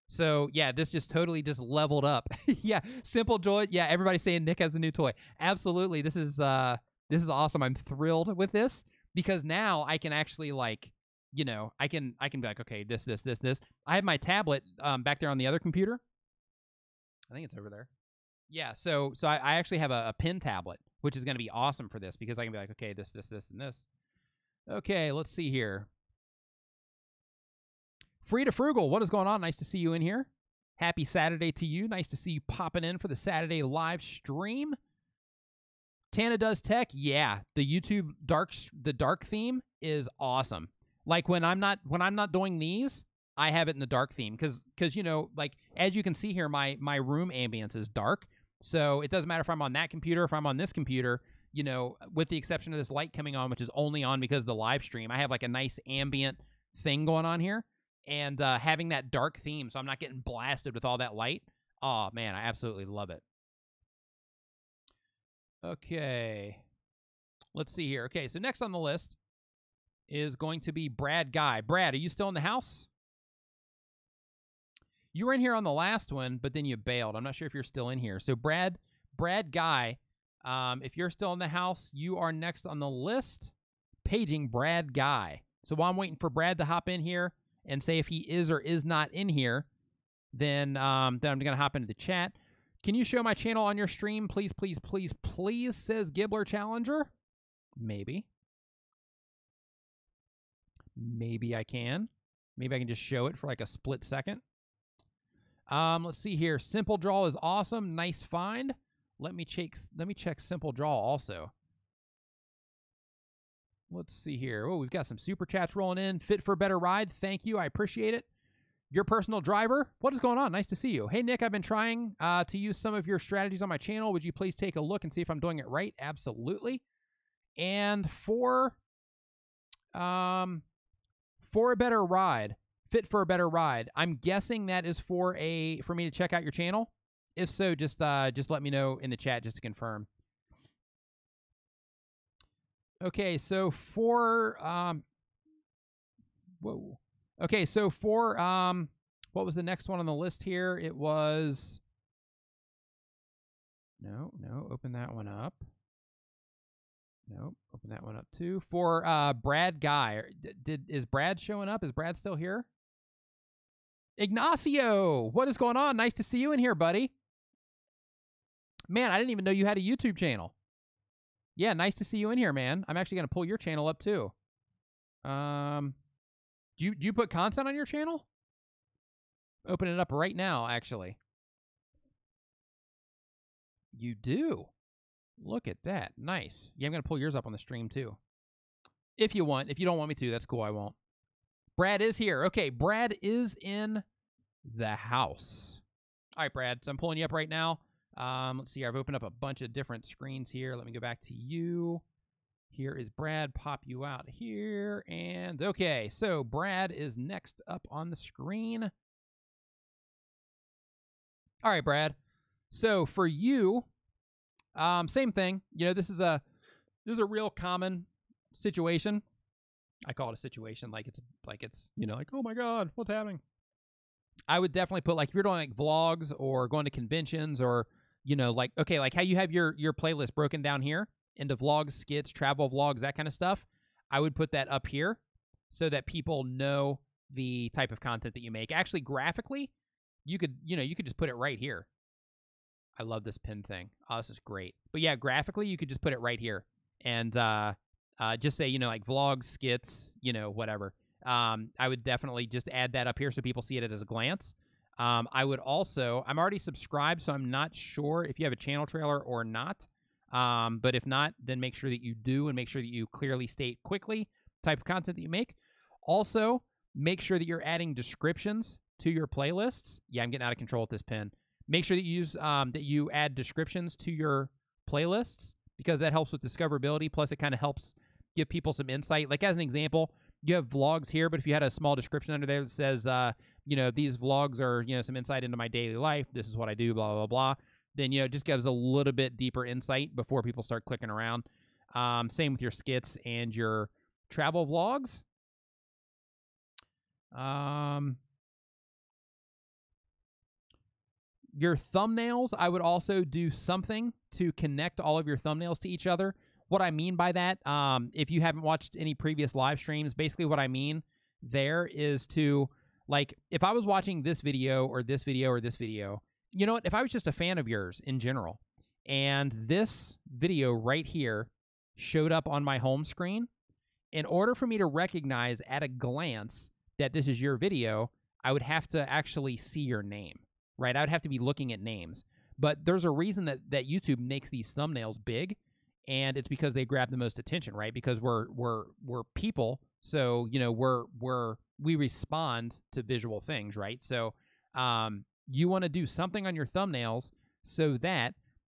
So yeah, this just totally just leveled up. Yeah, simple joy. Yeah, everybody's saying Nick has a new toy. Absolutely, this is awesome. I'm thrilled with this because now I can actually like, you know, I can be like, okay, this. I have my tablet back there on the other computer. I think it's over there. Yeah, so I actually have a pen tablet, which is going to be awesome for this because I can be like, okay, this, and this. Okay, let's see here. Free to Frugal, what is going on? Nice to see you in here. Happy Saturday to you. Nice to see you popping in for the Saturday live stream. Tana Does Tech, yeah, the YouTube dark theme is awesome. Like when I'm not doing these, I have it in the dark theme because you know, like as you can see here, my room ambience is dark. So it doesn't matter if I'm on that computer, if I'm on this computer, you know, with the exception of this light coming on, which is only on because of the live stream. I have like a nice ambient thing going on here, and having that dark theme, so I'm not getting blasted with all that light. Oh man, I absolutely love it. Okay, let's see here. Okay, so next on the list is going to be Brad Guy. Brad, are you still in the house? You were in here on the last one, but then you bailed. I'm not sure if you're still in here. So Brad Guy, if you're still in the house, you are next on the list. Paging Brad Guy. So while I'm waiting for Brad to hop in here and say if he is or is not in here, then I'm going to hop into the chat. Can you show my channel on your stream? Please, please, please, please, says Gibbler Challenger. Maybe. Maybe I can. Maybe I can just show it for like a split second. Let's see here. Simple Draw is awesome. Nice find. Let me check Simple Draw also. Let's see here. Oh, we've got some super chats rolling in. Fit for a Better Ride. Thank you. I appreciate it. Your personal driver. What is going on? Nice to see you. Hey, Nick, I've been trying to use some of your strategies on my channel. Would you please take a look and see if I'm doing it right? Absolutely. And for a better ride, Fit for a Better Ride. I'm guessing that is for me to check out your channel. If so, just let me know in the chat just to confirm. Okay, so for whoa. Okay, so for what was the next one on the list here? It was no, open that one up. Nope, open that one up too. For Brad Guy. Is Brad showing up? Is Brad still here? Ignacio, what is going on? Nice to see you in here, buddy. Man, I didn't even know you had a YouTube channel. Yeah, nice to see you in here, man. I'm actually going to pull your channel up, too. Do you put content on your channel? Open it up right now, actually. You do. Look at that. Nice. Yeah, I'm going to pull yours up on the stream, too. If you want. If you don't want me to, that's cool. I won't. Brad is here. Okay, Brad is in the house. All right, Brad. So I'm pulling you up right now. Let's see. I've opened up a bunch of different screens here. Let me go back to you. Here is Brad. Pop you out here. And okay, so Brad is next up on the screen. All right, Brad. So for you, same thing. You know, this is a real common situation. I call it a situation like it's you know, like, oh my God, what's happening? I would definitely put, like, if you're doing like vlogs or going to conventions or, you know, like, okay, like how you have your playlist broken down here into vlogs, skits, travel vlogs, that kind of stuff. I would put that up here so that people know the type of content that you make. Actually, graphically, you could just put it right here. I love this pin thing. Oh, this is great. But yeah, graphically, you could just put it right here and just say, you know, like vlogs, skits, you know, whatever. I would definitely just add that up here so people see it at a glance. I would also, I'm already subscribed, so I'm not sure if you have a channel trailer or not. But if not, then make sure that you do, and make sure that you clearly state quickly type of content that you make. Also, make sure that you're adding descriptions to your playlists. Yeah, I'm getting out of control with this pen. Make sure that you add descriptions to your playlists, because that helps with discoverability. Plus, it kind of helps give people some insight. Like, as an example, you have vlogs here, but if you had a small description under there that says, these vlogs are, some insight into my daily life, this is what I do, blah, blah, blah, then, it just gives a little bit deeper insight before people start clicking around. Same with your skits and your travel vlogs. Your thumbnails, I would also do something to connect all of your thumbnails to each other. What I mean by that, if you haven't watched any previous live streams, basically what I mean there is to, like, if I was watching this video or this video or this video, you know what, if I was just a fan of yours in general, and this video right here showed up on my home screen, in order for me to recognize at a glance that this is your video, I would have to actually see your name, right? I would have to be looking at names. But there's a reason that YouTube makes these thumbnails big, and it's because they grab the most attention, right? Because we're people, so we respond to visual things, right? So you want to do something on your thumbnails so that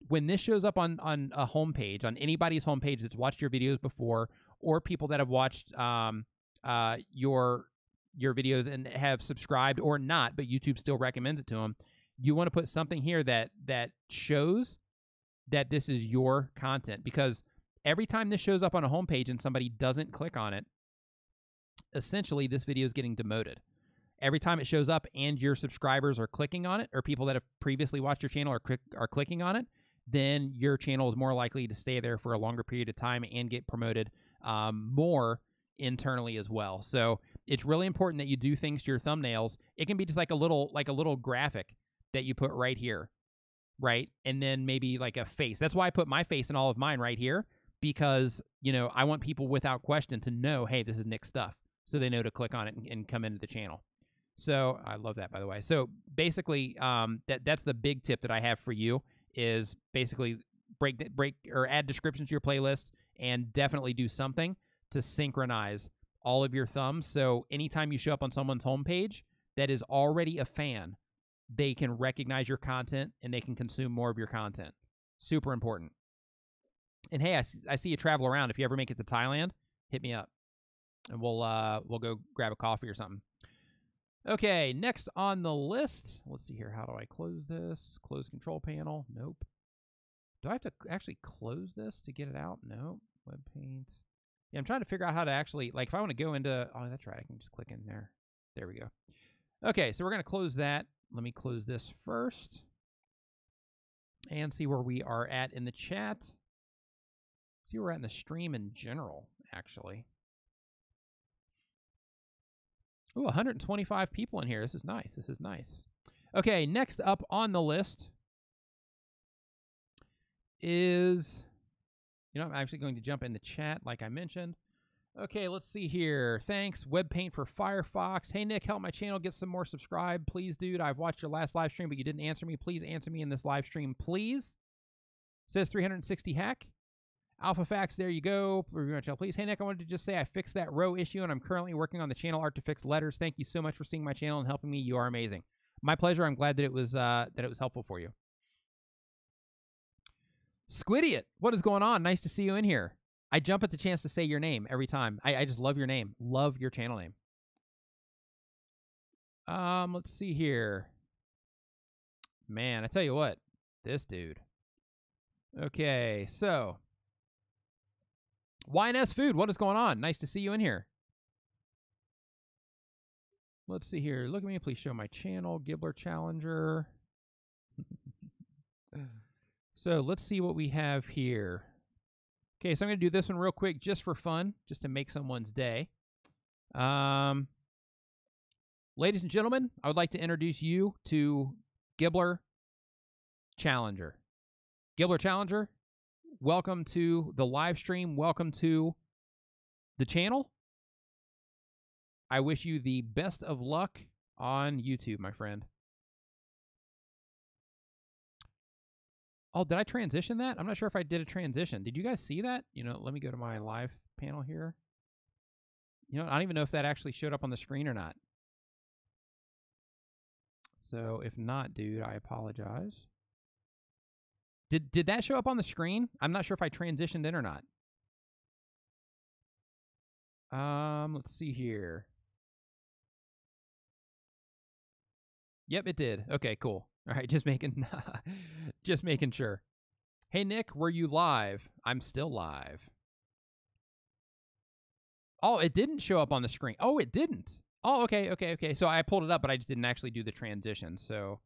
when this shows up on a homepage, on anybody's homepage that's watched your videos before, or people that have watched your videos and have subscribed or not, but YouTube still recommends it to them, you want to put something here that shows that this is your content. Because every time this shows up on a homepage and somebody doesn't click on it, essentially this video is getting demoted. Every time it shows up and your subscribers are clicking on it, or people that have previously watched your channel are clicking on it, then your channel is more likely to stay there for a longer period of time and get promoted more internally as well. So it's really important that you do things to your thumbnails. It can be just like a little graphic that you put right here, right? And then maybe like a face. That's why I put my face in all of mine right here, because, I want people without question to know, hey, this is Nick's stuff, so they know to click on it and come into the channel. So I love that, by the way. So basically, that's the big tip that I have for you, is basically break or add descriptions to your playlist, and definitely do something to synchronize all of your thumbs. So anytime you show up on someone's homepage that is already a fan, they can recognize your content and they can consume more of your content. Super important. And hey, I see you travel around. If you ever make it to Thailand, hit me up, and we'll go grab a coffee or something. Okay, next on the list, let's see here. How do I close this? Close control panel. Nope. Do I have to actually close this to get it out? Nope. Web paint. Yeah, I'm trying to figure out how to actually, like, if I want to go into, oh, that's right, I can just click in there. There we go. Okay, so we're going to close that. Let me close this first and see where we are at in the chat. See where we're at in the stream in general, actually. Ooh, 125 people in here. This is nice. This is nice. Okay, next up on the list is, I'm actually going to jump in the chat like I mentioned. Okay, let's see here. Thanks, Web Paint for Firefox. Hey, Nick, help my channel get some more subscribed. Please, dude. I've watched your last live stream, but you didn't answer me. Please answer me in this live stream, please. Says 360 Hack. AlphaFax, there you go. Please. Hey, Nick, I wanted to just say I fixed that row issue, and I'm currently working on the channel art to fix letters. Thank you so much for seeing my channel and helping me. You are amazing. My pleasure. I'm glad that it was helpful for you. Squidiot, what is going on? Nice to see you in here. I jump at the chance to say your name every time. I just love your name. Love your channel name. Let's see here. Man, I tell you what, this dude. Okay, so YNS Food, what is going on? Nice to see you in here. Let's see here. Look at me. Please show my channel. Gibbler Challenger. So let's see what we have here. Okay, so I'm going to do this one real quick just for fun, just to make someone's day. Ladies and gentlemen, I would like to introduce you to Gibbler Challenger. Gibbler Challenger, welcome to the live stream. Welcome to the channel. I wish you the best of luck on YouTube, my friend. Oh, did I transition that? I'm not sure if I did a transition. Did you guys see that? You know, let me go to my live panel here. You know, I don't even know if that actually showed up on the screen or not. So if not, dude, I apologize. Did that show up on the screen? I'm not sure if I transitioned in or not. Let's see here. Yep, it did. Okay, cool. All right, just making just making sure. Hey Nick, were you live? I'm still live. Oh, it didn't show up on the screen. Oh, it didn't. Oh, okay. So I pulled it up, but I just didn't actually do the transition. So,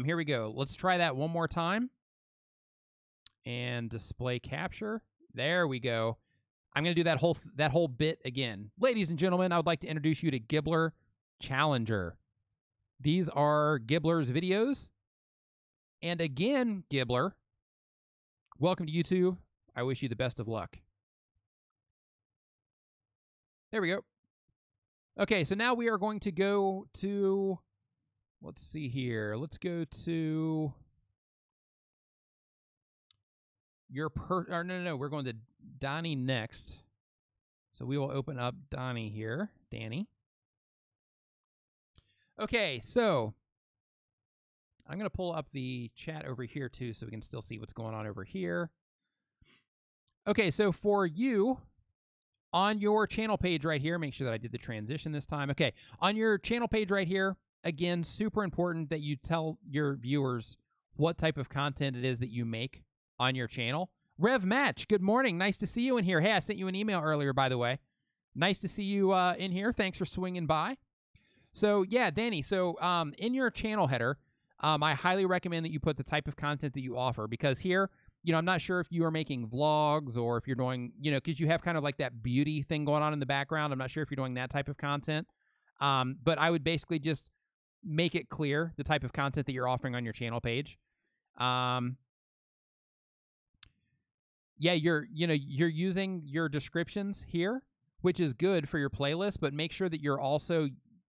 here we go. Let's try that one more time. And display capture. There we go. I'm going to do that whole bit again. Ladies and gentlemen, I would like to introduce you to Gibbler Challenger. These are Gibbler's videos. And again, Gibbler, welcome to YouTube. I wish you the best of luck. There we go. Okay, so now we are going to go to, let's see here. Let's go to your no, we're going to Donnie next. So we will open up Donnie here, Danny. Okay, so I'm going to pull up the chat over here too so we can still see what's going on over here. Okay, so for you, on your channel page right here, make sure that I did the transition this time. Okay, on your channel page right here, again, super important that you tell your viewers what type of content it is that you make on your channel. Rev Match, good morning. Nice to see you in here. Hey, I sent you an email earlier, by the way. Nice to see you in here. Thanks for swinging by. So, yeah, Danny, so in your channel header, I highly recommend that you put the type of content that you offer, because here, you know, I'm not sure if you are making vlogs or if you're doing, you know, because you have kind of like that beauty thing going on in the background. I'm not sure if you're doing that type of content. But I would basically just make it clear the type of content that you're offering on your channel page. Yeah, you're using your descriptions here, which is good for your playlist, but make sure that you're also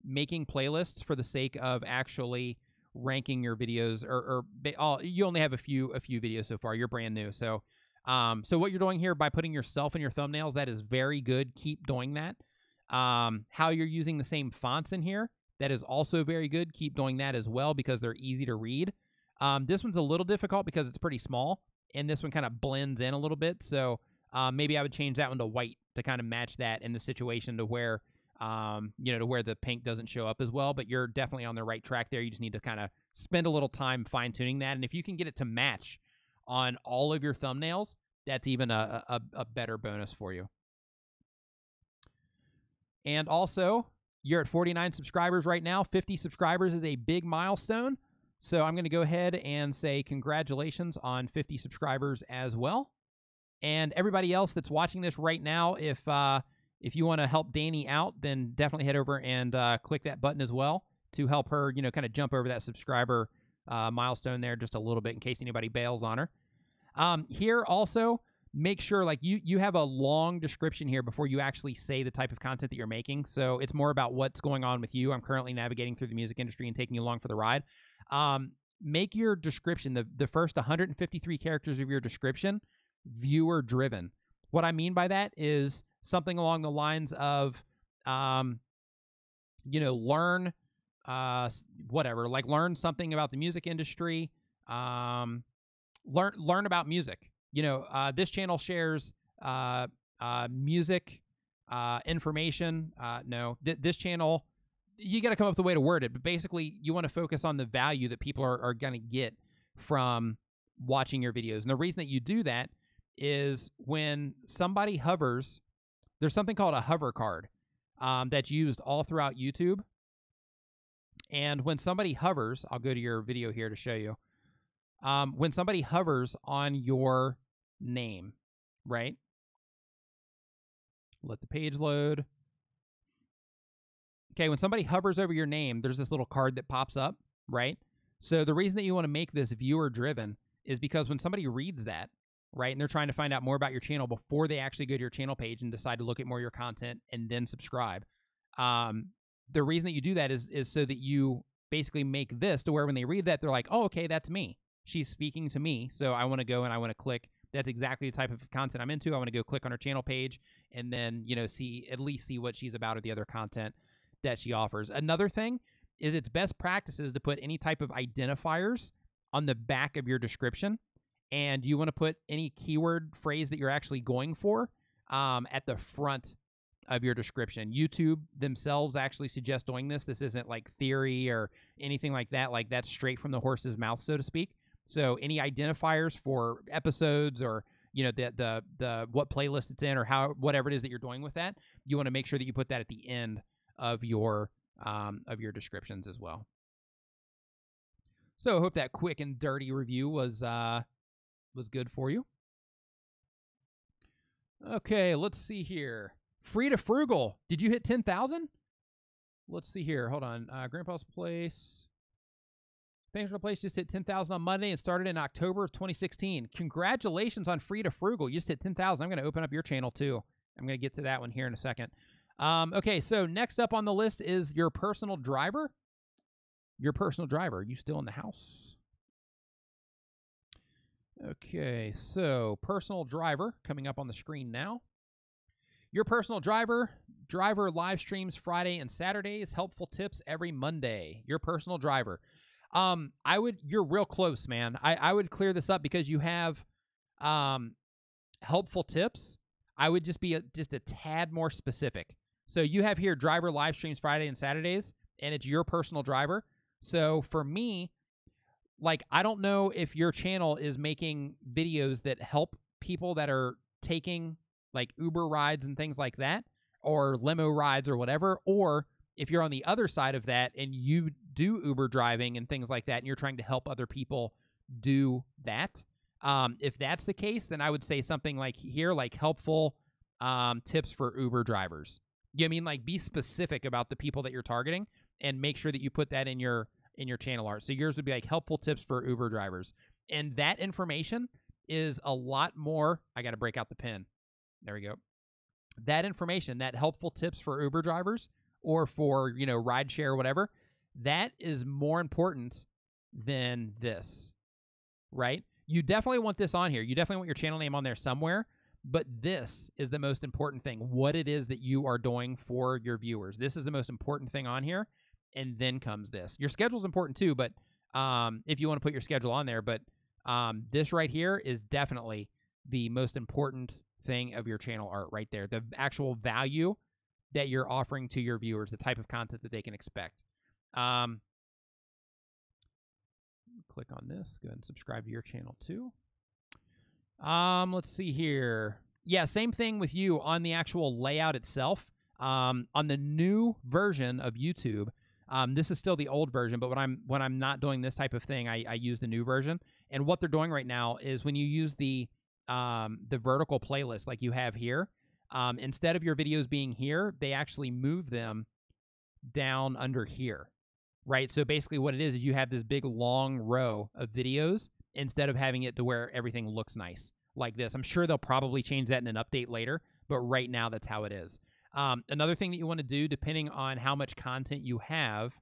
making playlists for the sake of actually ranking your videos, you only have a few videos so far. You're brand new. So what you're doing here by putting yourself in your thumbnails, that is very good. Keep doing that. How you're using the same fonts in here, that is also very good. Keep doing that as well, because they're easy to read. This one's a little difficult because it's pretty small, and this one kind of blends in a little bit. So maybe I would change that one to white to kind of match that in the situation to where, to where the pink doesn't show up as well. But you're definitely on the right track there. You just need to kind of spend a little time fine-tuning that. And if you can get it to match on all of your thumbnails, that's even a better bonus for you. And also, you're at 49 subscribers right now. 50 subscribers is a big milestone. So I'm going to go ahead and say congratulations on 50 subscribers as well. And everybody else that's watching this right now, if you want to help Danny out, then definitely head over and click that button as well to help her, kind of jump over that subscriber milestone there just a little bit in case anybody bails on her. Here also, make sure like you have a long description here before you actually say the type of content that you're making. So it's more about what's going on with you. I'm currently navigating through the music industry and taking you along for the ride. Make your description, the first 153 characters of your description, viewer driven. What I mean by that is something along the lines of, learn, learn something about the music industry, learn about music. This channel shares music information. This channel, you got to come up with a way to word it, but basically you want to focus on the value that people are going to get from watching your videos. And the reason that you do that is when somebody hovers, there's something called a hover card that's used all throughout YouTube. And when somebody hovers, I'll go to your video here to show you. When somebody hovers on your name, right? Let the page load. Okay, when somebody hovers over your name, there's this little card that pops up, right? So the reason that you want to make this viewer driven is because when somebody reads that, right, and they're trying to find out more about your channel before they actually go to your channel page and decide to look at more of your content and then subscribe, The reason that you do that is so that you basically make this to where when they read that, they're like, oh, okay, that's me. She's speaking to me. So I want to go and I want to click. That's exactly the type of content I'm into. I want to go click on her channel page and then, at least see what she's about or the other content that she offers. Another thing is it's best practices to put any type of identifiers on the back of your description. And you want to put any keyword phrase that you're actually going for at the front of your description. YouTube themselves actually suggest doing this. This isn't like theory or anything like that. Like that's straight from the horse's mouth, so to speak. So any identifiers for episodes or the what playlist it's in or whatever it is that you're doing with that, you want to make sure that you put that at the end of your descriptions as well. So I hope that quick and dirty review was good for you. Okay, let's see here. Free to Frugal. Did you hit 10,000? Let's see here. Hold on. Grandpa's Place. Thanks for the Place just hit 10,000 on Monday and started in October of 2016. Congratulations on Free to Frugal. You just hit 10,000. I'm going to open up your channel too. I'm going to get to that one here in a second. Okay, so next up on the list is your personal driver. Your personal driver. Are you still in the house? Okay, so personal driver coming up on the screen now. Your personal driver live streams Friday and Saturdays, helpful tips every Monday. Your personal driver. You're real close, man. I would clear this up because you have helpful tips. I would just be just a tad more specific. So you have here driver live streams Friday and Saturdays, and it's your personal driver. So for me, like, I don't know if your channel is making videos that help people that are taking like Uber rides and things like that, or limo rides or whatever, or if you're on the other side of that and you do Uber driving and things like that, and you're trying to help other people do that. If that's the case, then I would say something like here, like helpful tips for Uber drivers. You know what I mean? Like, be specific about the people that you're targeting and make sure that you put that in your channel art. So yours would be like helpful tips for Uber drivers. And that information is a lot more. I got to break out the pen. There we go. That information, that helpful tips for Uber drivers or for, rideshare or whatever, that is more important than this, right? You definitely want this on here. You definitely want your channel name on there somewhere, but this is the most important thing, what it is that you are doing for your viewers. This is the most important thing on here, and then comes this. Your schedule is important too, but if you want to put your schedule on there, but this right here is definitely the most important thing of your channel art right there. The actual value that you're offering to your viewers, the type of content that they can expect. Click on this. Go ahead and subscribe to your channel too. Let's see here. Yeah, same thing with you on the actual layout itself. On the new version of YouTube, this is still the old version, but when I'm not doing this type of thing, I use the new version. And what they're doing right now is when you use the vertical playlist like you have here, instead of your videos being here, they actually move them down under here, right? So basically what it is you have this big long row of videos instead of having it to where everything looks nice like this. I'm sure they'll probably change that in an update later, but right now that's how it is. Another thing that you want to do, depending on how much content you have,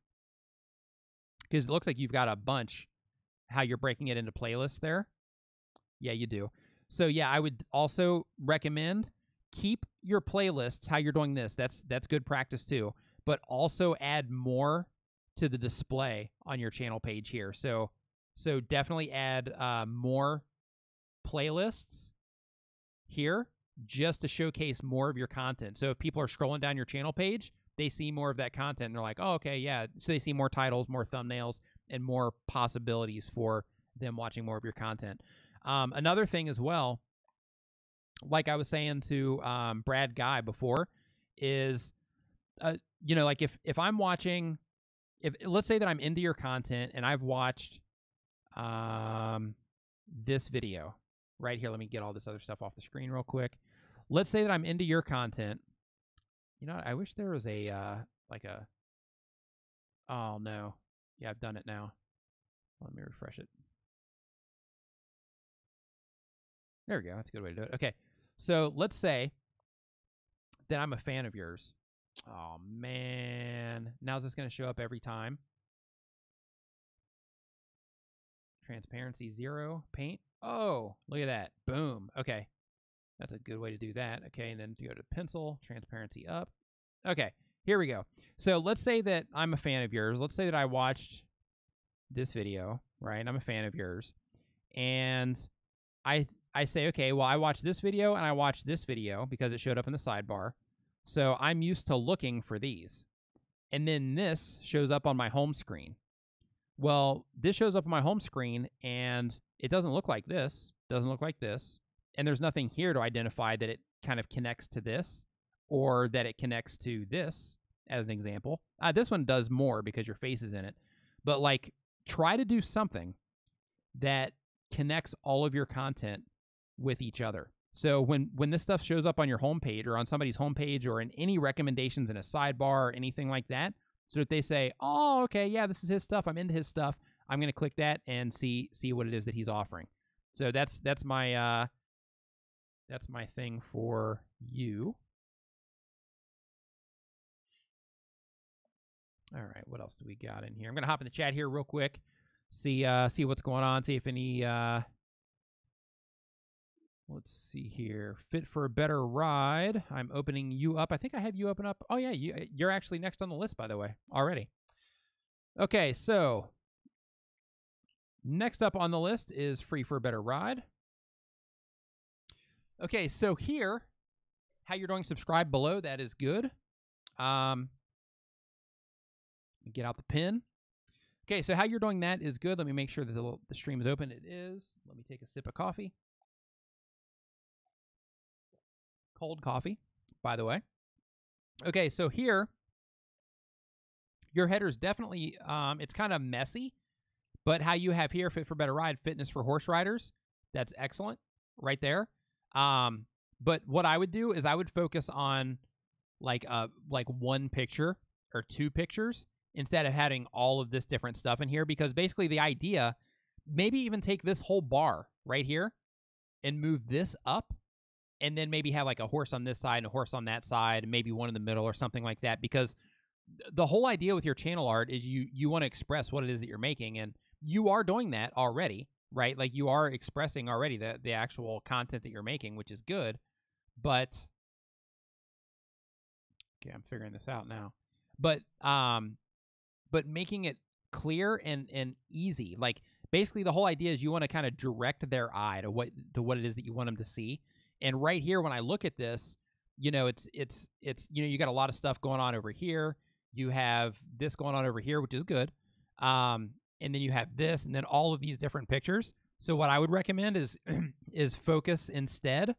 because it looks like you've got a bunch, how you're breaking it into playlists there. Yeah, you do. So yeah, I would also recommend keep your playlists how you're doing this. That's good practice too. But also add more to the display on your channel page here. So definitely add more playlists here just to showcase more of your content. So if people are scrolling down your channel page, they see more of that content and they're like, oh, okay, yeah. So they see more titles, more thumbnails, and more possibilities for them watching more of your content. Another thing as well, like I was saying to Brad Guy before, is, like if I'm watching, let's say that I'm into your content and I've watched this video right here. Let me get all this other stuff off the screen real quick. Let's say that I'm into your content. You know, I wish there was oh no. Yeah, I've done it now. Let me refresh it. There we go. That's a good way to do it. Okay. So let's say that I'm a fan of yours Oh, man. Now is this going to show up every time? Transparency 0, paint. Oh, look at that. Boom. Okay. That's a good way to do that. Okay, and then to go to pencil, transparency up. Okay, here we go. So let's say that I'm a fan of yours. Let's say that I watched this video, right? I'm a fan of yours. And I say, okay, well, I watched this video and I watched this video because it showed up in the sidebar. So I'm used to looking for these. And then this shows up on my home screen. Well, this shows up on my home screen and it doesn't look like this, doesn't look like this. And there's nothing here to identify that it kind of connects to this or that it connects to this, as an example. This one does more because your face is in it. But, like, try to do something that connects all of your content with each other. So when this stuff shows up on your homepage or on somebody's homepage or in any recommendations in a sidebar or anything like that, so that they say, oh, okay, yeah, this is his stuff. I'm into his stuff. I'm going to click that and see what it is that he's offering. So that's my thing for you. All right, what else do we got in here? I'm going to hop in the chat here real quick, see what's going on, see if any let's see here. Fit for a better ride. I'm opening you up. I think I have you open up. Oh, yeah, you're actually next on the list, by the way, already. Okay, so next up on the list is Free for a Better Ride. Okay, so here, how you're doing, subscribe below. That is good. Get out the pin. Okay, so how you're doing that is good. Let me make sure that the stream is open. It is. Let me take a sip of coffee. Cold coffee, by the way. Okay, so here, your header's definitely, it's kind of messy, but how you have here, Fit for Better Ride, fitness for horse riders, that's excellent right there. But what I would do is I would focus on like one picture or two pictures instead of having all of this different stuff in here, because basically the idea, maybe even take this whole bar right here and move this up, and then maybe have like a horse on this side and a horse on that side, and maybe one in the middle or something like that, because the whole idea with your channel art is you want to express what it is that you're making, and you are doing that already, right? Like you are expressing already the actual content that you're making, which is good, but okay, I'm figuring this out now. But making it clear and easy. Like basically the whole idea is you want to kind of direct their eye to what it is that you want them to see. And right here, when I look at this, you know, it's you got a lot of stuff going on over here. You have this going on over here, which is good. And then you have this, and then all of these different pictures. So what I would recommend is is focus instead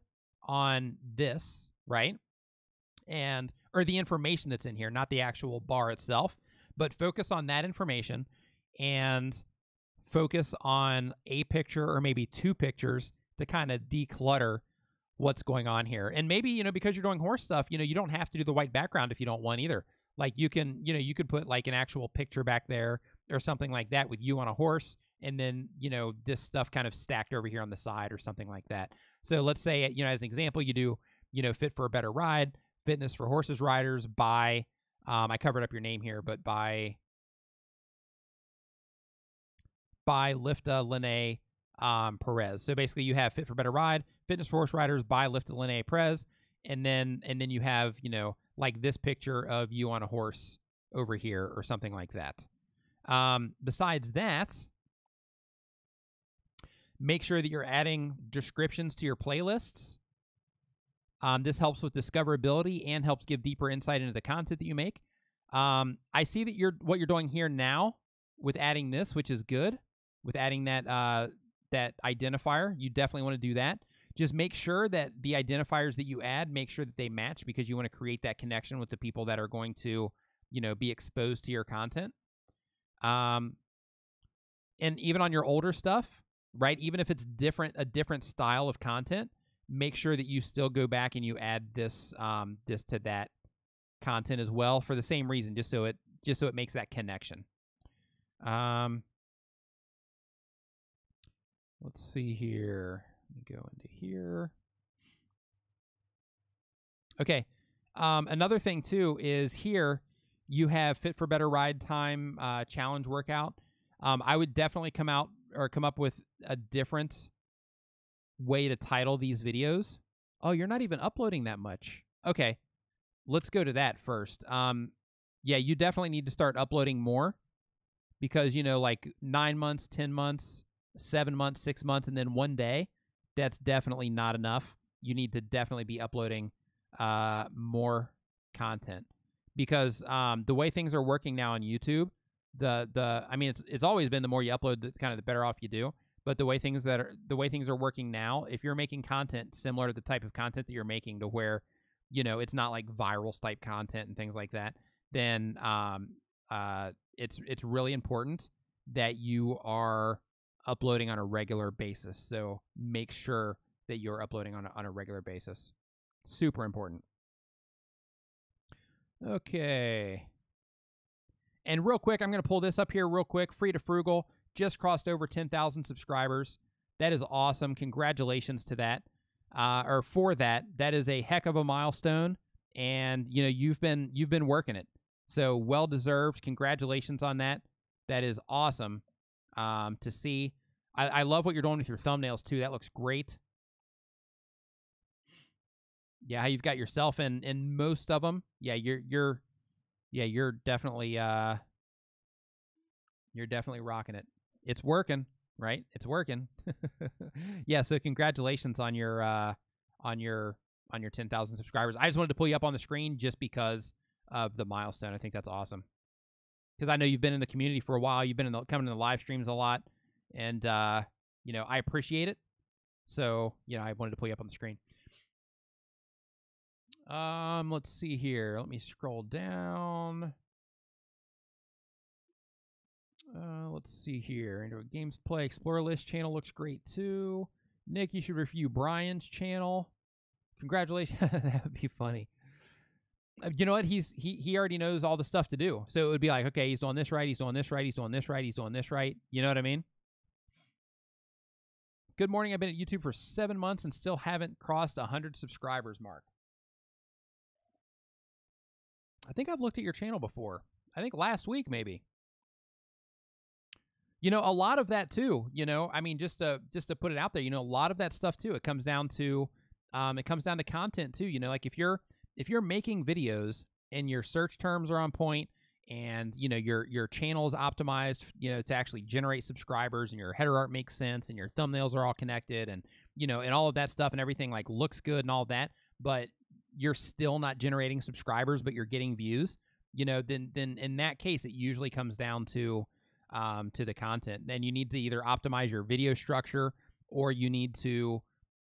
on this, right? Or the information that's in here, not the actual bar itself, but focus on that information and focus on a picture or maybe two pictures to kind of declutter what's going on here. And maybe, you know, because you're doing horse stuff, you know, you don't have to do the white background if you don't want either. Like you can, you know, you could put like an actual picture back there or something like that with you on a horse, and then, you know, this stuff kind of stacked over here on the side or something like that. So let's say, you know, as an example, you do, you know, Fit for a Better Ride, fitness for horses riders by, I covered up your name here, but by Lifta Lene Perez. So basically you have Fit for Better Ride, fitness for horse riders by Lifta Lene Perez, and then you have, you know, like this picture of you on a horse over here or something like that. Besides that, make sure that you're adding descriptions to your playlists. This helps with discoverability and helps give deeper insight into the content that you make. I see that what you're doing here now with adding this, which is good, with adding that that identifier. You definitely want to do that. Just make sure that the identifiers that you add, make sure that they match, because you want to create that connection with the people that are going to, you know, be exposed to your content. And even on your older stuff, right? Even if it's a different style of content, make sure that you still go back and you add this this to that content as well, for the same reason, just so it makes that connection. Let's see here. Let me go into here. Okay. Another thing too is here you have Fit for Better Ride Time challenge workout. I would definitely come up with a different way to title these videos. Oh, you're not even uploading that much. Okay, let's go to that first. Yeah, you definitely need to start uploading more because, like 9 months, 10 months, 7 months, 6 months, and then 1 day, that's definitely not enough. You need to definitely be uploading more content because the way things are working now on YouTube, I mean, it's always been the more you upload, the better off you do. But the way things are working now, if you're making content similar to the type of content that you're making, to where it's not like viral type content and things like that, then it's really important that you are uploading on a regular basis. So make sure that you're uploading on a regular basis. Super important. Okay. And real quick, I'm going to pull this up here real quick. Free to Frugal just crossed over 10,000 subscribers. That is awesome. Congratulations to that. Or for that. That is a heck of a milestone. And you've been working it. So well deserved. Congratulations on that. That is awesome to see. I love what you're doing with your thumbnails too. That looks great. Yeah, how you've got yourself in most of them. Yeah, you're definitely rocking it. It's working, right? It's working. Yeah, so congratulations on your 10,000 subscribers. I just wanted to pull you up on the screen just because of the milestone. I think that's awesome. Because I know you've been in the community for a while. You've been coming to the live streams a lot, and I appreciate it. So I wanted to pull you up on the screen. Let's see here. Let me scroll down. Let's see here. Into Games Play Explorer List channel looks great too. Nick, you should review Brian's channel. Congratulations. That would be funny. You know what? He already knows all the stuff to do. So it would be like, okay, he's doing this right, he's doing this right, he's doing this right, he's doing this right. You know what I mean? Good morning. I've been at YouTube for 7 months and still haven't crossed 100 subscribers mark. I think I've looked at your channel before. I think last week maybe. A lot of that too, I mean, just to put it out there, a lot of that stuff too, it comes down to content too, like if you're making videos and your search terms are on point and, your channel is optimized, to actually generate subscribers and your header art makes sense and your thumbnails are all connected and, and all of that stuff and everything like looks good and all that, but you're still not generating subscribers, but you're getting views, then in that case, it usually comes down to the content. Then you need to either optimize your video structure or you need to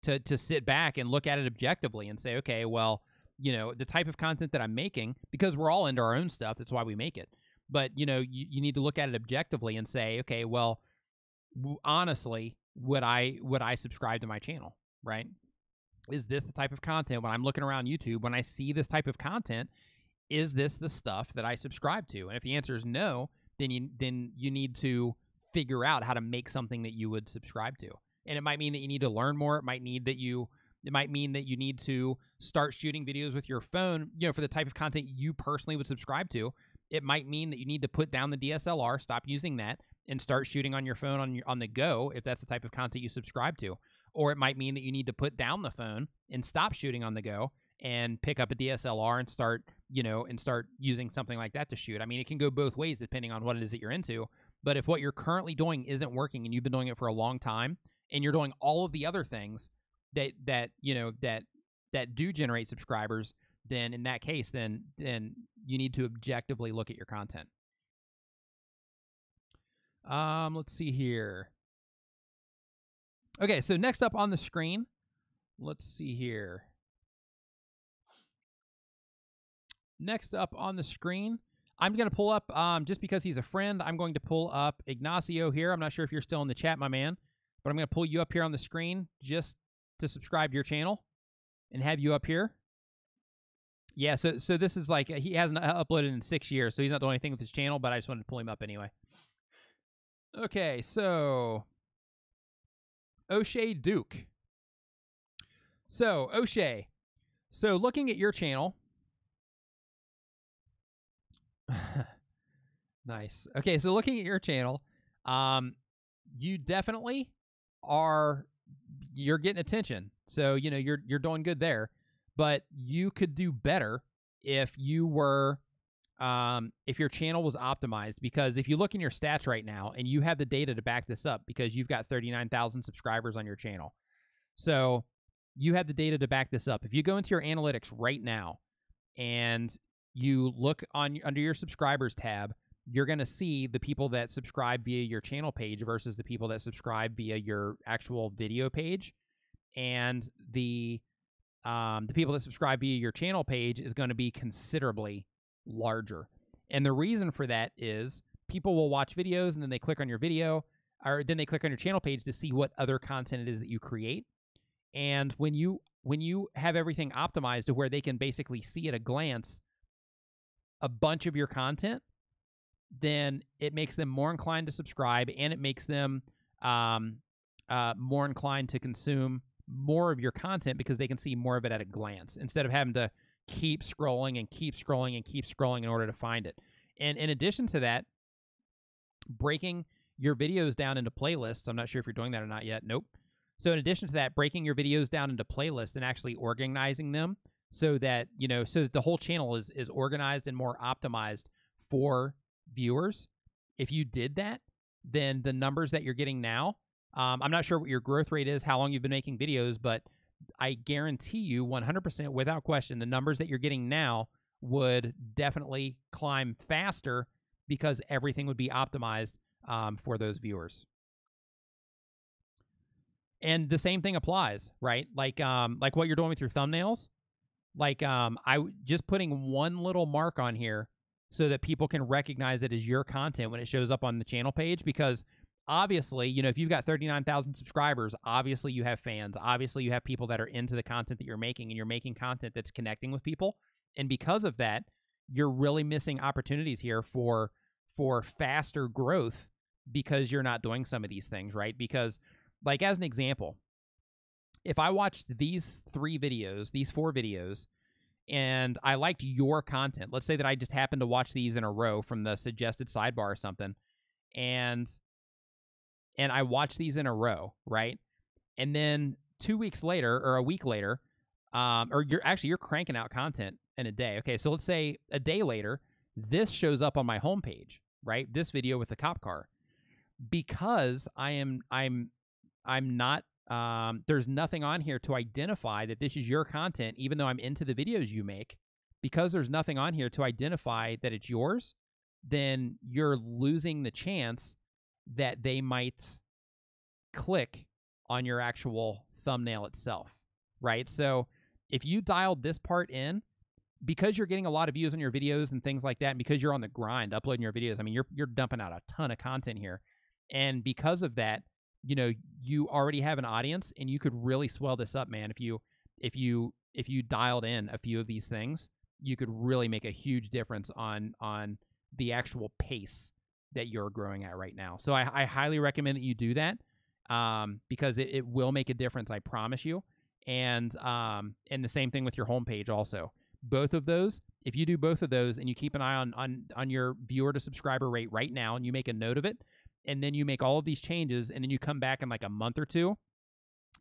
sit back and look at it objectively and say, okay, well, the type of content that I'm making, because we're all into our own stuff, that's why we make it. But, you need to look at it objectively and say, okay, well, honestly, would I subscribe to my channel, right? Is this the type of content when I'm looking around YouTube, when I see this type of content, is this the stuff that I subscribe to? And if the answer is no, then you need to figure out how to make something that you would subscribe to. And it might mean that you need to learn more. It might mean that you need to start shooting videos with your phone, for the type of content you personally would subscribe to. It might mean that you need to put down the DSLR, stop using that, and start shooting on your phone on the go if that's the type of content you subscribe to. Or it might mean that you need to put down the phone and stop shooting on the go and pick up a DSLR and start using something like that to shoot. I mean, it can go both ways depending on what it is that you're into. But if what you're currently doing isn't working and you've been doing it for a long time and you're doing all of the other things that do generate subscribers, then in that case, then you need to objectively look at your content. Let's see here. Okay, so next up on the screen, let's see here. Next up on the screen, I'm going to pull up, just because he's a friend, I'm going to pull up Ignacio here. I'm not sure if you're still in the chat, my man, but I'm going to pull you up here on the screen just to subscribe to your channel and have you up here. Yeah, so this is like, he hasn't uploaded in 6 years, so he's not doing anything with his channel, but I just wanted to pull him up anyway. Okay, so O'Shea Duke. So, O'Shea, so looking at your channel, Nice. Okay, so looking at your channel, you definitely you're getting attention. So, you're doing good there, but you could do better if you were if your channel was optimized, because if you look in your stats right now, and you have the data to back this up because you've got 39,000 subscribers on your channel. So, you have the data to back this up. If you go into your analytics right now and you look under your subscribers tab, you're going to see the people that subscribe via your channel page versus the people that subscribe via your actual video page. And the people that subscribe via your channel page is going to be considerably larger. And the reason for that is people will watch videos and then they click on your video, or then they click on your channel page to see what other content it is that you create. And when you have everything optimized to where they can basically see at a glance a bunch of your content, then it makes them more inclined to subscribe, and it makes them more inclined to consume more of your content because they can see more of it at a glance instead of having to keep scrolling and keep scrolling and keep scrolling in order to find it. And in addition to that, breaking your videos down into playlists, I'm not sure if you're doing that or not yet. Nope. So in addition to that, breaking your videos down into playlists and actually organizing them so that, so that the whole channel is organized and more optimized for viewers. If you did that, then the numbers that you're getting now, I'm not sure what your growth rate is, how long you've been making videos, but I guarantee you 100% without question, the numbers that you're getting now would definitely climb faster because everything would be optimized for those viewers. And the same thing applies, right? Like what you're doing with your thumbnails. Like just putting one little mark on here so that people can recognize it as your content when it shows up on the channel page. Because obviously, if you've got 39,000 subscribers, obviously you have fans. Obviously you have people that are into the content that you're making, and you're making content that's connecting with people. And because of that, you're really missing opportunities here for faster growth because you're not doing some of these things, right? Because, like, as an example, if I watched these 4 videos, and I liked your content, let's say that I just happened to watch these in a row from the suggested sidebar or something, and I watched these in a row, right? And then 2 weeks later or a week later, or you're cranking out content in a day. Okay, so let's say a day later, this shows up on my homepage, right? This video with the cop car, because I'm not. There's nothing on here to identify that this is your content, even though I'm into the videos you make. Because there's nothing on here to identify that it's yours, then you're losing the chance that they might click on your actual thumbnail itself, right? So if you dialed this part in, because you're getting a lot of views on your videos and things like that, and because you're on the grind uploading your videos, I mean, you're dumping out a ton of content here. And because of that, you already have an audience, and you could really swell this up, man. If you dialed in a few of these things, you could really make a huge difference on the actual pace that you're growing at right now. So I highly recommend that you do that, because it will make a difference, I promise you. And the same thing with your homepage also. Both of those, if you do both of those and you keep an eye on your viewer to subscriber rate right now, and you make a note of it, and then you make all of these changes, and then you come back in like a month or two,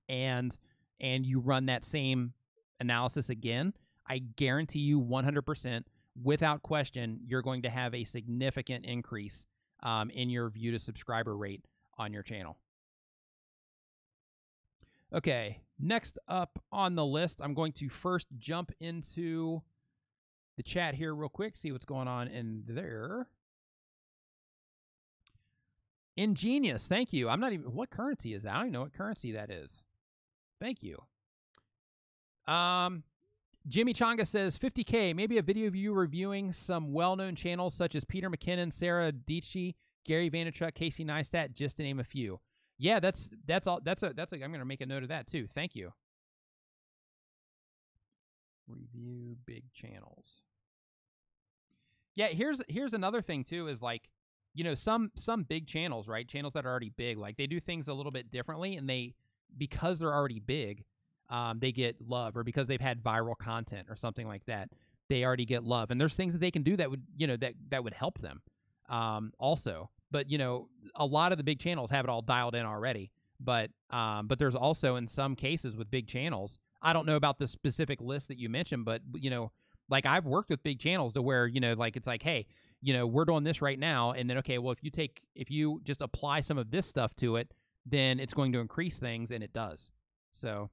and you run that same analysis again, I guarantee you 100%, without question, you're going to have a significant increase in your view to subscriber rate on your channel. Okay, next up on the list, I'm going to first jump into the chat here real quick, see what's going on in there. Ingenious, thank you. I'm not even, what currency is that? I don't even know what currency that is. Thank you. Jimmy Changa says 50K, maybe a video of you reviewing some well-known channels such as Peter McKinnon, Sarah Dietschy, Gary Vaynerchuk, Casey Neistat, just to name a few. Yeah, that's all. I'm going to make a note of that too. Thank you. Review big channels. Yeah, here's another thing too, is like, some big channels, right? Channels that are already big, like they do things a little bit differently, and because they're already big, they get love, or because they've had viral content or something like that. they already get love. And there's things that they can do that would, that would help them also. But, a lot of the big channels have it all dialed in already. But there's also, in some cases with big channels, I don't know about the specific list that you mentioned, but, like I've worked with big channels to where, like it's like, hey, we're doing this right now. And then, okay, well, if you just apply some of this stuff to it, then it's going to increase things, and it does. So,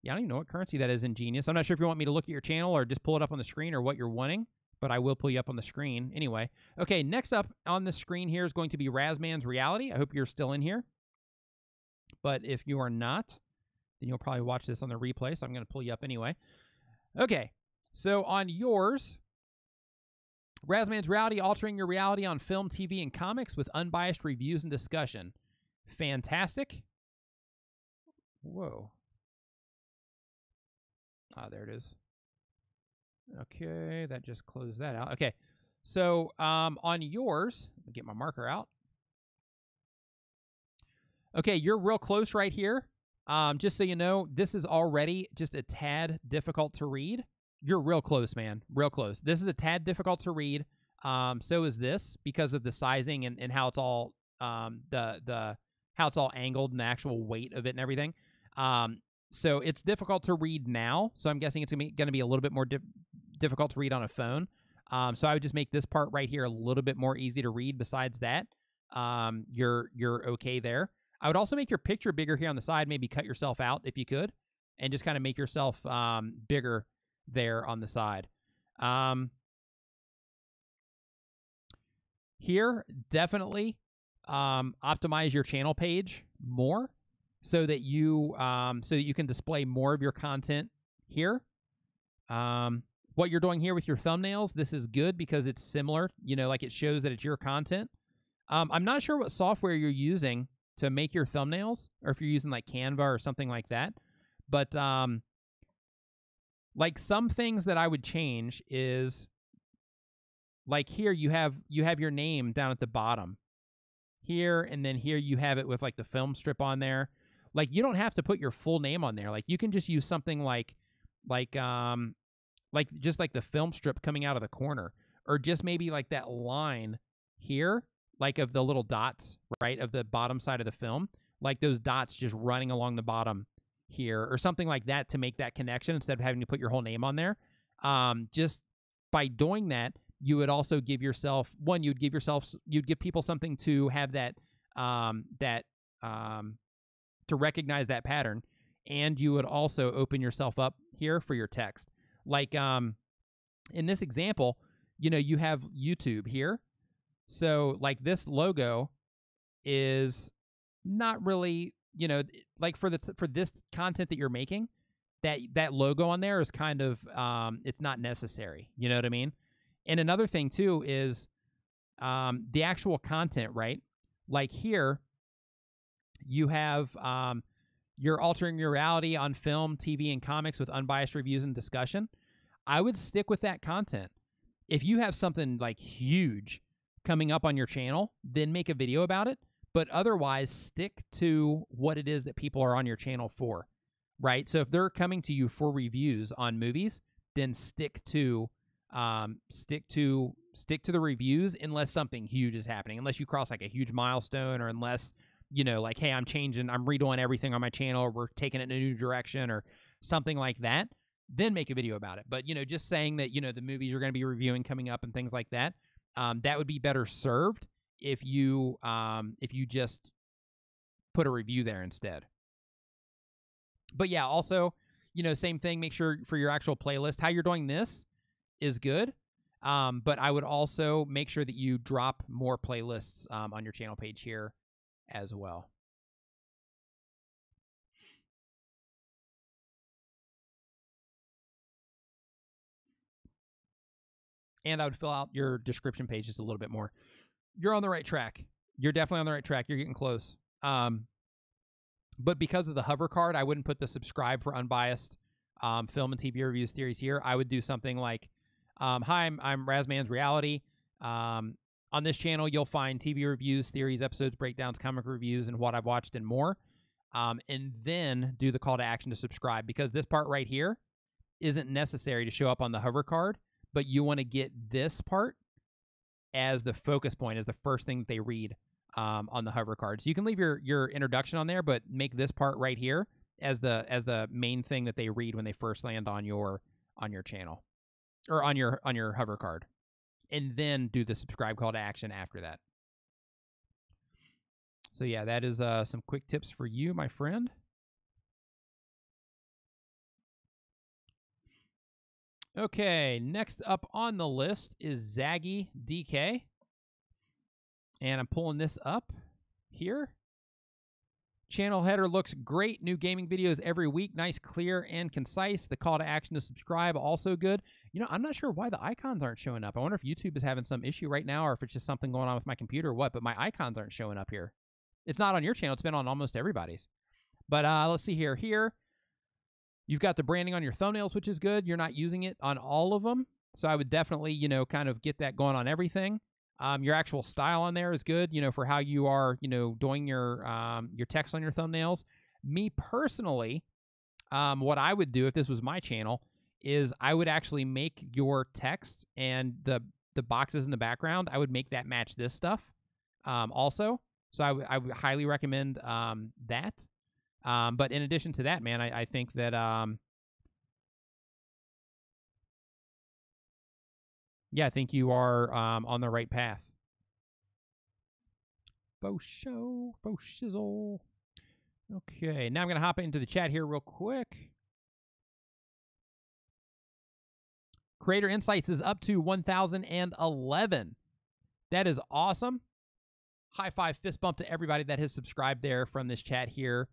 yeah, I don't even know what currency that is in Genius. I'm not sure if you want me to look at your channel or just pull it up on the screen or what you're wanting, but I will pull you up on the screen anyway. Okay, next up on the screen here is going to be Razman's Reality. I hope you're still in here. But if you are not, then you'll probably watch this on the replay, so I'm going to pull you up anyway. Okay, so on yours, Razman's Reality, altering your reality on film, TV, and comics with unbiased reviews and discussion. Fantastic. Whoa. Ah, there it is. Okay, that just closed that out. Okay, so on yours, let me get my marker out. Okay, you're real close right here. Just so you know, this is already just a tad difficult to read. You're real close, man. Real close. This is a tad difficult to read. So is this, because of the sizing and how it's all how it's all angled and the actual weight of it and everything. So it's difficult to read now. So I'm guessing it's going to be a little bit more difficult to read on a phone. So I would just make this part right here a little bit more easy to read. Besides that, you're okay there. I would also make your picture bigger here on the side. Maybe cut yourself out if you could, and just kind of make yourself bigger there on the side. Here, definitely optimize your channel page more so that you can display more of your content here. What you're doing here with your thumbnails, this is good because it's similar. Like it shows that it's your content. I'm not sure what software you're using to make your thumbnails, or if you're using like Canva or something like that. But like some things that I would change is, like here you have your name down at the bottom here, and then here you have it with like the film strip on there. Like you don't have to put your full name on there. Like you can just use something like just like the film strip coming out of the corner, or just maybe like that line here, like of the little dots, right, of the bottom side of the film, like those dots just running along the bottom here, or something like that, to make that connection instead of having to put your whole name on there. Just by doing that, you would also give yourself you'd give people something to have that to recognize that pattern, and you would also open yourself up here for your text. Like in this example, you have YouTube here. So like this logo is not really, like for this content that you're making, that logo on there is kind of it's not necessary. You know what I mean? And another thing too is the actual content, right? Like here, you have you're altering your reality on film, TV, and comics with unbiased reviews and discussion. I would stick with that content. If you have something like huge coming up on your channel, then make a video about it. But otherwise, stick to what it is that people are on your channel for, right? So if they're coming to you for reviews on movies, then stick to the reviews, unless something huge is happening, unless you cross like a huge milestone, or unless like, hey, I'm redoing everything on my channel, or we're taking it in a new direction, or something like that. Then make a video about it. But just saying that the movies you're going to be reviewing coming up and things like that, that would be better served if you just put a review there instead. But yeah, also, same thing. Make sure for your actual playlist, how you're doing this is good. But I would also make sure that you drop more playlists on your channel page here as well. And I would fill out your description page just a little bit more. You're on the right track. You're definitely on the right track. You're getting close. But because of the hover card, I wouldn't put the subscribe for unbiased film and TV reviews theories here. I would do something like, hi, I'm Razman's Reality. On this channel, you'll find TV reviews, theories, episodes, breakdowns, comic reviews, and what I've watched and more. And then do the call to action to subscribe, because this part right here isn't necessary to show up on the hover card, but you want to get this part as the focus point, as the first thing that they read on the hover card. So you can leave your introduction on there, but make this part right here as the main thing that they read when they first land on your channel or on your hover card, and then do the subscribe call to action after that. So yeah, that is some quick tips for you, my friend. Okay, next up on the list is Zaggy DK. And I'm pulling this up here. Channel header looks great. New gaming videos every week. Nice, clear, and concise. The call to action to subscribe, also good. You know, I'm not sure why the icons aren't showing up. I wonder if YouTube is having some issue right now or if it's just something going on with my computer or what, but my icons aren't showing up here. It's not on your channel. It's been on almost everybody's. But let's see here. Here, you've got the branding on your thumbnails, which is good. You're not using it on all of them. So I would definitely, you know, kind of get that going on everything. Your actual style on there is good, you know, for how you are, you know, doing your text on your thumbnails. Me personally, what I would do if this was my channel is I would actually make your text and the boxes in the background, I would make that match this stuff also. So I would highly recommend that. But in addition to that, man, I think that yeah, I think you are on the right path. Faux show, faux shizzle. Okay, now I'm going to hop into the chat here real quick. Creator Insights is up to 1,011. That is awesome. High five, fist bump to everybody that has subscribed there from this chat here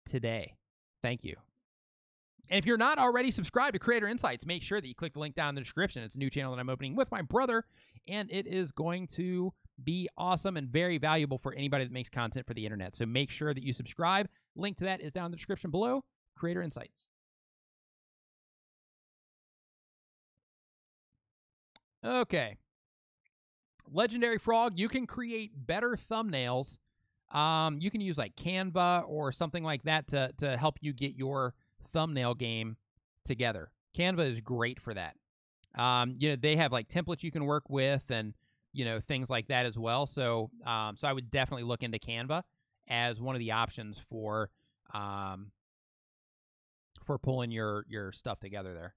today. Thank you. And if you're not already subscribed to Creator Insights, make sure that you click the link down in the description. It's a new channel that I'm opening with my brother, and it is going to be awesome and very valuable for anybody that makes content for the internet. So make sure that you subscribe. Link to that is down in the description below. Creator Insights. Okay. Legendary Frog, you can create better thumbnails. You can use like Canva or something like that to help you get your thumbnail game together. Canva is great for that. You know, they have like templates you can work with and, you know, things like that as well. So, so I would definitely look into Canva as one of the options for pulling your stuff together there.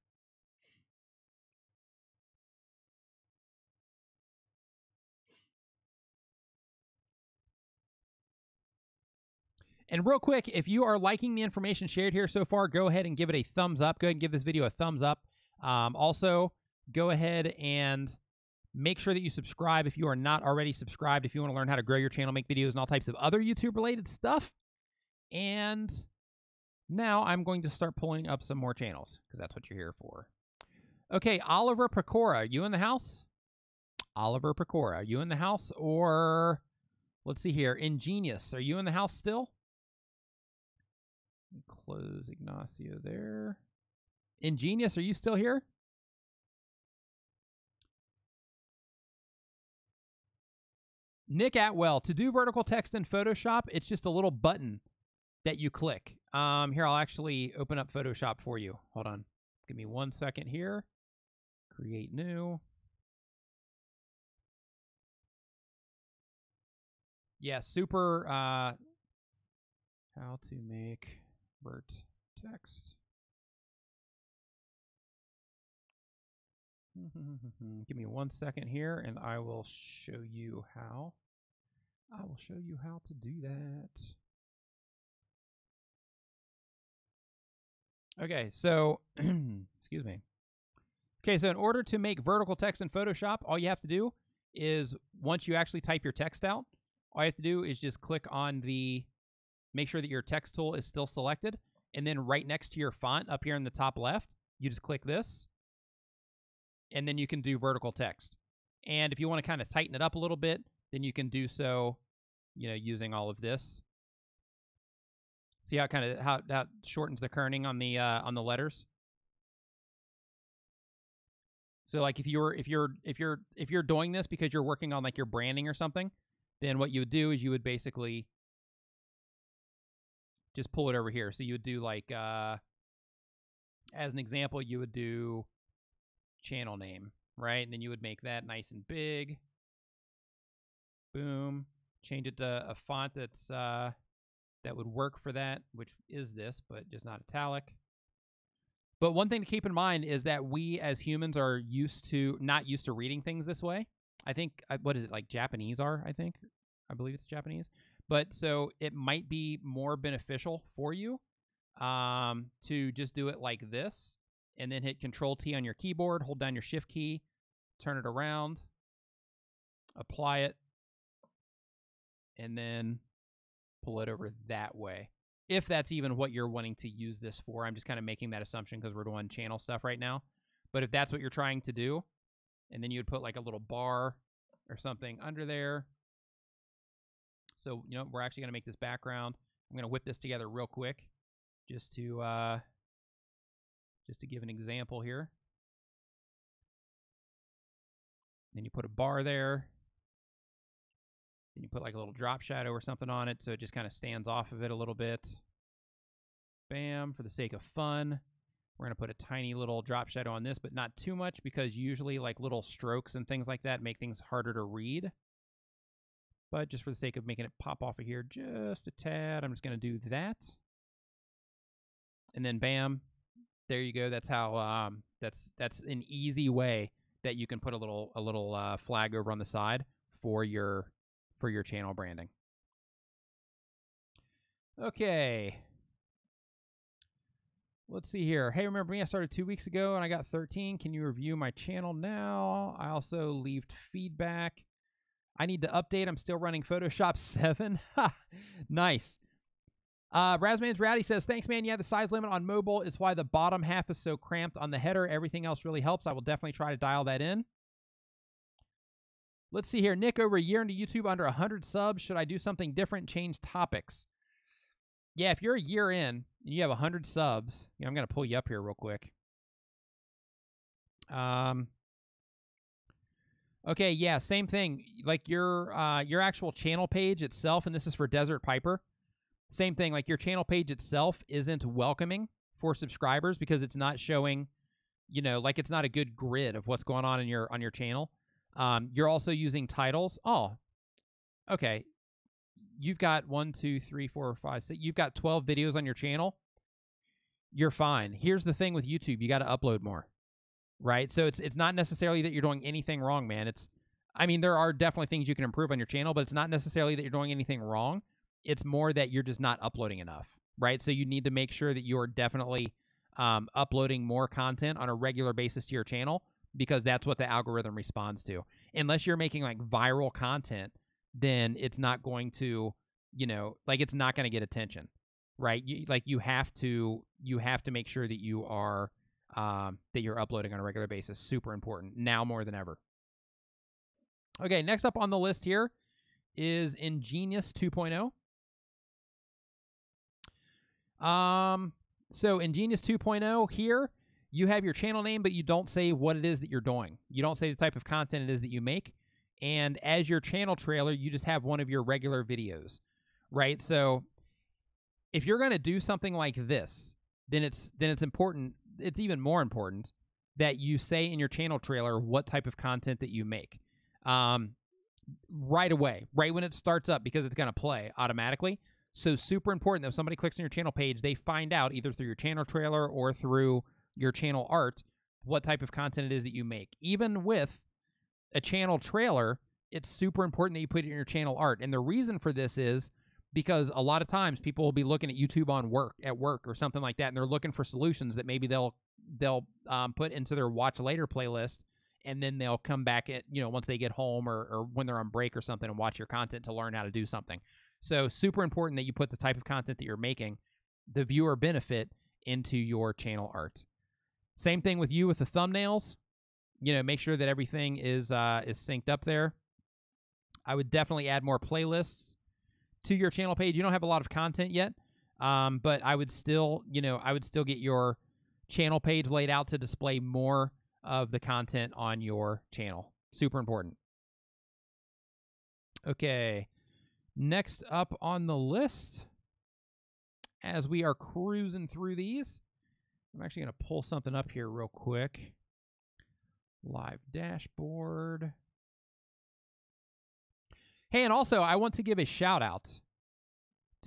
And real quick, if you are liking the information shared here so far, go ahead and give it a thumbs up. Go ahead and give this video a thumbs up. Also, go ahead and make sure that you subscribe if you are not already subscribed, if you want to learn how to grow your channel, make videos, and all types of other YouTube-related stuff. And now I'm going to start pulling up some more channels, because that's what you're here for. Okay, Oliver Pecora, are you in the house? Oliver Pecora, are you in the house? Or, let's see here, Ingenious, are you in the house still? Close Ignacio there. Ingenious, are you still here? Nick Atwell, to do vertical text in Photoshop, it's just a little button that you click. Here, I'll actually open up Photoshop for you. Hold on. Give me 1 second here. Create new. Yeah, super, how to make vert text. Give me 1 second here, and I will show you how. I will show you how to do that. Okay, so, excuse me. Okay, so in order to make vertical text in Photoshop, all you have to do is, once you actually type your text out, all you have to do is just click on make sure that your text tool is still selected, and then right next to your font up here in the top left, you just click this, and then you can do vertical text. And if you want to kind of tighten it up a little bit, then you can do so, you know, using all of this. See how how it shortens the kerning on the letters. So like if you're doing this because you're working on like your branding or something, then what you would do is you would basically just pull it over here. So you would do like as an example, you would do channel name, right? And then you would make that nice and big. Boom. Change it to a font that's that would work for that, which is this, but just not italic. But one thing to keep in mind is that we as humans are not used to reading things this way. I think, what is it, like Japanese are, I believe it's Japanese. But so it might be more beneficial for you to just do it like this and then hit Control-T on your keyboard, hold down your Shift key, turn it around, apply it, and then pull it over that way. If that's even what you're wanting to use this for. I'm just kind of making that assumption because we're doing channel stuff right now. But if that's what you're trying to do, and then you would put like a little bar or something under there. So, you know, we're actually going to make this background. I'm going to whip this together real quick just to give an example here. Then you put a bar there. Then you put like a little drop shadow or something on it so it just kind of stands off of it a little bit. Bam, for the sake of fun. We're going to put a tiny little drop shadow on this, but not too much because usually like little strokes and things like that make things harder to read. But just for the sake of making it pop off of here just a tad, I'm just going to do that. And then bam, there you go. That's how that's an easy way that you can put a little flag over on the side for your channel branding. Okay. Let's see here. Hey, remember me? I started 2 weeks ago and I got 13. Can you review my channel now? I also left feedback. I need to update. I'm still running Photoshop 7. Nice. Razman's Rowdy says, thanks, man. Yeah, the size limit on mobile is why the bottom half is so cramped on the header. Everything else really helps. I will definitely try to dial that in. Let's see here. Nick, over a year into YouTube, under 100 subs. Should I do something different, change topics? Yeah, if you're a year in and you have 100 subs, I'm going to pull you up here real quick. Okay, yeah, same thing. Like your actual channel page itself, and this is for Desert Piper. Same thing, like your channel page itself isn't welcoming for subscribers because it's not showing, like it's not a good grid of what's going on in your channel. You're also using titles. Oh, okay. You've got 1, 2, 3, 4, 5, 6. You've got 12 videos on your channel. You're fine. Here's the thing with YouTube. You got to upload more, right? So it's not necessarily that you're doing anything wrong, man. There are definitely things you can improve on your channel, but it's not necessarily that you're doing anything wrong. It's more that you're just not uploading enough, right? So you need to make sure that you're definitely uploading more content on a regular basis to your channel because that's what the algorithm responds to. Unless you're making like viral content, then it's not going to, it's not going to get attention, right? You have to make sure that you are that you're uploading on a regular basis. Super important now more than ever. Okay, next up on the list here is Ingenious 2.0. So Ingenious 2.0 here, you have your channel name, but you don't say what it is that you're doing. You don't say the type of content it is that you make. And as your channel trailer, you just have one of your regular videos, right? So if you're going to do something like this, then it's important. It's even more important that you say in your channel trailer what type of content that you make right away, right when it starts up, because it's going to play automatically. So super important that if somebody clicks on your channel page, they find out either through your channel trailer or through your channel art what type of content it is that you make. Even with a channel trailer, it's super important that you put it in your channel art. And the reason for this is because a lot of times people will be looking at YouTube at work or something like that, and they're looking for solutions that maybe they'll put into their watch later playlist, and then they'll come back at once they get home or when they're on break or something and watch your content to learn how to do something. So super important that you put the type of content that you're making, the viewer benefit, into your channel art. Same thing with you with the thumbnails. Make sure that everything is synced up there. I would definitely add more playlists to your channel page. You don't have a lot of content yet, but I would still get your channel page laid out to display more of the content on your channel. Super important. Okay, next up on the list, as we are cruising through these, I'm actually going to pull something up here real quick. Live dashboard. Hey, and also I want to give a shout out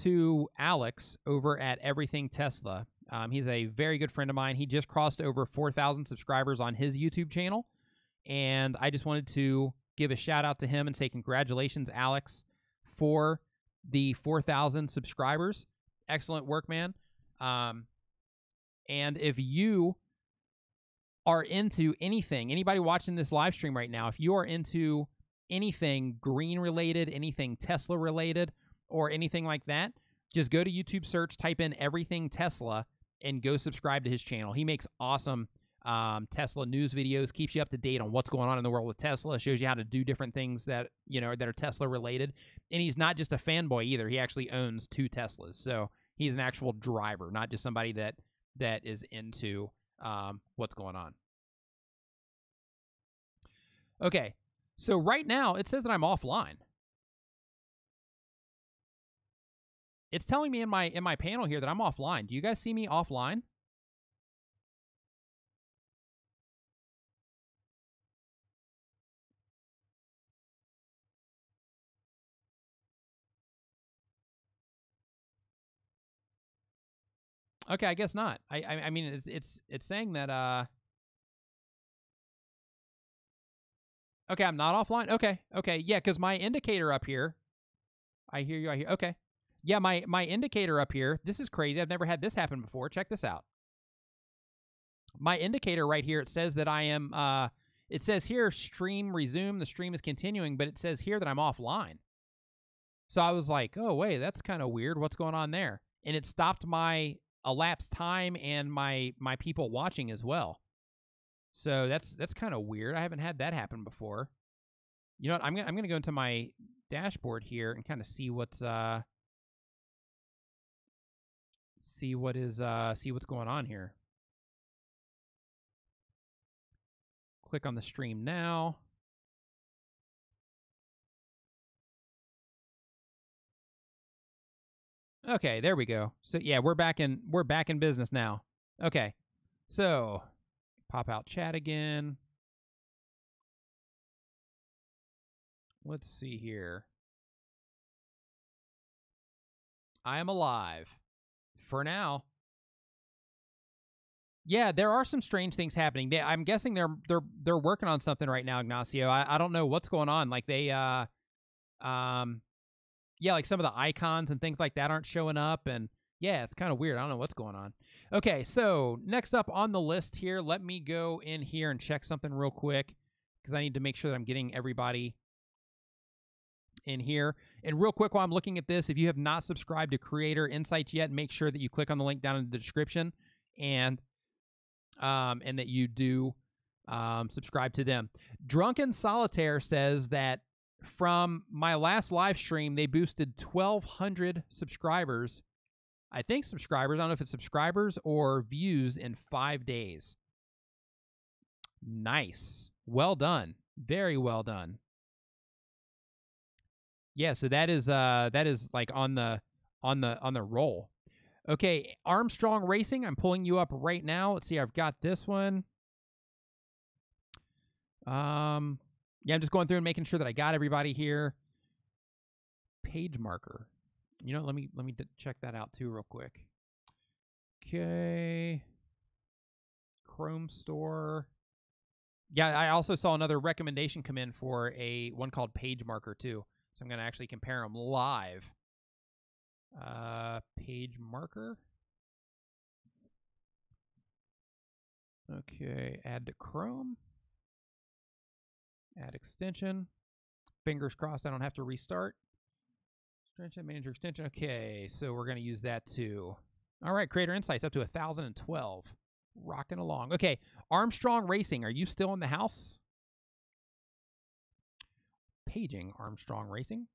to Alex over at Everything Tesla. He's a very good friend of mine. He just crossed over 4,000 subscribers on his YouTube channel, and I just wanted to give a shout out to him and say congratulations, Alex, for the 4,000 subscribers. Excellent work, man. And if you are into anything, anybody watching this live stream right now, if you are into anything green related, anything Tesla related, or anything like that, just go to YouTube search, type in Everything Tesla, and go subscribe to his channel. He makes awesome Tesla news videos, keeps you up to date on what's going on in the world with Tesla, shows you how to do different things that, you know, that are Tesla related. And he's not just a fanboy either. He actually owns 2 Teslas. So he's an actual driver, not just somebody that is into what's going on. Okay, so right now it says that I'm offline. It's telling me in my panel here that I'm offline. Do you guys see me offline? Okay, I guess not. I mean it's saying that okay, I'm not offline. Okay. Yeah, cuz my indicator up here, I hear you. Okay. Yeah, my indicator up here, this is crazy. I've never had this happen before. Check this out. My indicator right here, it says that I am it says here stream resume, the stream is continuing, but it says here that I'm offline. So I was like, "Oh, wait, that's kind of weird. What's going on there?" And it stopped my elapsed time and my people watching as well. So that's kind of weird. I haven't had that happen before. You know what? I'm gonna go into my dashboard here and kind of see what's see what's going on here. Click on the stream now. Okay, there we go. So yeah, we're back in business now. Okay. So pop out chat again. Let's see here. I am alive. For now. Yeah, there are some strange things happening. I'm guessing they're working on something right now, Ignacio. I don't know what's going on. Like they yeah, like some of the icons and things like that aren't showing up, and yeah, it's kind of weird. I don't know what's going on. Okay, so next up on the list here, let me go in here and check something real quick because I need to make sure that I'm getting everybody in here. And real quick while I'm looking at this, if you have not subscribed to Creator Insights yet, make sure that you click on the link down in the description and that you do subscribe to them. Drunken Solitaire says that from my last live stream, they boosted 1,200 subscribers. I think subscribers. I don't know if it's subscribers or views in 5 days. Nice. Well done. Very well done. Yeah, so that is like on the roll. Okay, Armstrong Racing, I'm pulling you up right now. Let's see, I've got this one. Yeah, I'm just going through and making sure that I got everybody here. Page marker. You know, let me check that out too real quick. Okay. Chrome Store. Yeah, I also saw another recommendation come in for one called Page Marker too. So I'm going to actually compare them live. Page Marker. Okay, add to Chrome. Add extension. Fingers crossed I don't have to restart. Extension, manager extension. Okay, so we're going to use that too. All right, Creator Insights up to 1,012. Rocking along. Okay, Armstrong Racing, are you still in the house? Paging Armstrong Racing.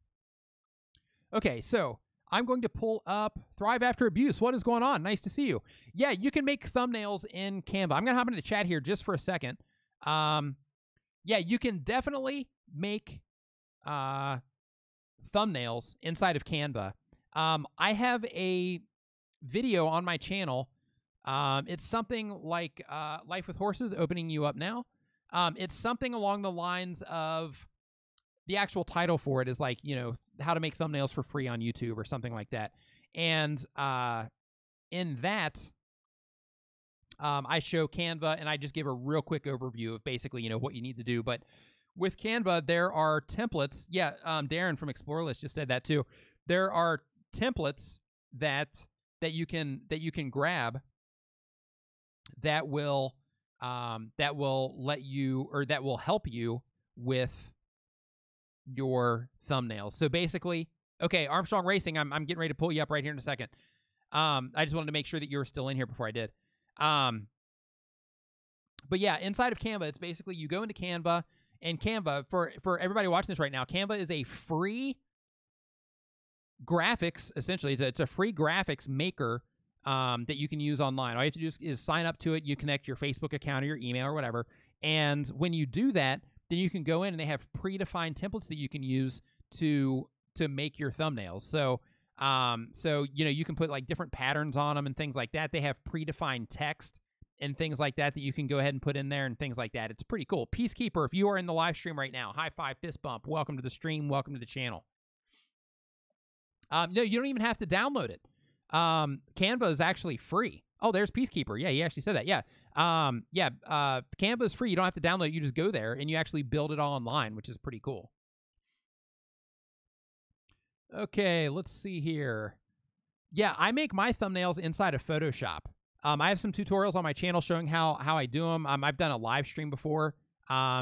Okay, so I'm going to pull up Thrive After Abuse. What is going on? Nice to see you. Yeah, you can make thumbnails in Canva. I'm going to hop into the chat here just for a second. Yeah, you can definitely make thumbnails inside of Canva. I have a video on my channel. It's something like Life with Horses, opening you up now. It's something along the lines of the actual title for it is like, you know, how to make thumbnails for free on YouTube or something like that. And in that, I show Canva, and I just give a real quick overview of basically, you know, what you need to do. But with Canva, there are templates. Yeah, Darren from Explore List just said that too. There are templates that you can grab that will let you, or that will help you with your thumbnails. So basically, okay, Armstrong Racing, I'm getting ready to pull you up right here in a second. I just wanted to make sure that you were still in here before I did. But yeah, inside of Canva, it's basically you go into Canva, and Canva, for everybody watching this right now, Canva is a free graphics, essentially. It's a free graphics maker that you can use online. All you have to do is sign up to it. You connect your Facebook account or your email or whatever. And when you do that, then you can go in and they have predefined templates that you can use to make your thumbnails. So, you know, you can put like different patterns on them and things like that. They have predefined text and things like that you can go ahead and put in there and things like that. It's pretty cool. Peacekeeper, if you are in the live stream right now, high five, fist bump. Welcome to the stream. Welcome to the channel. No, you don't even have to download it. Canva is actually free. Oh, there's Peacekeeper. Yeah, he actually said that. Yeah. Canva is free. You don't have to download it. You just go there and you actually build it all online, which is pretty cool. Okay, let's see here. Yeah, I make my thumbnails inside of Photoshop. I have some tutorials on my channel showing how I do them. I've done a live stream before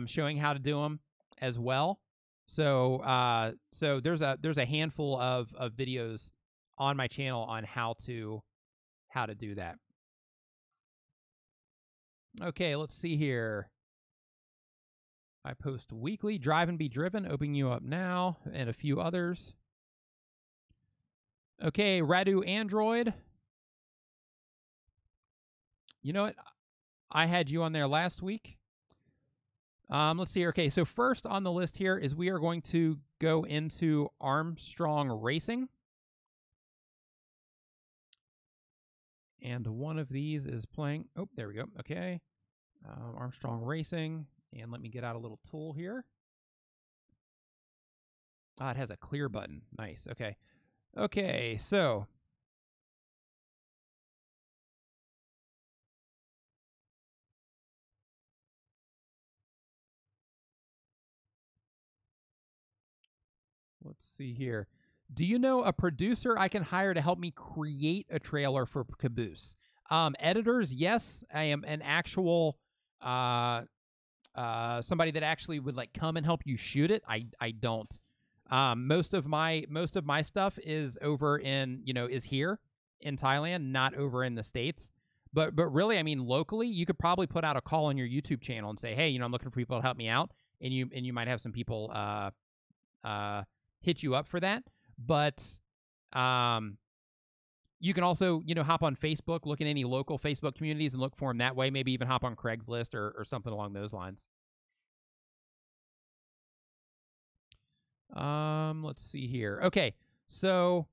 showing how to do them as well. So there's a handful of videos on my channel on how to do that. Okay, let's see here. I post weekly. Drive and Be Driven, opening you up now, and a few others. Okay, Radu Android. You know what? I had you on there last week. Let's see here. Okay, so first on the list here is we are going to go into Armstrong Racing. And one of these is playing. Oh, there we go. Okay. Armstrong Racing. And let me get out a little tool here. Ah, it has a clear button. Nice. Okay. Okay, so let's see here. Do you know a producer I can hire to help me create a trailer for Caboose? Editors, yes. I am an actual somebody that actually would like come and help you shoot it. I don't. Most of my stuff is over in, you know, is here in Thailand, not over in the States. But really, I mean, locally, you could probably put out a call on your YouTube channel and say, hey, you know, I'm looking for people to help me out, and you might have some people hit you up for that. But you can also, you know, hop on Facebook, look in any local Facebook communities and look for them that way. Maybe even hop on Craigslist or something along those lines. Let's see here. Okay, so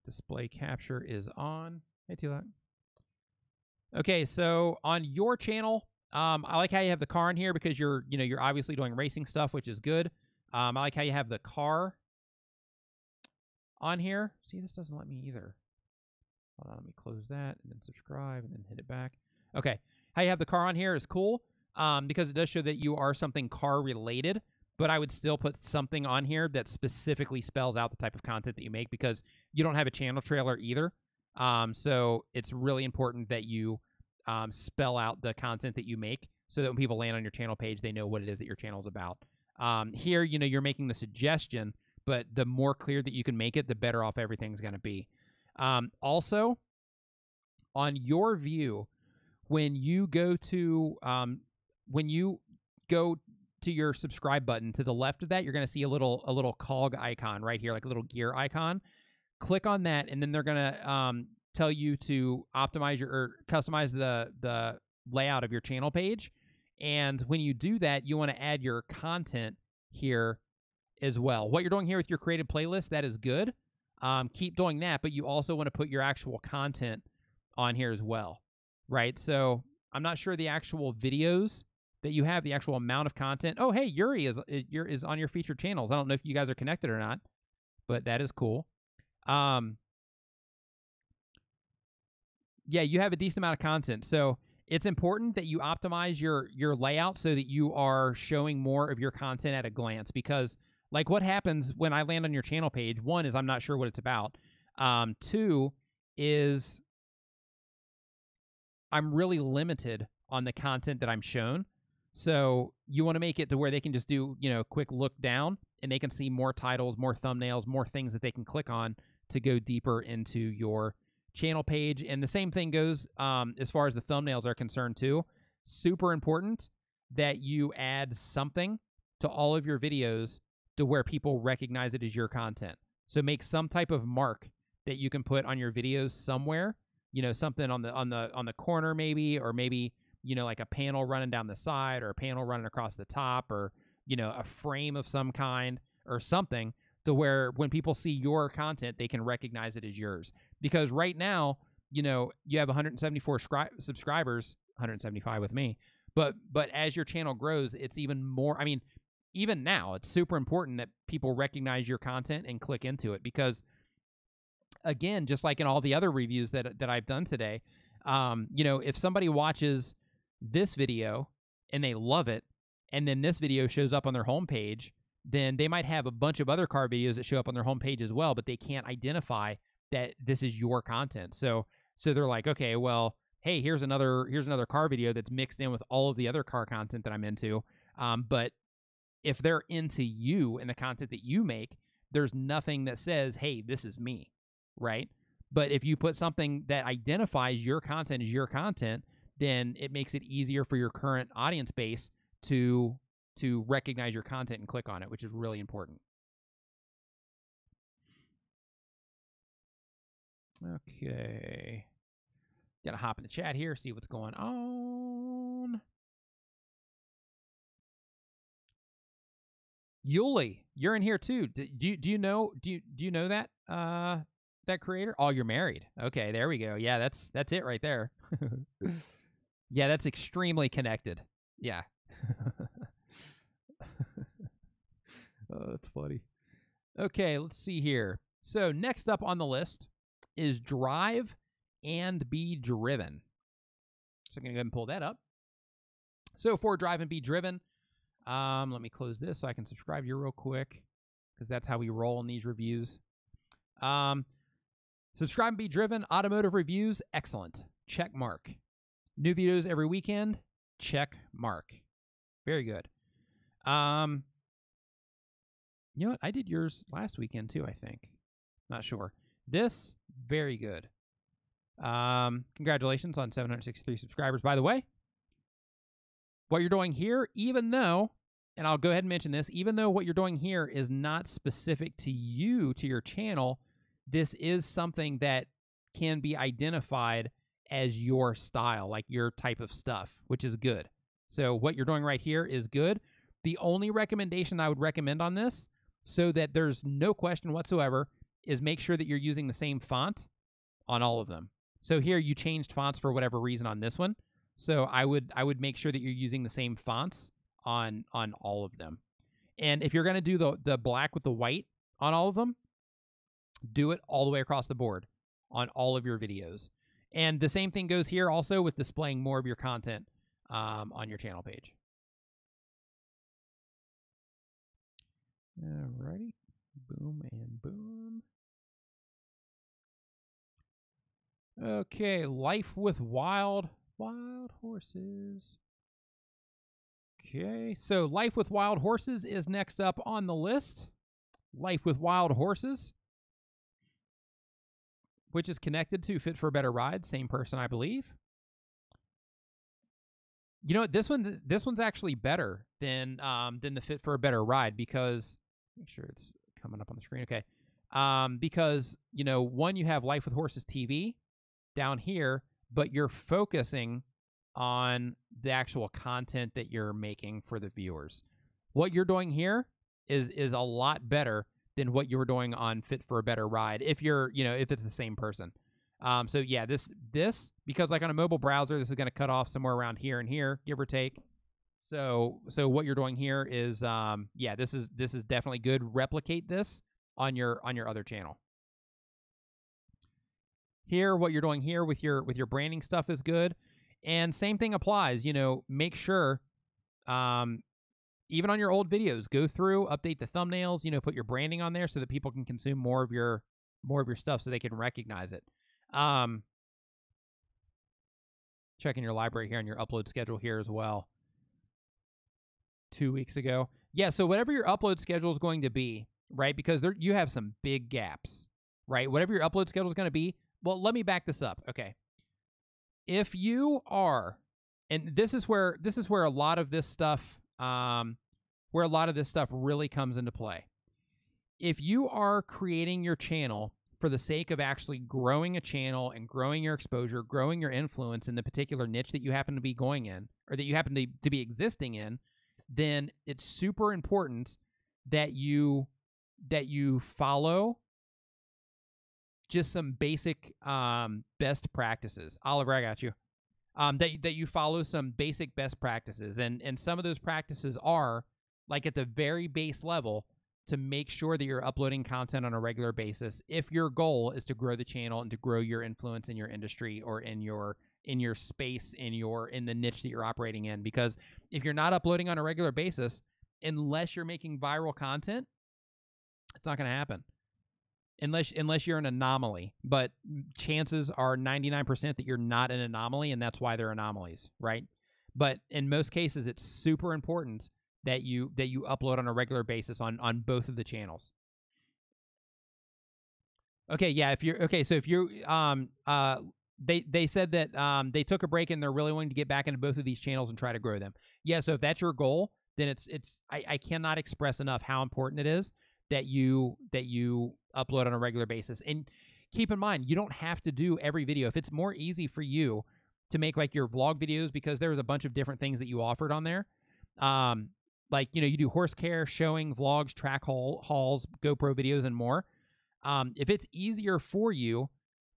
display capture is on. Hey, Tila. Okay, so on your channel, I like how you have the car in here because you're obviously doing racing stuff, which is good. I like how you have the car on here. See, this doesn't let me either. Hold on, let me close that and then subscribe and then hit it back. Okay, how you have the car on here is cool because it does show that you are something car related, but I would still put something on here that specifically spells out the type of content that you make because you don't have a channel trailer either. So it's really important that you spell out the content that you make so that when people land on your channel page, they know what it is that your channel is about. Here, you know, you're making the suggestion, but the more clear that you can make it, the better off everything's going to be. Also, on your view, when you go to your subscribe button, to the left of that, you're going to see a little cog icon right here, like a little gear icon. Click on that, and then they're going to tell you to optimize or customize the layout of your channel page. And when you do that, you want to add your content here as well. What you're doing here with your created playlist, that is good. Keep doing that, but you also want to put your actual content on here as well, right? So I'm not sure the actual videos that you have the actual amount of content. Oh, hey, Yuri is on your featured channels. I don't know if you guys are connected or not, but that is cool. Yeah, you have a decent amount of content. So it's important that you optimize your layout so that you are showing more of your content at a glance, because like what happens when I land on your channel page, one is I'm not sure what it's about. Two is I'm really limited on the content that I'm shown. So you want to make it to where they can just do, a quick look down and they can see more titles, more thumbnails, more things that they can click on to go deeper into your channel page. And the same thing goes as far as the thumbnails are concerned too. Super important that you add something to all of your videos to where people recognize it as your content. So make some type of mark that you can put on your videos somewhere, something on the corner maybe, or maybe, like a panel running down the side or a panel running across the top, or, a frame of some kind or something, to where when people see your content, they can recognize it as yours. Because right now, you have 174 subscribers, 175 with me, but as your channel grows, it's even more. I mean, even now, it's super important that people recognize your content and click into it, because again, just like in all the other reviews that I've done today, if somebody watches this video and they love it, and then this video shows up on their homepage, then they might have a bunch of other car videos that show up on their homepage as well, but they can't identify that this is your content. So they're like, okay, well, hey, here's another car video that's mixed in with all of the other car content that I'm into. But if they're into you and the content that you make, there's nothing that says, hey, this is me, right? But if you put something that identifies your content as your content, then it makes it easier for your current audience base to recognize your content and click on it, which is really important. Okay. Gotta hop in the chat here, see what's going on. Yuli, you're in here too. Do you know that that creator? Oh, you're married. Okay, there we go. Yeah, that's it right there. Yeah, that's extremely connected. Yeah. Oh, that's funny. Okay, let's see here. So next up on the list is drive and be driven. So I'm going to go ahead and pull that up. So for drive and be driven, let me close this so I can subscribe to you real quick, because that's how we roll in these reviews. Subscribe and be driven, automotive reviews, excellent. Check mark. New videos every weekend, check mark. Very good. You know what? I did yours last weekend too, I think. Not sure. This, very good. Congratulations on 763 subscribers, by the way. What you're doing here, even though, and I'll go ahead and mention this, even though what you're doing here is not specific to you, to your channel, this is something that can be identified as your style, like your type of stuff, which is good. So what you're doing right here is good. The only recommendation I would recommend on this, so that there's no question whatsoever, is make sure that you're using the same font on all of them. So here you changed fonts for whatever reason on this one. So I would make sure that you're using the same fonts on all of them. And if you're going to do the black with the white on all of them, do it all the way across the board on all of your videos. And the same thing goes here also with displaying more of your content on your channel page. Alrighty. Boom and boom. Okay, life with wild horses. Okay, so life with wild horses is next up on the list. Life with wild horses, which is connected to Fit for a Better Ride, same person, I believe. You know what? This one's actually better than the Fit for a Better Ride, because make sure it's coming up on the screen. Okay, because one, you have Life with Horses TV down here, but you're focusing on the actual content that you're making for the viewers. What you're doing here is a lot better than what you were doing on Fit for a Better Ride, if you're, if it's the same person. So yeah, this, because like on a mobile browser, this is going to cut off somewhere around here and here, give or take. So what you're doing here is yeah, this is definitely good. Replicate this on your other channel. Here, what you're doing here with your branding stuff is good. And same thing applies, you know, make sure even on your old videos, go through, update the thumbnails, you know, put your branding on there so that people can consume more of your stuff so they can recognize it. Checking your library here and your upload schedule here as well. 2 weeks ago. Yeah, so whatever your upload schedule is going to be, right? Because you have some big gaps, right? Whatever your upload schedule is going to be. Well, let me back this up. Okay. If you are, and this is where a lot of this stuff really comes into play. If you are creating your channel for the sake of actually growing a channel and growing your exposure, growing your influence in the particular niche that you happen to be going in, or that you happen to be existing in, then it's super important that you follow just some basic best practices. Oliver, I got you. That you follow some basic best practices, and some of those practices are, like, at the very base level, to make sure that you're uploading content on a regular basis if your goal is to grow the channel and to grow your influence in your industry or in your space, in the niche that you're operating in. Because if you're not uploading on a regular basis, unless you're making viral content, it's not going to happen. Unless you're an anomaly. But chances are 99% that you're not an anomaly, and that's why they're anomalies, right? But in most cases, it's super important that you upload on a regular basis on both of the channels. Okay, yeah, so if you're they said that they took a break and they're really wanting to get back into both of these channels and try to grow them. Yeah, so if that's your goal, then I cannot express enough how important it is that you upload on a regular basis. And keep in mind, you don't have to do every video. If it's more easy for you to make, like, your vlog videos, because there's a bunch of different things that you offered on there. Like, you know, you do horse care, showing, vlogs, track hauls, GoPro videos, and more. If it's easier for you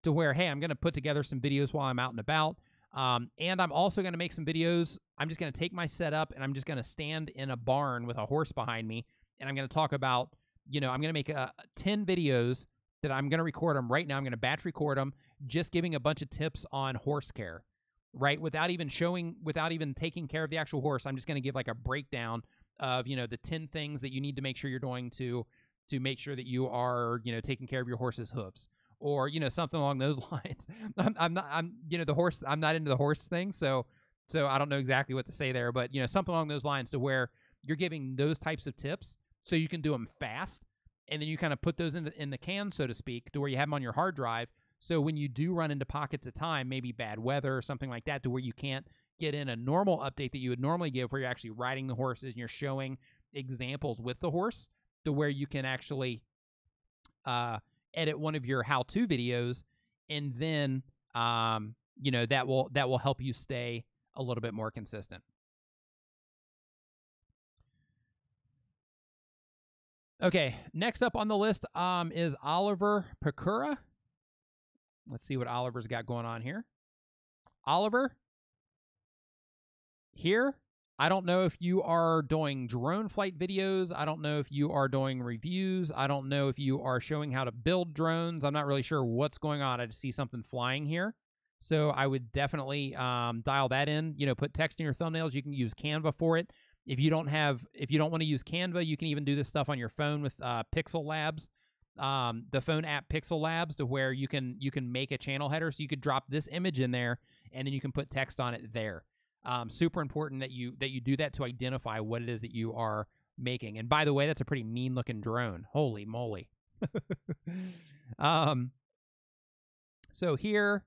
to where, hey, I'm going to put together some videos while I'm out and about, and I'm also going to make some videos. I'm just going to take my setup and I'm just going to stand in a barn with a horse behind me, and I'm going to talk about, you know, I'm going to make 10 videos that I'm going to record them right now. I'm going to batch record them, just giving a bunch of tips on horse care, right? Without even taking care of the actual horse. I'm just going to give, like, a breakdown of, you know, the 10 things that you need to make sure you're doing to make sure that you are, you know, taking care of your horse's hooves, or, you know, something along those lines. I'm not into the horse thing, so I don't know exactly what to say there, but, you know, something along those lines, to where you're giving those types of tips so you can do them fast, and then you kind of put those in the can, so to speak, to where you have them on your hard drive. So when you do run into pockets of time, maybe bad weather or something like that, to where you can't get in a normal update that you would normally give, where you're actually riding the horses and you're showing examples with the horse, to where you can actually edit one of your how-to videos, and then you know, that will help you stay a little bit more consistent. Okay, next up on the list is Oliver Pecura. Let's see what Oliver's got going on here. Oliver, here, I don't know if you are doing drone flight videos. I don't know if you are doing reviews. I don't know if you are showing how to build drones. I'm not really sure what's going on. I just see something flying here. So I would definitely dial that in. You know, put text in your thumbnails. You can use Canva for it. If you don't want to use Canva, you can even do this stuff on your phone with Pixel Labs, the phone app Pixel Labs, to where you can make a channel header. So you could drop this image in there, and then you can put text on it there. Super important that you do that to identify what it is that you are making. And by the way, that's a pretty mean looking drone. Holy moly. So here,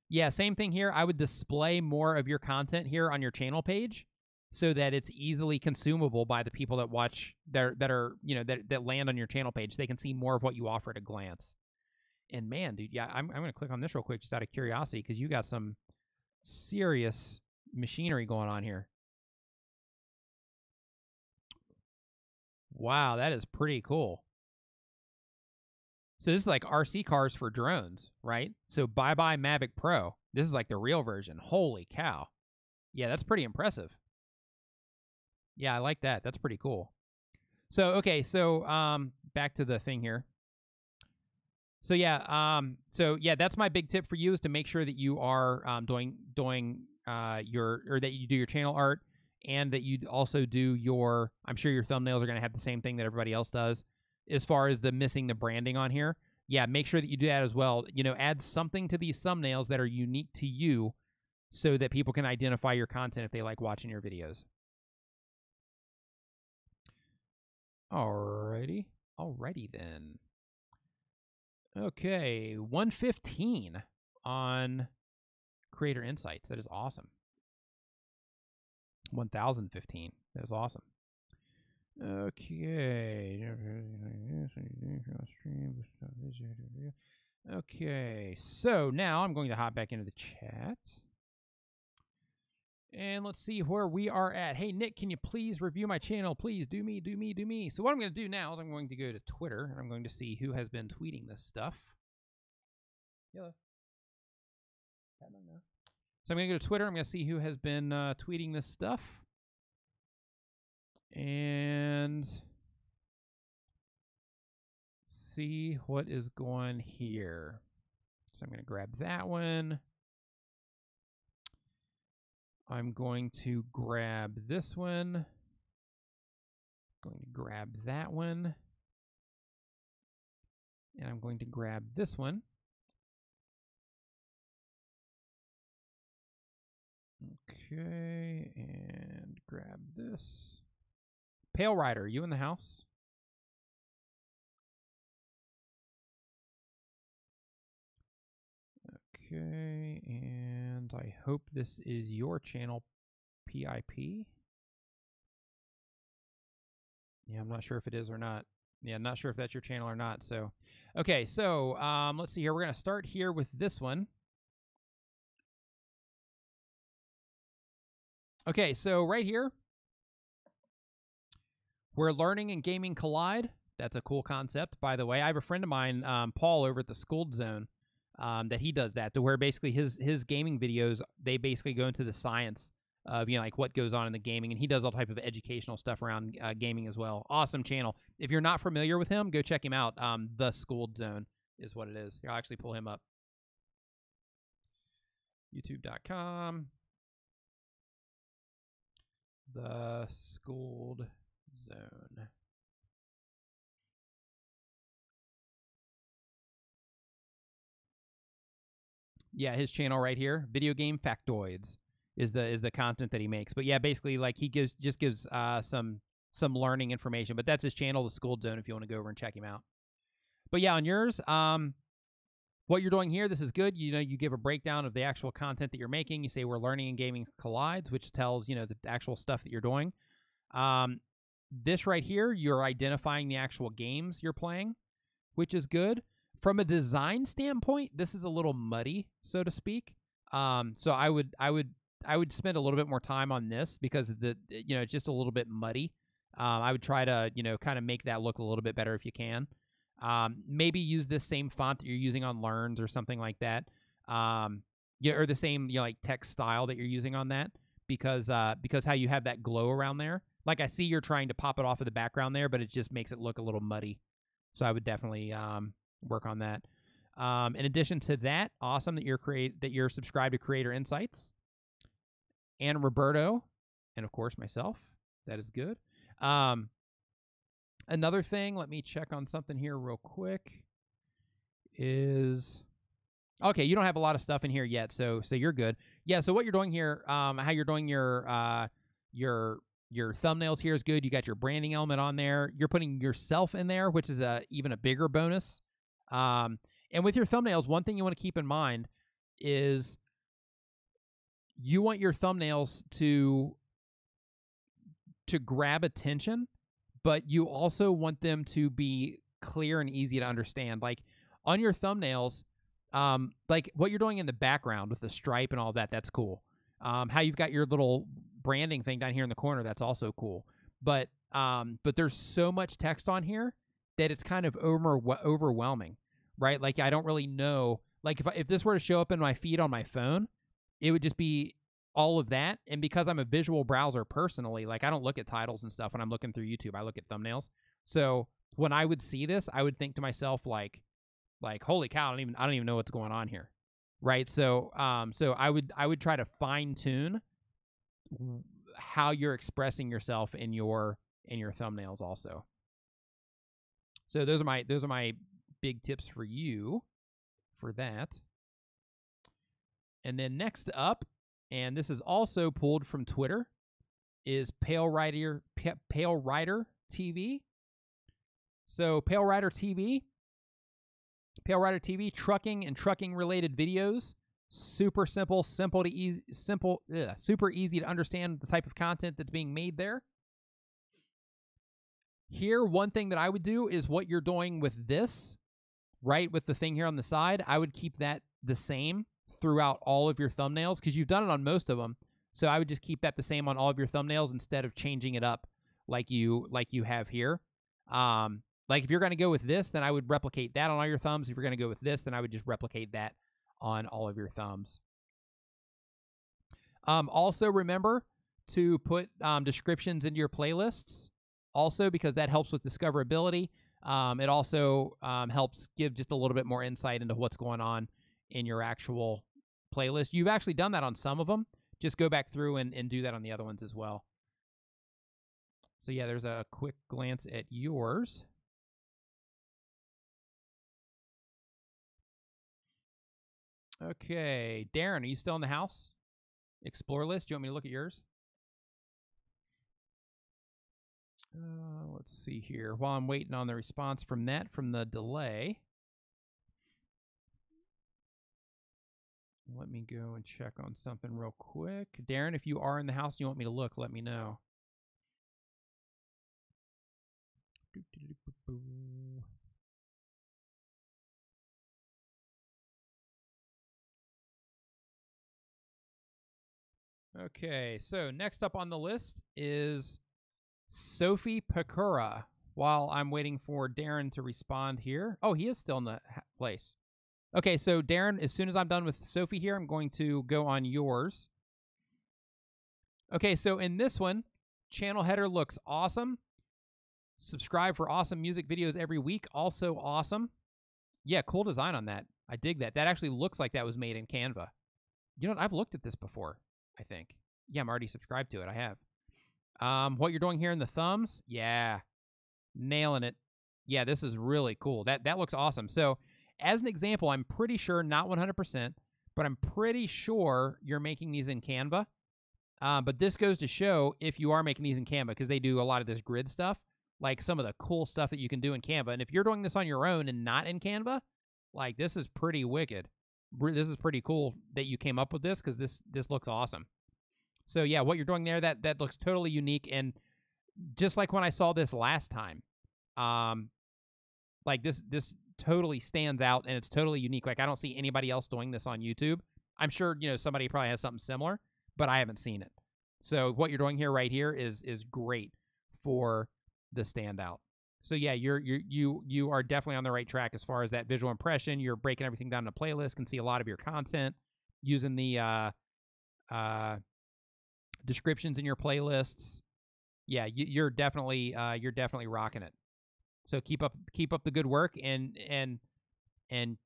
yeah, same thing here. I would display more of your content here on your channel page, so that it's easily consumable by the people that watch, that land on your channel page. They can see more of what you offer at a glance. And man, dude, yeah, I'm going to click on this real quick just out of curiosity, because you got some serious machinery going on here. Wow, that is pretty cool. So this is like RC cars for drones, right? So bye-bye Mavic Pro. This is like the real version. Holy cow. Yeah, that's pretty impressive. Yeah, I like that. That's pretty cool. So, okay, so back to the thing here. So yeah, that's my big tip for you, is to make sure that you are doing that you do your channel art, and that you also do your, I'm sure your thumbnails are going to have the same thing that everybody else does as far as the missing the branding on here. Yeah, make sure that you do that as well. You know, add something to these thumbnails that are unique to you, so that people can identify your content if they like watching your videos. Alrighty then. Okay, 115 on Creator Insights. That is awesome. 1015. That is awesome. Okay. Okay, so now I'm going to hop back into the chat. And let's see where we are at. Hey, Nick, can you please review my channel? Please do me. So what I'm going to do now is I'm going to go to Twitter, and I'm going to see who has been tweeting this stuff. Hello. So I'm going to go to Twitter. I'm going to see who has been tweeting this stuff. And see what is going here. So I'm going to grab that one. I'm going to grab this one. Going to grab that one. And I'm going to grab this one. Okay, and grab this. Pale Rider, you in the house? Okay, and I hope this is your channel, PIP. Yeah, I'm not sure if it is or not. Yeah, I'm not sure if that's your channel or not. So, okay, so let's see here. We're going to start here with this one. Okay, so right here, where learning and gaming collide. That's a cool concept, by the way. I have a friend of mine, Paul, over at the Schooled Zone, that he does that, to where basically his gaming videos, they basically go into the science of, you know, like what goes on in the gaming, and he does all type of educational stuff around gaming as well. Awesome channel. If you're not familiar with him, go check him out. The Schooled Zone is what it is. Here, I'll actually pull him up. YouTube.com. The Schooled Zone. Yeah, his channel right here, Video Game Factoids, is the content that he makes. But yeah, basically, like, he gives some learning information. But that's his channel, The Schooled Zone, if you want to go over and check him out. But yeah, on yours, what you're doing here, this is good. You know, you give a breakdown of the actual content that you're making. You say where learning and gaming collides, which tells, you know, the actual stuff that you're doing. This right here, you're identifying the actual games you're playing, which is good. From a design standpoint, this is a little muddy, so to speak. So I would spend a little bit more time on this, because it's just a little bit muddy. I would try to, kind of make that look a little bit better if you can. Maybe use this same font that you're using on Learns or something like that. Or the same, like, text style that you're using on that, because how you have that glow around there. Like, I see you're trying to pop it off of the background there, but it just makes it look a little muddy. So I would definitely work on that. In addition to that, awesome that you're subscribed to Creator Insights. And Roberto, and of course myself. That is good. Another thing, let me check on something here real quick. Is okay, you don't have a lot of stuff in here yet, so you're good. Yeah, so what you're doing here, how you're doing your thumbnails here is good. You got your branding element on there. You're putting yourself in there, which is even a bigger bonus. And with your thumbnails, one thing you want to keep in mind is you want your thumbnails to grab attention, but you also want them to be clear and easy to understand. Like, on your thumbnails, like what you're doing in the background with the stripe and all that, that's cool. How you've got your little branding thing down here in the corner, that's also cool. But there's so much text on here that it's kind of overwhelming, right? Like, I don't really know. Like, if this were to show up in my feed on my phone, it would just be all of that. And because I'm a visual browser personally, like I don't look at titles and stuff when I'm looking through YouTube. I look at thumbnails. So when I would see this, I would think to myself like holy cow, I don't even know what's going on here. Right? So so I would try to fine tune how you're expressing yourself in your thumbnails also. So those are my big tips for you for that. And then next up, and this is also pulled from Twitter, is Pale Rider TV. So Pale Rider TV, trucking and trucking related videos. Super simple, super easy to understand the type of content that's being made there. Here, one thing that I would do is what you're doing with this, right, with the thing here on the side, I would keep that the same throughout all of your thumbnails because you've done it on most of them. So I would just keep that the same on all of your thumbnails instead of changing it up like you have here. Like if you're going to go with this, then I would replicate that on all your thumbs. If you're going to go with this, then I would just replicate that on all of your thumbs. Also remember to put descriptions into your playlists also because that helps with discoverability. It also helps give just a little bit more insight into what's going on in your actual playlist. You've actually done that on some of them. Just go back through and do that on the other ones as well. So yeah, there's a quick glance at yours. Okay, Darren, are you still in the house? Explore list. Do you want me to look at yours? Let's see here. While I'm waiting on the response from the delay, let me go and check on something real quick. Darren, if you are in the house and you want me to look, let me know. Okay, so next up on the list is Sophie Pekura. While I'm waiting for Darren to respond here. Oh, he is still in the place. Okay, so Darren, as soon as I'm done with Sophie here, I'm going to go on yours. Okay, so in this one, channel header looks awesome. Subscribe for awesome music videos every week. Also awesome. Yeah, cool design on that. I dig that. That actually looks like that was made in Canva. You know what? I've looked at this before, I think. Yeah, I'm already subscribed to it. I have. What you're doing here in the thumbs, yeah, nailing it. Yeah, this is really cool. That looks awesome. So, as an example, I'm pretty sure, not 100%, but I'm pretty sure you're making these in Canva. But this goes to show if you are making these in Canva, because they do a lot of this grid stuff, like some of the cool stuff that you can do in Canva. And if you're doing this on your own and not in Canva, like this is pretty wicked. This is pretty cool that you came up with this, because this looks awesome. So yeah, what you're doing there, that looks totally unique. And just like when I saw this last time, like this totally stands out and it's totally unique. Like I don't see anybody else doing this on YouTube. I'm sure, somebody probably has something similar, but I haven't seen it. So what you're doing here right here is great for the standout. So yeah, you are definitely on the right track as far as that visual impression. You're breaking everything down in a playlist, can see a lot of your content using the descriptions in your playlists. Yeah, you're definitely rocking it. So keep up the good work and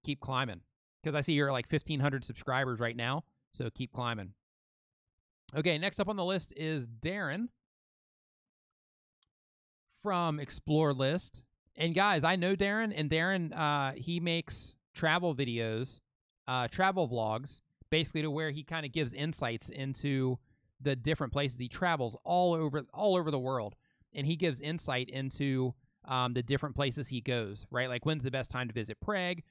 keep climbing, because I see you're at like 1,500 subscribers right now. So keep climbing. Okay, next up on the list is Darren from Explore List. And guys, I know Darren, and Darren, he makes travel videos, travel vlogs, basically to where he kind of gives insights into the different places he travels all over the world, and he gives insight into the different places he goes, right? Like when's the best time to visit Prague,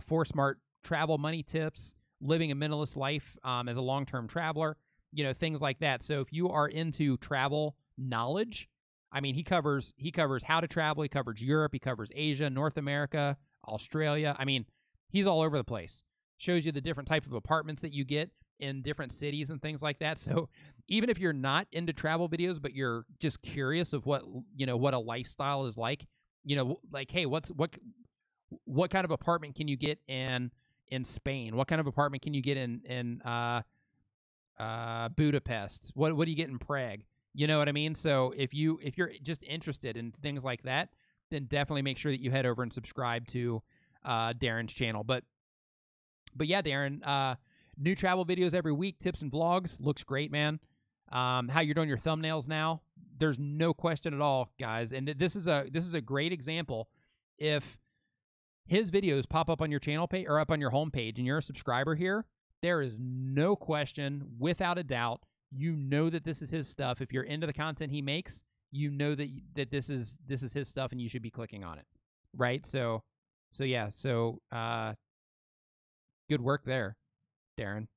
4 smart travel money tips, living a minimalist life as a long-term traveler, things like that. So if you are into travel knowledge, I mean, he covers how to travel. He covers Europe. He covers Asia, North America, Australia. I mean, he's all over the place. Shows you the different type of apartments that you get in different cities and things like that. So even if you're not into travel videos, but you're just curious of what a lifestyle is like, like, hey, what kind of apartment can you get in Spain? What kind of apartment can you get in Budapest. What do you get in Prague? You know what I mean? So if you're just interested in things like that, then definitely make sure that you head over and subscribe to Darren's channel. But yeah, Darren, new travel videos every week, tips and vlogs. Looks great, man. How you're doing your thumbnails now? There's no question at all, guys. And this is a great example. If his videos pop up on your channel page or up on your homepage and you're a subscriber here, there is no question, without a doubt, you know that this is his stuff. If you're into the content he makes, you know that this is his stuff and you should be clicking on it. Right? So yeah, good work there, Darren.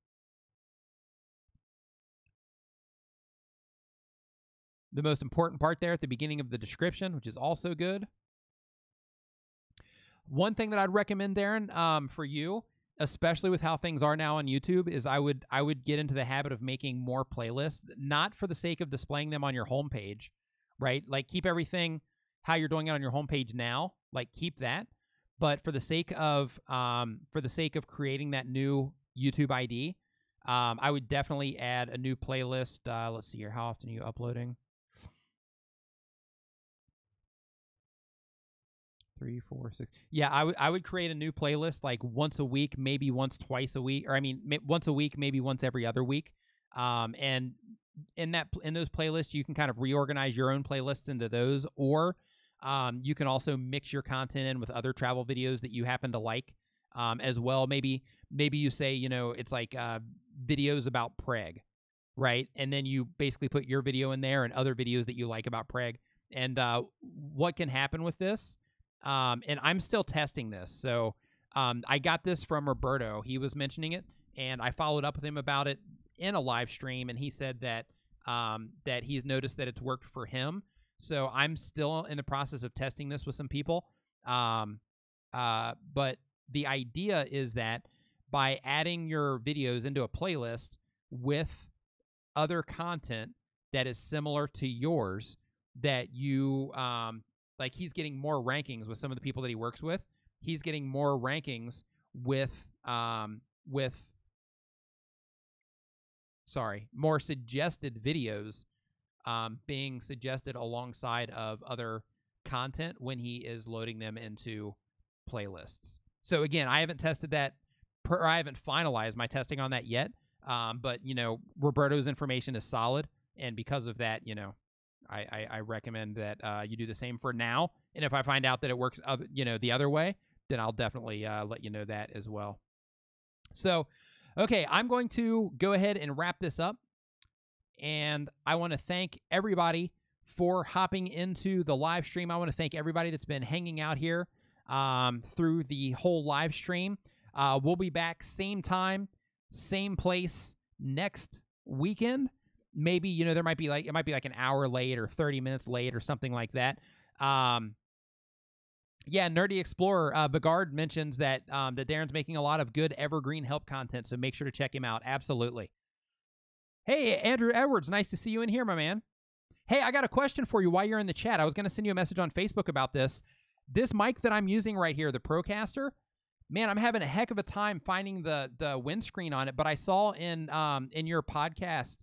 The most important part there at the beginning of the description, which is also good. One thing that I'd recommend, Darren, for you, especially with how things are now on YouTube, is I would get into the habit of making more playlists, not for the sake of displaying them on your homepage, right? Like keep everything how you're doing it on your homepage now, like keep that. But for the sake of creating that new YouTube ID, I would definitely add a new playlist. Let's see here. How often are you uploading? 3, 4, 6. Yeah, I would create a new playlist like once a week, maybe once twice a week, or I mean once a week, maybe once every other week. And in those playlists, you can kind of reorganize your own playlists into those, or you can also mix your content in with other travel videos that you happen to like as well. Maybe you say, it's like videos about Prague, right? And then you basically put your video in there and other videos that you like about Prague. And what can happen with this? And I'm still testing this. So I got this from Roberto. He was mentioning it, and I followed up with him about it in a live stream, and he said that that he's noticed that it's worked for him. So I'm still in the process of testing this with some people. But the idea is that by adding your videos into a playlist with other content that is similar to yours, that you like he's getting more rankings with some of the people that he works with. He's getting more rankings with more suggested videos being suggested alongside of other content when he is loading them into playlists. So again, I haven't tested that, I haven't finalized my testing on that yet. But Roberto's information is solid, and because of that, I recommend that you do the same for now. And if I find out that it works, the other way, then I'll definitely let you know that as well. So, okay, I'm going to go ahead and wrap this up. And I want to thank everybody for hopping into the live stream. I want to thank everybody that's been hanging out here through the whole live stream. We'll be back same time, same place next weekend. Maybe, there might be it might be like an hour late or 30 minutes late or something like that. Yeah, Nerdy Explorer, Begard mentions that that Darren's making a lot of good evergreen help content, so make sure to check him out. Absolutely. Hey, Andrew Edwards, nice to see you in here, my man. Hey, I got a question for you while you're in the chat. I was going to send you a message on Facebook about this. This mic that I'm using right here, the Procaster, man, I'm having a heck of a time finding the windscreen on it, but I saw in your podcast,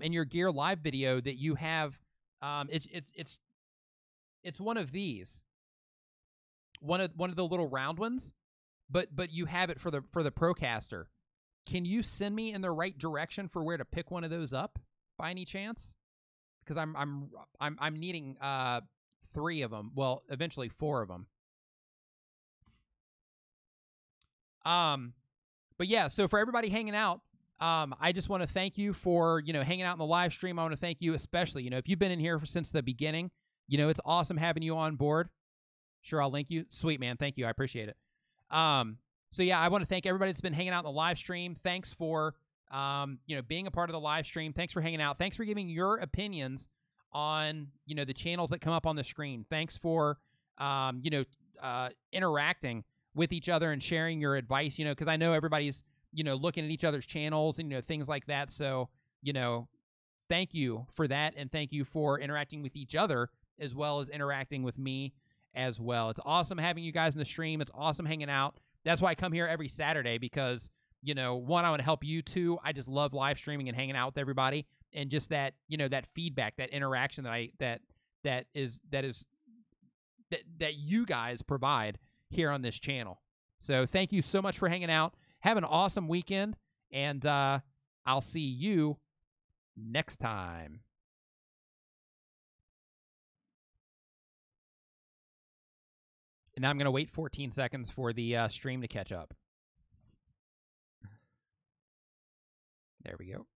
in your Gear Live video, that you have it's one of these, one of the little round ones, but you have it for the Procaster. Can you send me in the right direction for where to pick one of those up by any chance? Because I'm needing 3 of them. Well, eventually 4 of them. But yeah, so for everybody hanging out, I just want to thank you for, hanging out in the live stream. I want to thank you especially, if you've been in here since the beginning, it's awesome having you on board. Sure, I'll link you. Sweet, man. Thank you. I appreciate it. So yeah, I want to thank everybody that's been hanging out in the live stream. Thanks for, being a part of the live stream. Thanks for hanging out. Thanks for giving your opinions on, the channels that come up on the screen. Thanks for, interacting with each other and sharing your advice, because I know everybody's, looking at each other's channels and, things like that. So, thank you for that. And thank you for interacting with each other as well as interacting with me as well. It's awesome having you guys in the stream. It's awesome hanging out. That's why I come here every Saturday, because, you know, one, I want to help you. Two, I just love live streaming and hanging out with everybody, and just that, you know, that feedback, that interaction that you guys provide here on this channel. So thank you so much for hanging out. Have an awesome weekend, and I'll see you next time. And now I'm going to wait 14 seconds for the stream to catch up. There we go.